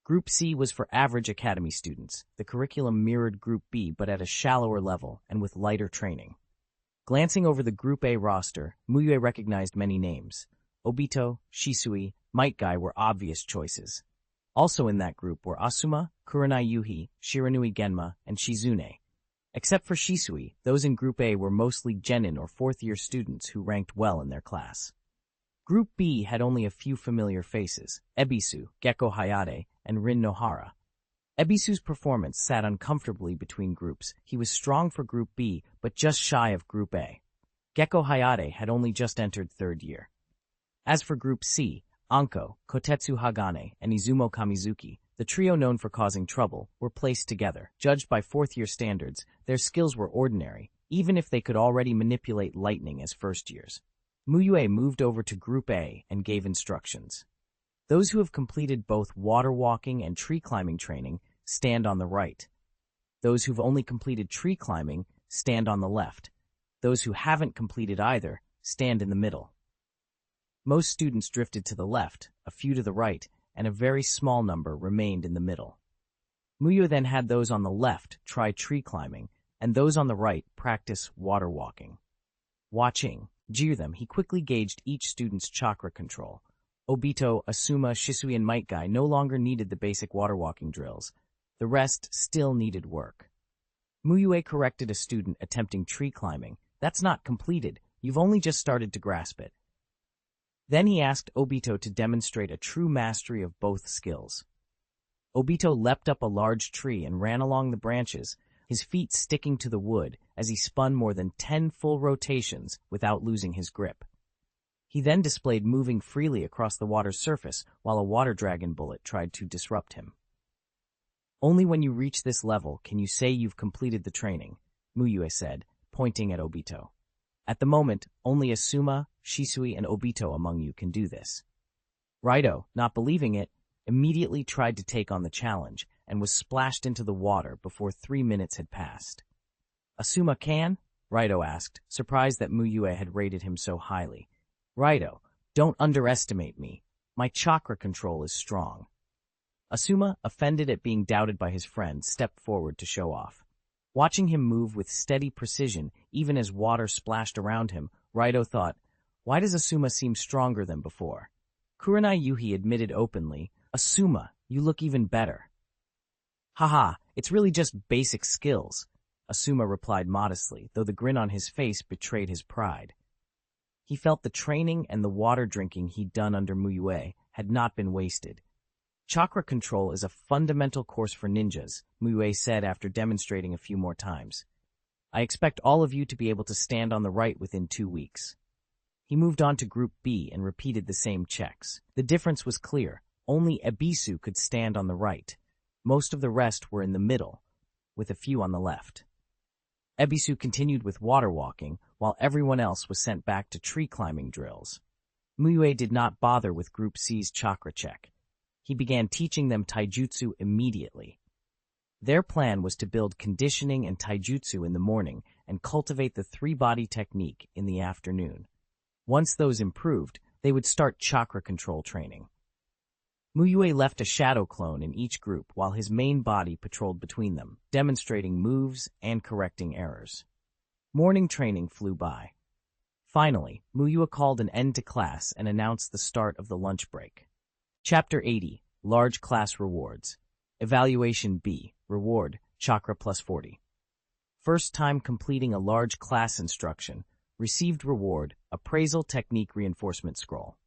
A: Group C was for average academy students. The curriculum mirrored Group B but at a shallower level and with lighter training. Glancing over the Group A roster, Mu Yue recognized many names. Obito, Shisui, Metkai were obvious choices. Also in that group were Asuma, Kurenai Yuhi, Shiranui Genma, and Shizune. Except for Shisui, those in Group A were mostly genin or 4th-year students who ranked well in their class. Group B had only a few familiar faces, Ebisu, Gekko Hayate, and Rin Nohara. Ebisu's performance sat uncomfortably between groups. He was strong for Group B, but just shy of Group A. Gekko Hayate had only just entered 3rd year. As for Group C, Anko, Kotetsu Hagane, and Izumo Kamizuki, the trio known for causing trouble, were placed together. Judged by 4th-year standards, their skills were ordinary, even if they could already manipulate lightning as 1st years. Mu Yue moved over to Group A and gave instructions. Those who have completed both water walking and tree climbing training stand on the right. Those who've only completed tree climbing stand on the left. Those who haven't completed either stand in the middle. Most students drifted to the left, a few to the right, and a very small number remained in the middle. Mu Yue then had those on the left try tree climbing, and those on the right practice water walking. Watching, jeer them, he quickly gauged each student's chakra control. Obito, Asuma, Shisui, and Metkai no longer needed the basic water walking drills. The rest still needed work. Mu Yue corrected a student attempting tree climbing. That's not completed. You've only just started to grasp it. Then he asked Obito to demonstrate a true mastery of both skills. Obito leapt up a large tree and ran along the branches, his feet sticking to the wood as he spun more than 10 full rotations without losing his grip. He then displayed moving freely across the water's surface while a water dragon bullet tried to disrupt him. Only when you reach this level can you say you've completed the training, Mu Yue said, pointing at Obito. At the moment, only Asuma, Shisui, and Obito among you can do this. Raito, not believing it, immediately tried to take on the challenge and was splashed into the water before 3 minutes had passed. Asuma can? Raito asked, surprised that Mu Yue had rated him so highly. Raito, don't underestimate me. My chakra control is strong. Asuma, offended at being doubted by his friend, stepped forward to show off. Watching him move with steady precision, even as water splashed around him, Raito thought, why does Asuma seem stronger than before? Kurenai Yuhi admitted openly, Asuma, you look even better. Haha, it's really just basic skills, Asuma replied modestly, though the grin on his face betrayed his pride. He felt the training and the water drinking he'd done under Mu Yue had not been wasted. Chakra control is a fundamental course for ninjas, Mu Yue said after demonstrating a few more times. I expect all of you to be able to stand on the right within 2 weeks. He moved on to Group B and repeated the same checks. The difference was clear. Only Ebisu could stand on the right. Most of the rest were in the middle, with a few on the left. Ebisu continued with water walking, while everyone else was sent back to tree climbing drills. Mu Yue did not bother with Group C's chakra check. He began teaching them Taijutsu immediately. Their plan was to build conditioning and Taijutsu in the morning and cultivate the 3-body technique in the afternoon. Once those improved, they would start chakra control training. Mu Yue left a shadow clone in each group while his main body patrolled between them, demonstrating moves and correcting errors. Morning training flew by. Finally, Mu Yue called an end to class and announced the start of the lunch break. Chapter 80, Large Class Rewards. Evaluation B, Reward, Chakra plus 40. First time completing a large class instruction, received reward, Appraisal Technique Reinforcement Scroll.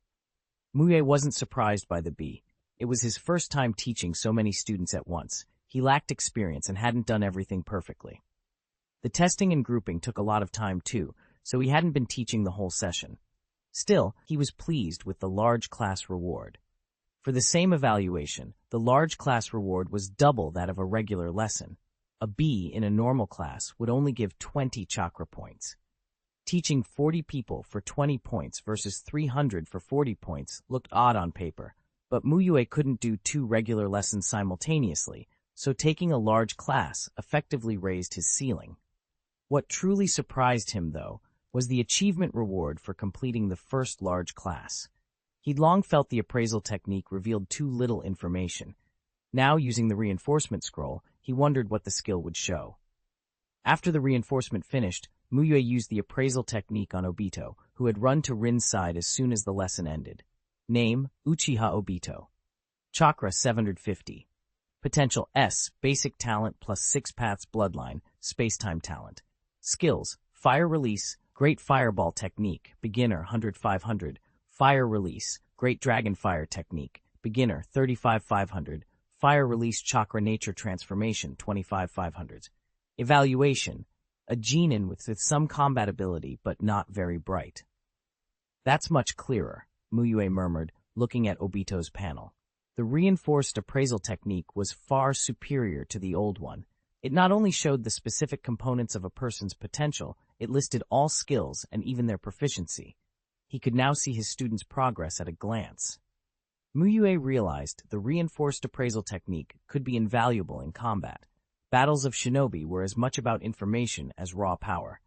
A: Mu Yue wasn't surprised by the B. It was his first time teaching so many students at once. He lacked experience and hadn't done everything perfectly. The testing and grouping took a lot of time too, so he hadn't been teaching the whole session. Still, he was pleased with the large class reward. For the same evaluation, the large class reward was double that of a regular lesson. A B in a normal class would only give 20 chakra points. Teaching 40 people for 20 points versus 300 for 40 points looked odd on paper, but Mu Yue couldn't do 2 regular lessons simultaneously, so taking a large class effectively raised his ceiling. What truly surprised him, though, was the achievement reward for completing the first large class. He'd long felt the appraisal technique revealed too little information. Now, using the reinforcement scroll, he wondered what the skill would show. After the reinforcement finished, Mu Yue used the appraisal technique on Obito, who had run to Rin's side as soon as the lesson ended. Name, Uchiha Obito. Chakra 750. Potential S, Basic Talent plus 6 Paths Bloodline, Space-Time Talent. Skills, Fire Release, Great Fireball Technique, Beginner 100-500, Fire Release, Great Dragon Fire Technique, Beginner 35-500, Fire Release Chakra Nature Transformation 25-500. Evaluation, a genin with some combat ability but not very bright. That's much clearer, Mu Yue murmured, looking at Obito's panel. The reinforced appraisal technique was far superior to the old one. It not only showed the specific components of a person's potential, it listed all skills and even their proficiency. He could now see his students' progress at a glance. Mu Yue realized the reinforced appraisal technique could be invaluable in combat. Battles of Shinobi were as much about information as raw power.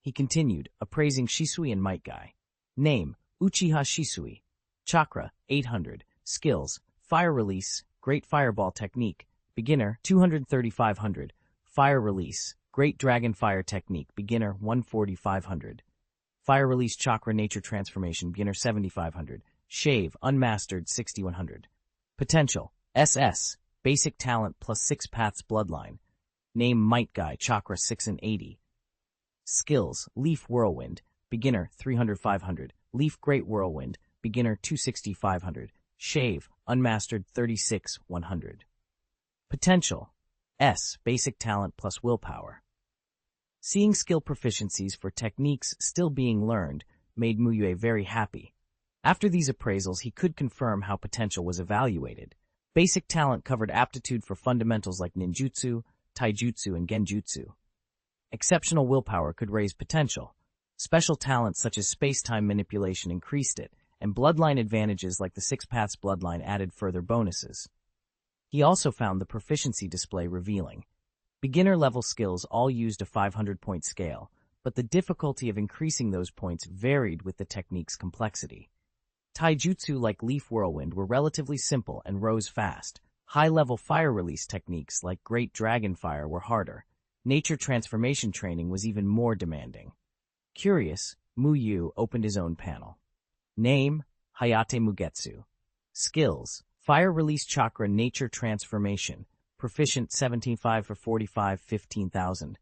A: He continued, appraising Shisui and Metkai. Name, Uchiha Shisui. Chakra, 800. Skills, Fire Release, Great Fireball Technique. Beginner, 230-500. Fire Release, Great Dragon Fire Technique. Beginner, 140-500. Fire Release Chakra Nature Transformation. Beginner, 7500. Shave, Unmastered, 6100. Potential, SS. Basic Talent plus 6 Paths Bloodline. Name Metkai, Chakra 6 and 80. Skills, Leaf Whirlwind, Beginner 300-500. Leaf Great Whirlwind, Beginner 260-500. Shave, Unmastered 36-100. Potential, S, Basic Talent plus Willpower. Seeing skill proficiencies for techniques still being learned made Mu Yue very happy. After these appraisals, he could confirm how potential was evaluated. Basic talent covered aptitude for fundamentals like ninjutsu, taijutsu, and genjutsu. Exceptional willpower could raise potential. Special talents such as space-time manipulation increased it, and bloodline advantages like the Six Paths bloodline added further bonuses. He also found the proficiency display revealing. Beginner-level skills all used a 500-point scale, but the difficulty of increasing those points varied with the technique's complexity. Taijutsu like Leaf Whirlwind were relatively simple and rose fast. High-level fire release techniques like Great Dragon Fire were harder. Nature transformation training was even more demanding. Curious, Mu Yue opened his own panel. Name, Hayate Mugetsu. Skills, Fire Release Chakra Nature Transformation, proficient 17.5 for 45, 15,000.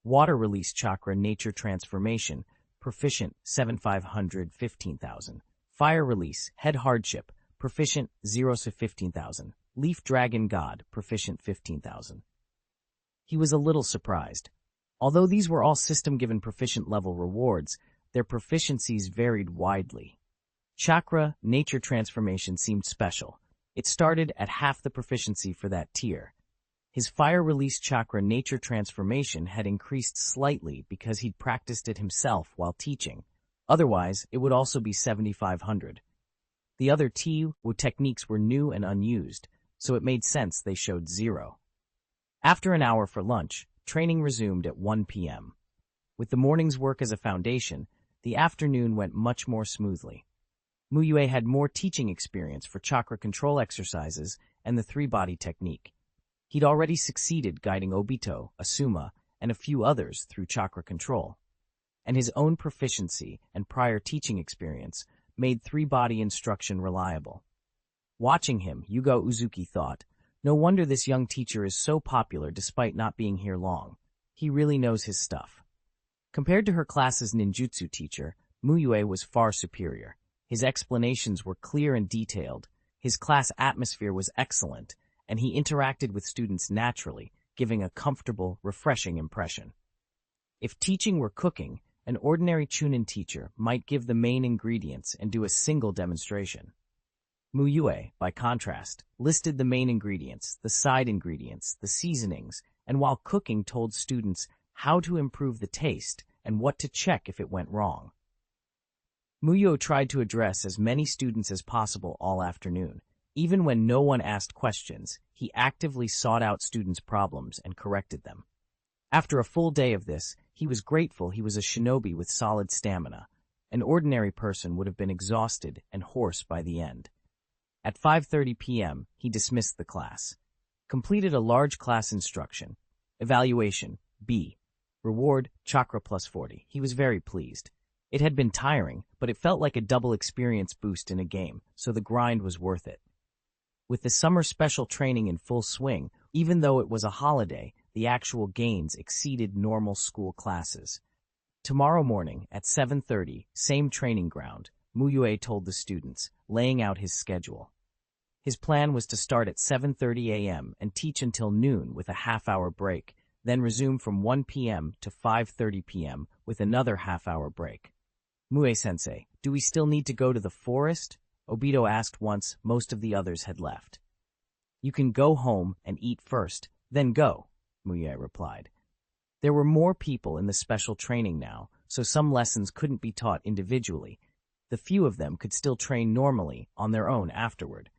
A: Water Release Chakra Nature Transformation, proficient 7,500, 15,000. Fire Release, Head Hardship, proficient 0 to 15,000. Leaf Dragon God, proficient 15,000. He was a little surprised. Although these were all system-given proficient level rewards, their proficiencies varied widely. Chakra Nature Transformation seemed special. It started at half the proficiency for that tier. His Fire Release Chakra Nature Transformation had increased slightly because he'd practiced it himself while teaching. Otherwise, it would also be 7,500. The other Wu techniques were new and unused, so it made sense they showed 0. After an hour for lunch, training resumed at 1 p.m. With the morning's work as a foundation, the afternoon went much more smoothly. Mu Yue had more teaching experience for chakra control exercises and the three-body technique. He'd already succeeded guiding Obito, Asuma, and a few others through chakra control. And his own proficiency and prior teaching experience made three-body instruction reliable. Watching him, Yugo Uzuki thought, no wonder this young teacher is so popular despite not being here long. He really knows his stuff. Compared to her class's ninjutsu teacher, Mu Yue was far superior. His explanations were clear and detailed, his class atmosphere was excellent, and he interacted with students naturally, giving a comfortable, refreshing impression. If teaching were cooking, an ordinary chuunin teacher might give the main ingredients and do a single demonstration. Mu Yue, by contrast, listed the main ingredients, the side ingredients, the seasonings, and while cooking told students how to improve the taste and what to check if it went wrong. Mu Yue tried to address as many students as possible all afternoon. Even when no one asked questions, he actively sought out students' problems and corrected them. After a full day of this, he was grateful he was a shinobi with solid stamina. An ordinary person would have been exhausted and hoarse by the end. At 5:30 p.m., he dismissed the class. Completed a large class instruction. Evaluation, B. Reward, chakra plus 40. He was very pleased. It had been tiring, but it felt like a double experience boost in a game, so the grind was worth it. With the summer special training in full swing, even though it was a holiday, the actual gains exceeded normal school classes. Tomorrow morning, at 7:30, same training ground, Mu Yue told the students, laying out his schedule. His plan was to start at 7:30 a.m. and teach until noon with a half-hour break, then resume from 1 p.m. to 5:30 p.m. with another half-hour break. Mue-sensei, do we still need to go to the forest? Obito asked once most of the others had left. You can go home and eat first, then go, Mu Yue replied. There were more people in the special training now, so some lessons couldn't be taught individually. The few of them could still train normally on their own afterward.